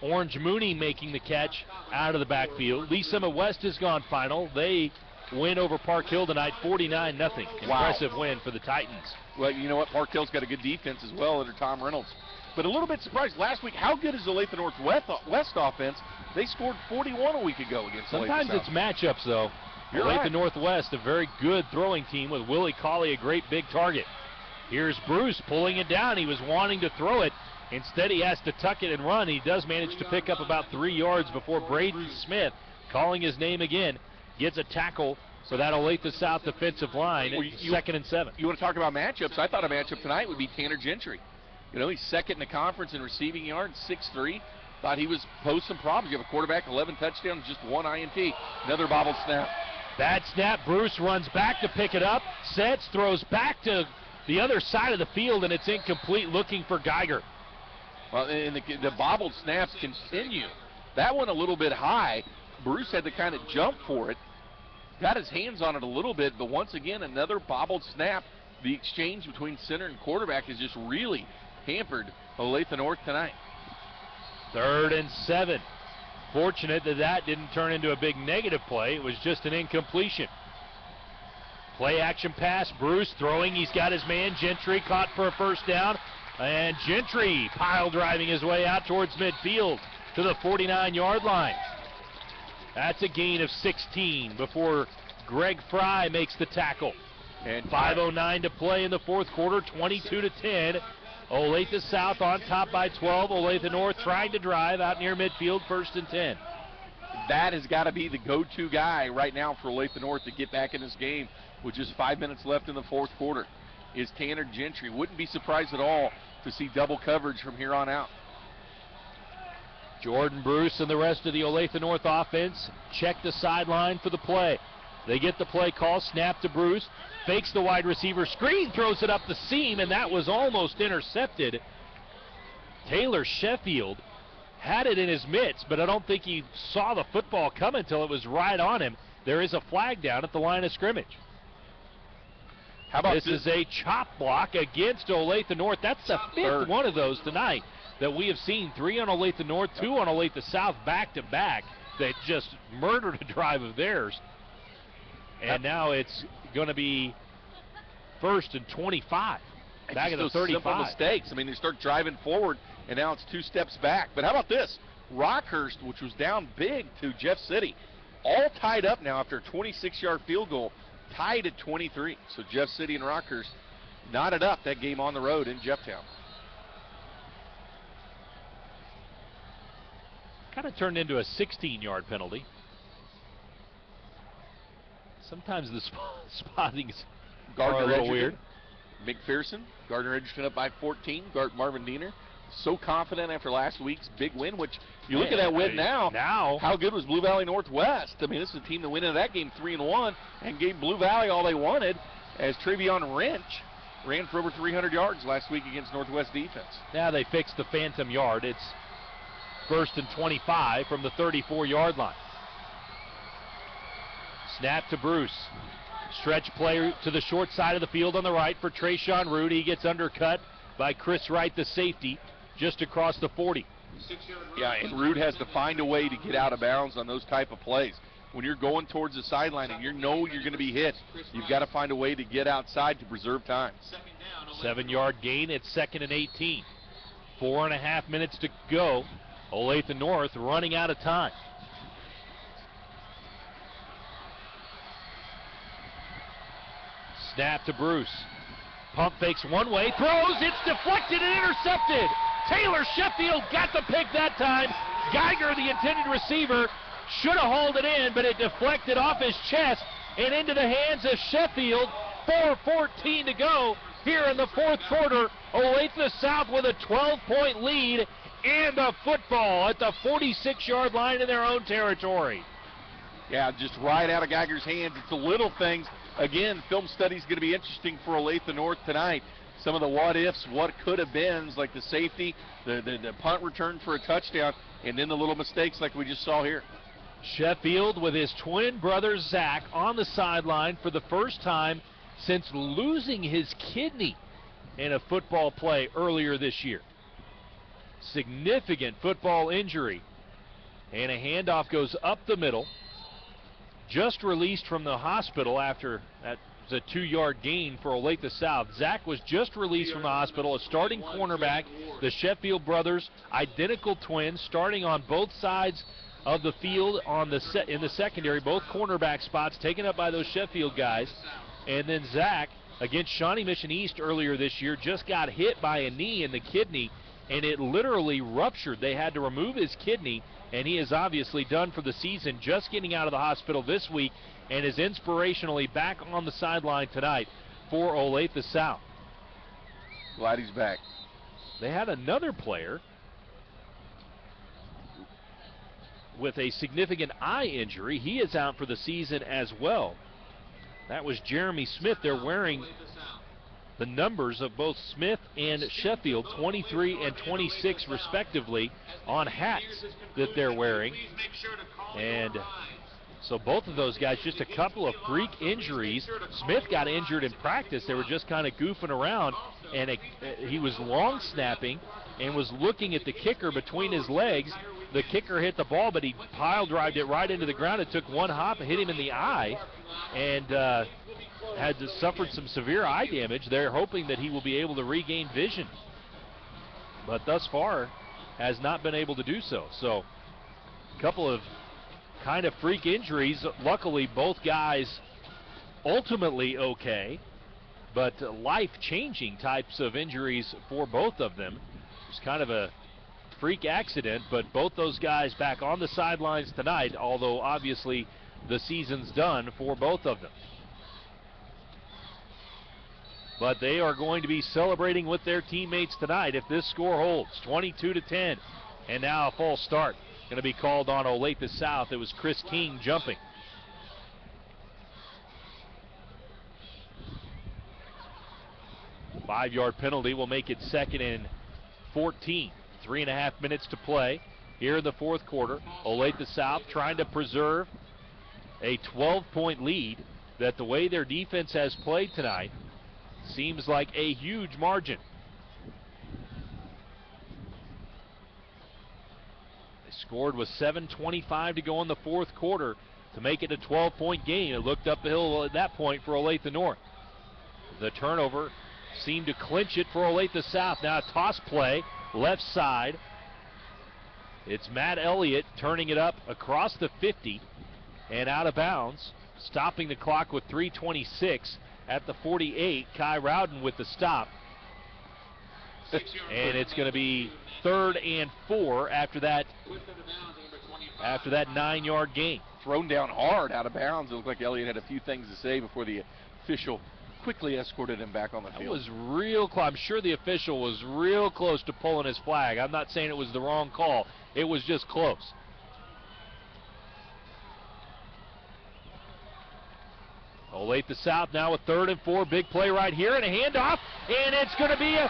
Orange Mooney making the catch out of the backfield. Lee Summit West has gone final. They win over Park Hill tonight, 49-0. Impressive win for the Titans. Well, you know what? Park Hill's got a good defense as well under Tom Reynolds. But a little bit surprised last week, how good is the Olathe Northwest offense? They scored 41 a week ago against Sometimes Olathe South. It's matchups, though. You're Olathe right. Northwest, a very good throwing team with Willie Cauley, a great big target. Here's Bruce pulling it down. He was wanting to throw it. Instead, he has to tuck it and run. He does manage to pick up about 3 yards before Braden Smith, calling his name again, gets a tackle for that Olathe South defensive line. 2nd and 7. You want to talk about matchups? I thought a matchup tonight would be Tanner Gentry. You know, he's second in the conference in receiving yards, 6'3". Thought he was posed some problems. You have a quarterback, 11 touchdowns, just 1 INT. Another bobbled snap. Bad snap. Bruce runs back to pick it up. Sets, throws back to the other side of the field, and it's incomplete, looking for Geiger. Well, and the bobbled snaps continue. That one a little bit high. Bruce had to kind of jump for it. Got his hands on it a little bit, but once again, another bobbled snap. The exchange between center and quarterback has just really hampered Olathe North tonight. 3rd and 7. Fortunate that didn't turn into a big negative play. It was just an incompletion. Play action pass. Bruce throwing. He's got his man Gentry caught for a first down. And Gentry pile driving his way out towards midfield to the 49-yard line. That's a gain of 16 before Greg Fry makes the tackle. And 5:09 to play in the fourth quarter, 22-10. Olathe South on top by 12. Olathe North trying to drive out near midfield, 1st and 10. That has got to be the go-to guy right now for Olathe North to get back in this game with just 5 minutes left in the fourth quarter is Tanner Gentry. Wouldn't be surprised at all to see double coverage from here on out. Jordan Bruce and the rest of the Olathe North offense check the sideline for the play. They get the play call, snap to Bruce, fakes the wide receiver screen, throws it up the seam, and that was almost intercepted. Taylor Sheffield had it in his mitts, but I don't think he saw the football come until it was right on him. There is a flag down at the line of scrimmage. How about this? Is a chop block against Olathe North. That's the 5th one of those tonight that we have seen. 3 on Olathe North, 2 on Olathe South back-to-back that just murdered a drive of theirs. And now it's going to be 1st and 25. Back at the 35. Simple mistakes. I mean, they start driving forward, and now it's 2 steps back. But how about this? Rockhurst, which was down big to Jeff City, all tied up now after a 26-yard field goal, tied at 23. So Jeff City and Rockhurst knotted up that game on the road in Jefftown. Kind of turned into a 16-yard penalty. Sometimes the spottings Gardner are a little Edgerton, weird. McPherson, Gardner Edgerton up by 14. Marvin Diener, so confident after last week's big win, which you look at that win now. How good was Blue Valley Northwest? I mean, this is a team that went into that game 3-1 and gave Blue Valley all they wanted, as Travion Wrench ran for over 300 yards last week against Northwest defense. Now they fixed the phantom yard. It's 1st and 25 from the 34-yard line. Snap to Bruce. Stretch play to the short side of the field on the right for Trayshawn Root. He gets undercut by Chris Wright, the safety, just across the 40. Yeah, and Root has to find a way to get out of bounds on those type of plays. When you're going towards the sideline and you know you're going to be hit, you've got to find a way to get outside to preserve time. 7-yard gain at 2nd and 18. 4.5 minutes to go. Olathe North running out of time. Snap to Bruce. Pump fakes one way, throws, it's deflected and intercepted. Taylor Sheffield got the pick that time. Geiger, the intended receiver, should have hauled it in, but it deflected off his chest and into the hands of Sheffield. 4:14 to go here in the fourth quarter. Olathe South with a 12-point lead and a football at the 46-yard line in their own territory. Yeah, just right out of Geiger's hands. It's the little things. Again, film study is going to be interesting for Olathe North tonight. Some of the what-ifs, what could have been, like the safety, the punt return for a touchdown, and then the little mistakes like we just saw here. Sheffield with his twin brother Zach on the sideline for the first time since losing his kidney in a football play earlier this year. Significant football injury. And a handoff goes up the middle. Just released from the hospital after that was a 2-yard gain for Olathe South. Zach was just released from the hospital, a starting cornerback. The Sheffield brothers, identical twins, starting on both sides of the field on the in the secondary, both cornerback spots taken up by those Sheffield guys. And then Zach, against Shawnee Mission East earlier this year, just got hit by a knee in the kidney, and it literally ruptured. They had to remove his kidney, and he is obviously done for the season, just getting out of the hospital this week, and is inspirationally back on the sideline tonight for Olathe South. Glad he's back. They had another player with a significant eye injury. He is out for the season as well. That was Jeremy Smith. They're wearing the numbers of both Smith and Sheffield, 23 and 26 respectively, on hats that they're wearing. And so both of those guys, just a couple of freak injuries. Smith got injured in practice. They were just kind of goofing around, and he was long snapping and was looking at the kicker between his legs. The kicker hit the ball, but he pile-drived it right into the ground. It took one hop and hit him in the eye, and had suffered some severe eye damage. They're hoping that he will be able to regain vision, but thus far has not been able to do so. So a couple of kind of freak injuries. Luckily, both guys ultimately okay, but life-changing types of injuries for both of them. It's kind of a freak accident, but both those guys back on the sidelines tonight, although obviously the season's done for both of them. But they are going to be celebrating with their teammates tonight if this score holds. 22-10, and now a false start going to be called on Olathe South. It was Chris King jumping. Five-yard penalty will make it 2nd and 14. 3.5 minutes to play here in the fourth quarter. Olathe South trying to preserve a 12-point lead that, the way their defense has played tonight, seems like a huge margin. They scored with 7:25 to go in the fourth quarter to make it a 12-point game. It looked up the hill at that point for Olathe North. The turnover seemed to clinch it for Olathe South. Now a toss play, left side. It's Matt Elliott turning it up across the 50 and out of bounds, stopping the clock with 3:26 at the 48. Kai Rowden with the stop. And it's going to be 3rd and 4 after that 9-yard gain. thrown down hard out of bounds. It looked like Elliott had a few things to say before the official quickly escorted him back on the field. That was real close. I'm sure the official was real close to pulling his flag. I'm not saying it was the wrong call. It was just close. Olathe South now with 3rd and 4. Big play right here and a handoff. And it's going to be a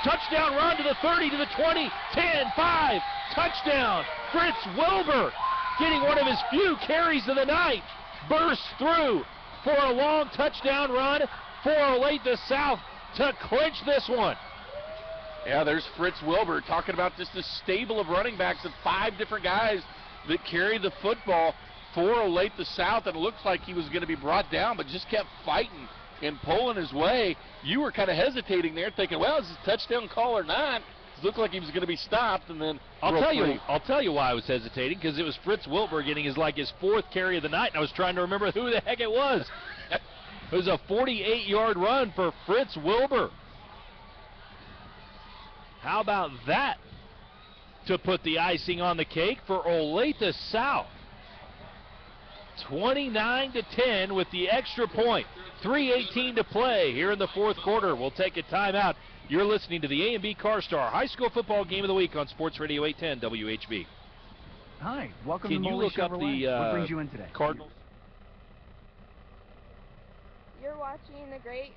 touchdown run to the 30, to the 20, 10, 5. Touchdown. Fritz Wilbur getting one of his few carries of the night. Bursts through for a long touchdown run for Olathe South to clinch this one. Yeah, there's Fritz Wilbur talking about just a stable of running backs of 5 different guys that carry the football for Olathe South, and it looks like he was going to be brought down, but just kept fighting and pulling his way. You were kind of hesitating there, thinking, well, is this a touchdown call or not? It looked like he was going to be stopped, and then I'll tell you why I was hesitating, because it was Fritz Wilbur getting his 4th carry of the night, and I was trying to remember who the heck it was. It was a 48-yard run for Fritz Wilbur. How about that to put the icing on the cake for Olathe South? 29-10 with the extra point. 3:18 to play here in the 4th quarter. We'll take a timeout. You're listening to the A&B CarStar High School Football Game of the Week on Sports Radio 810 WHB. Hi, welcome Can to you Molly look up Chevrolet. the What brings you in today? Cardinals? You're watching the Great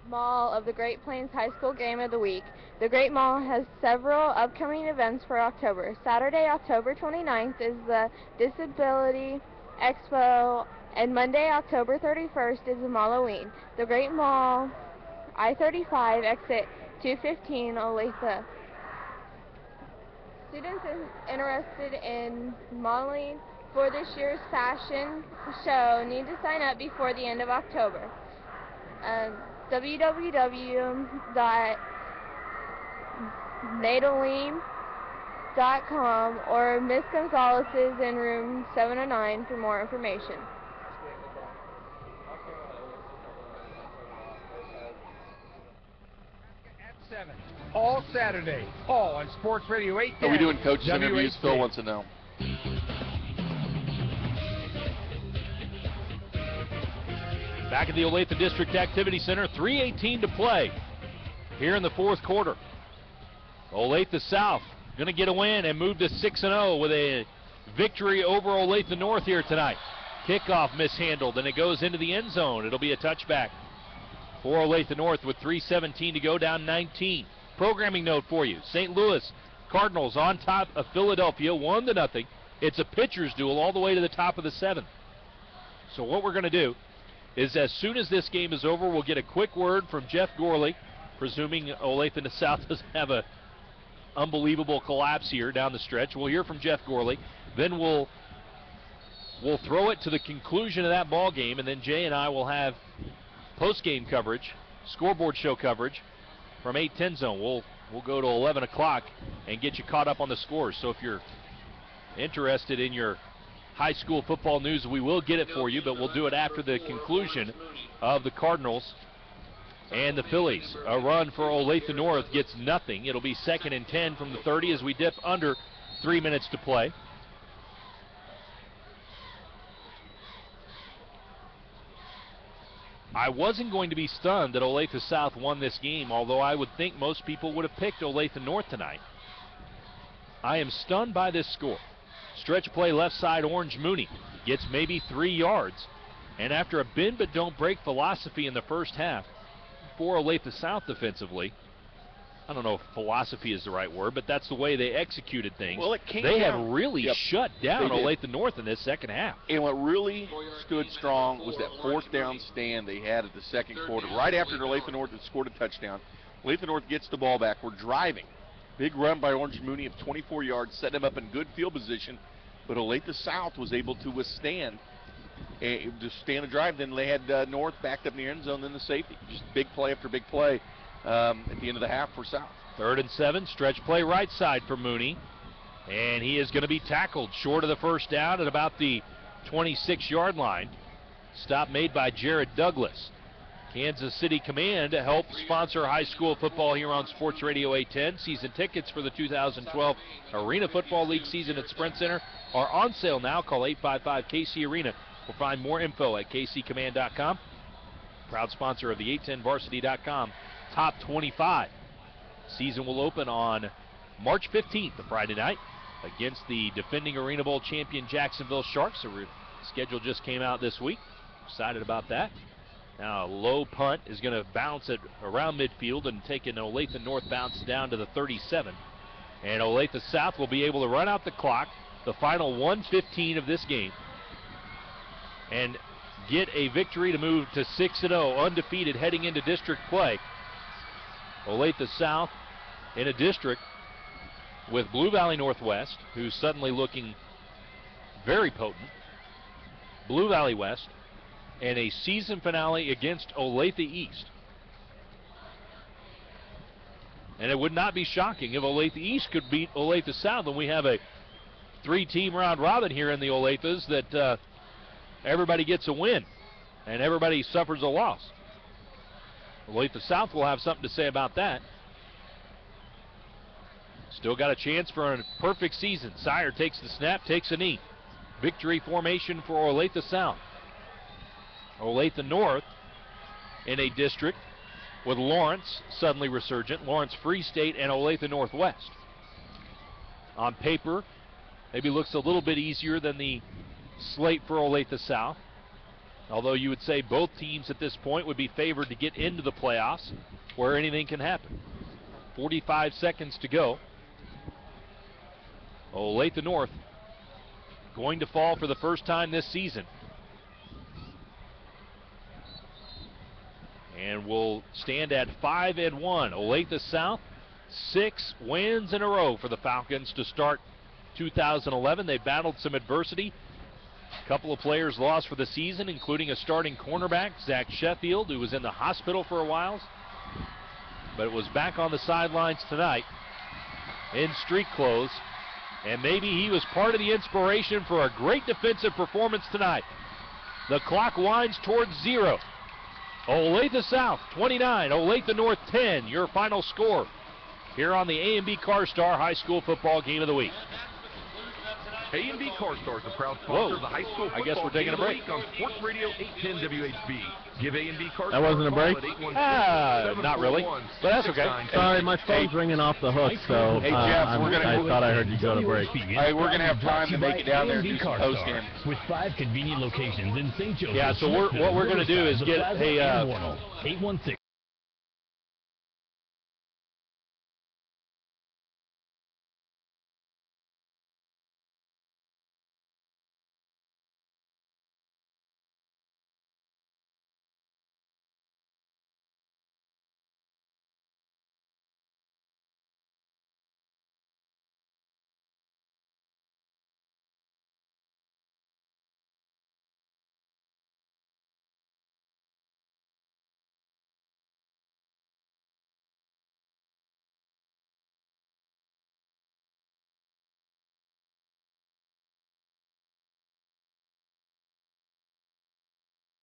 Mall of the Great Plains High School Game of the Week. The Great Mall has several upcoming events for October. Saturday, October 29th is the Disability Expo, and Monday, October 31st is the Malloween. The Great Mall, I-35, exit 215, Olathe. Students interested in modeling for this year's fashion show need to sign up before the end of October. www.nadalim.com or Miss Gonzalez's in room 709 for more information. At 7, all Saturday, all on Sports Radio 810. Are we doing coaches interviews? Phil wants to know. Back at the Olathe District Activity Center, 3:18 to play here in the 4th quarter. Olathe South going to get a win and move to 6-0 with a victory over Olathe North here tonight. Kickoff mishandled, and it goes into the end zone. It'll be a touchback for Olathe North with 3:17 to go, down 19. Programming note for you: St. Louis Cardinals on top of Philadelphia, 1-0. It's a pitcher's duel all the way to the top of the 7th. So what we're going to do is, as soon as this game is over, we'll get a quick word from Jeff Gorley, presuming Olathe South doesn't have a unbelievable collapse here down the stretch. We'll hear from Jeff Gorley. Then we'll throw it to the conclusion of that ball game, and then Jay and I will have post-game coverage, scoreboard show coverage from 8:10 zone. We'll go to 11 o'clock and get you caught up on the scores. So if you're interested in your high school football news, we will get it for you, but we'll do it after the conclusion of the Cardinals and the Phillies. A run for Olathe North gets nothing. It'll be 2nd and 10 from the 30 as we dip under 3 minutes to play. I wasn't going to be stunned that Olathe South won this game, although I would think most people would have picked Olathe North tonight. I am stunned by this score. Stretch play left side, Orange Mooney gets maybe 3 yards. And after a bend but don't break philosophy in the first half for Olathe South defensively, I don't know if philosophy is the right word, but that's the way they executed things. Well, it came they down. have really shut down Olathe North in this second half. And what really stood strong was that 4th down stand they had at the 2nd quarter. Right after Olathe North had scored a touchdown, Olathe North gets the ball back. We're driving. Big run by Orange Mooney of 24 yards, set him up in good field position, but Olathe South was able to withstand to stand the drive. Then they had North backed up in the end zone, then the safety. Just big play after big play at the end of the half for South. 3rd and 7, stretch play right side for Mooney, and he is going to be tackled short of the first down at about the 26-yard line. Stop made by Jared Douglas. Kansas City Command helped sponsor high school football here on Sports Radio 810. Season tickets for the 2012 Arena Football League season at Sprint Center are on sale now. Call 855-KC-ARENA. We'll find more info at kccommand.com. Proud sponsor of the 810varsity.com Top 25. Season will open on March 15th, a Friday night, against the defending Arena Bowl champion Jacksonville Sharks. The schedule just came out this week. Excited about that. Now a low punt is going to bounce it around midfield and take an Olathe North bounce down to the 37. And Olathe South will be able to run out the clock, the final 1:15 of this game, and get a victory to move to 6-0, undefeated heading into district play. Olathe South in a district with Blue Valley Northwest, who's suddenly looking very potent, Blue Valley West, and a season finale against Olathe East. And it would not be shocking if Olathe East could beat Olathe South, and we have a 3-team round robin here in the Olathes that everybody gets a win and everybody suffers a loss. Olathe South will have something to say about that. Still got a chance for a perfect season. Sire takes the snap, takes a knee. Victory formation for Olathe South. Olathe North in a district with Lawrence suddenly resurgent, Lawrence Free State, and Olathe Northwest. On paper, maybe looks a little bit easier than the slate for Olathe South, although you would say both teams at this point would be favored to get into the playoffs, where anything can happen. 45 seconds to go. Olathe North going to fall for the first time this season, and will stand at 5-1. Olathe South, 6 wins in a row for the Falcons to start 2011. They battled some adversity. A couple of players lost for the season, including a starting cornerback, Zach Sheffield, who was in the hospital for a while, but it was back on the sidelines tonight in street clothes, and maybe he was part of the inspiration for a great defensive performance tonight. The clock winds towards 0. Olathe South 29, Olathe North 10, your final score here on the A&B CarStar High School Football Game of the Week. A&B CarStar is a proud sponsor of the high school football I guess we're taking a break on Sports Radio 810 WHB. Give A&B CarStar That wasn't a break? Not really, but that's okay. Sorry, my phone's ringing off the hook, so hey, Jeff, I thought I heard you go to break. Hey, we're going to have time to make it down there and do some post-game. With 5 convenient locations in St. Joseph. Yeah, so what we're going to do is get a 816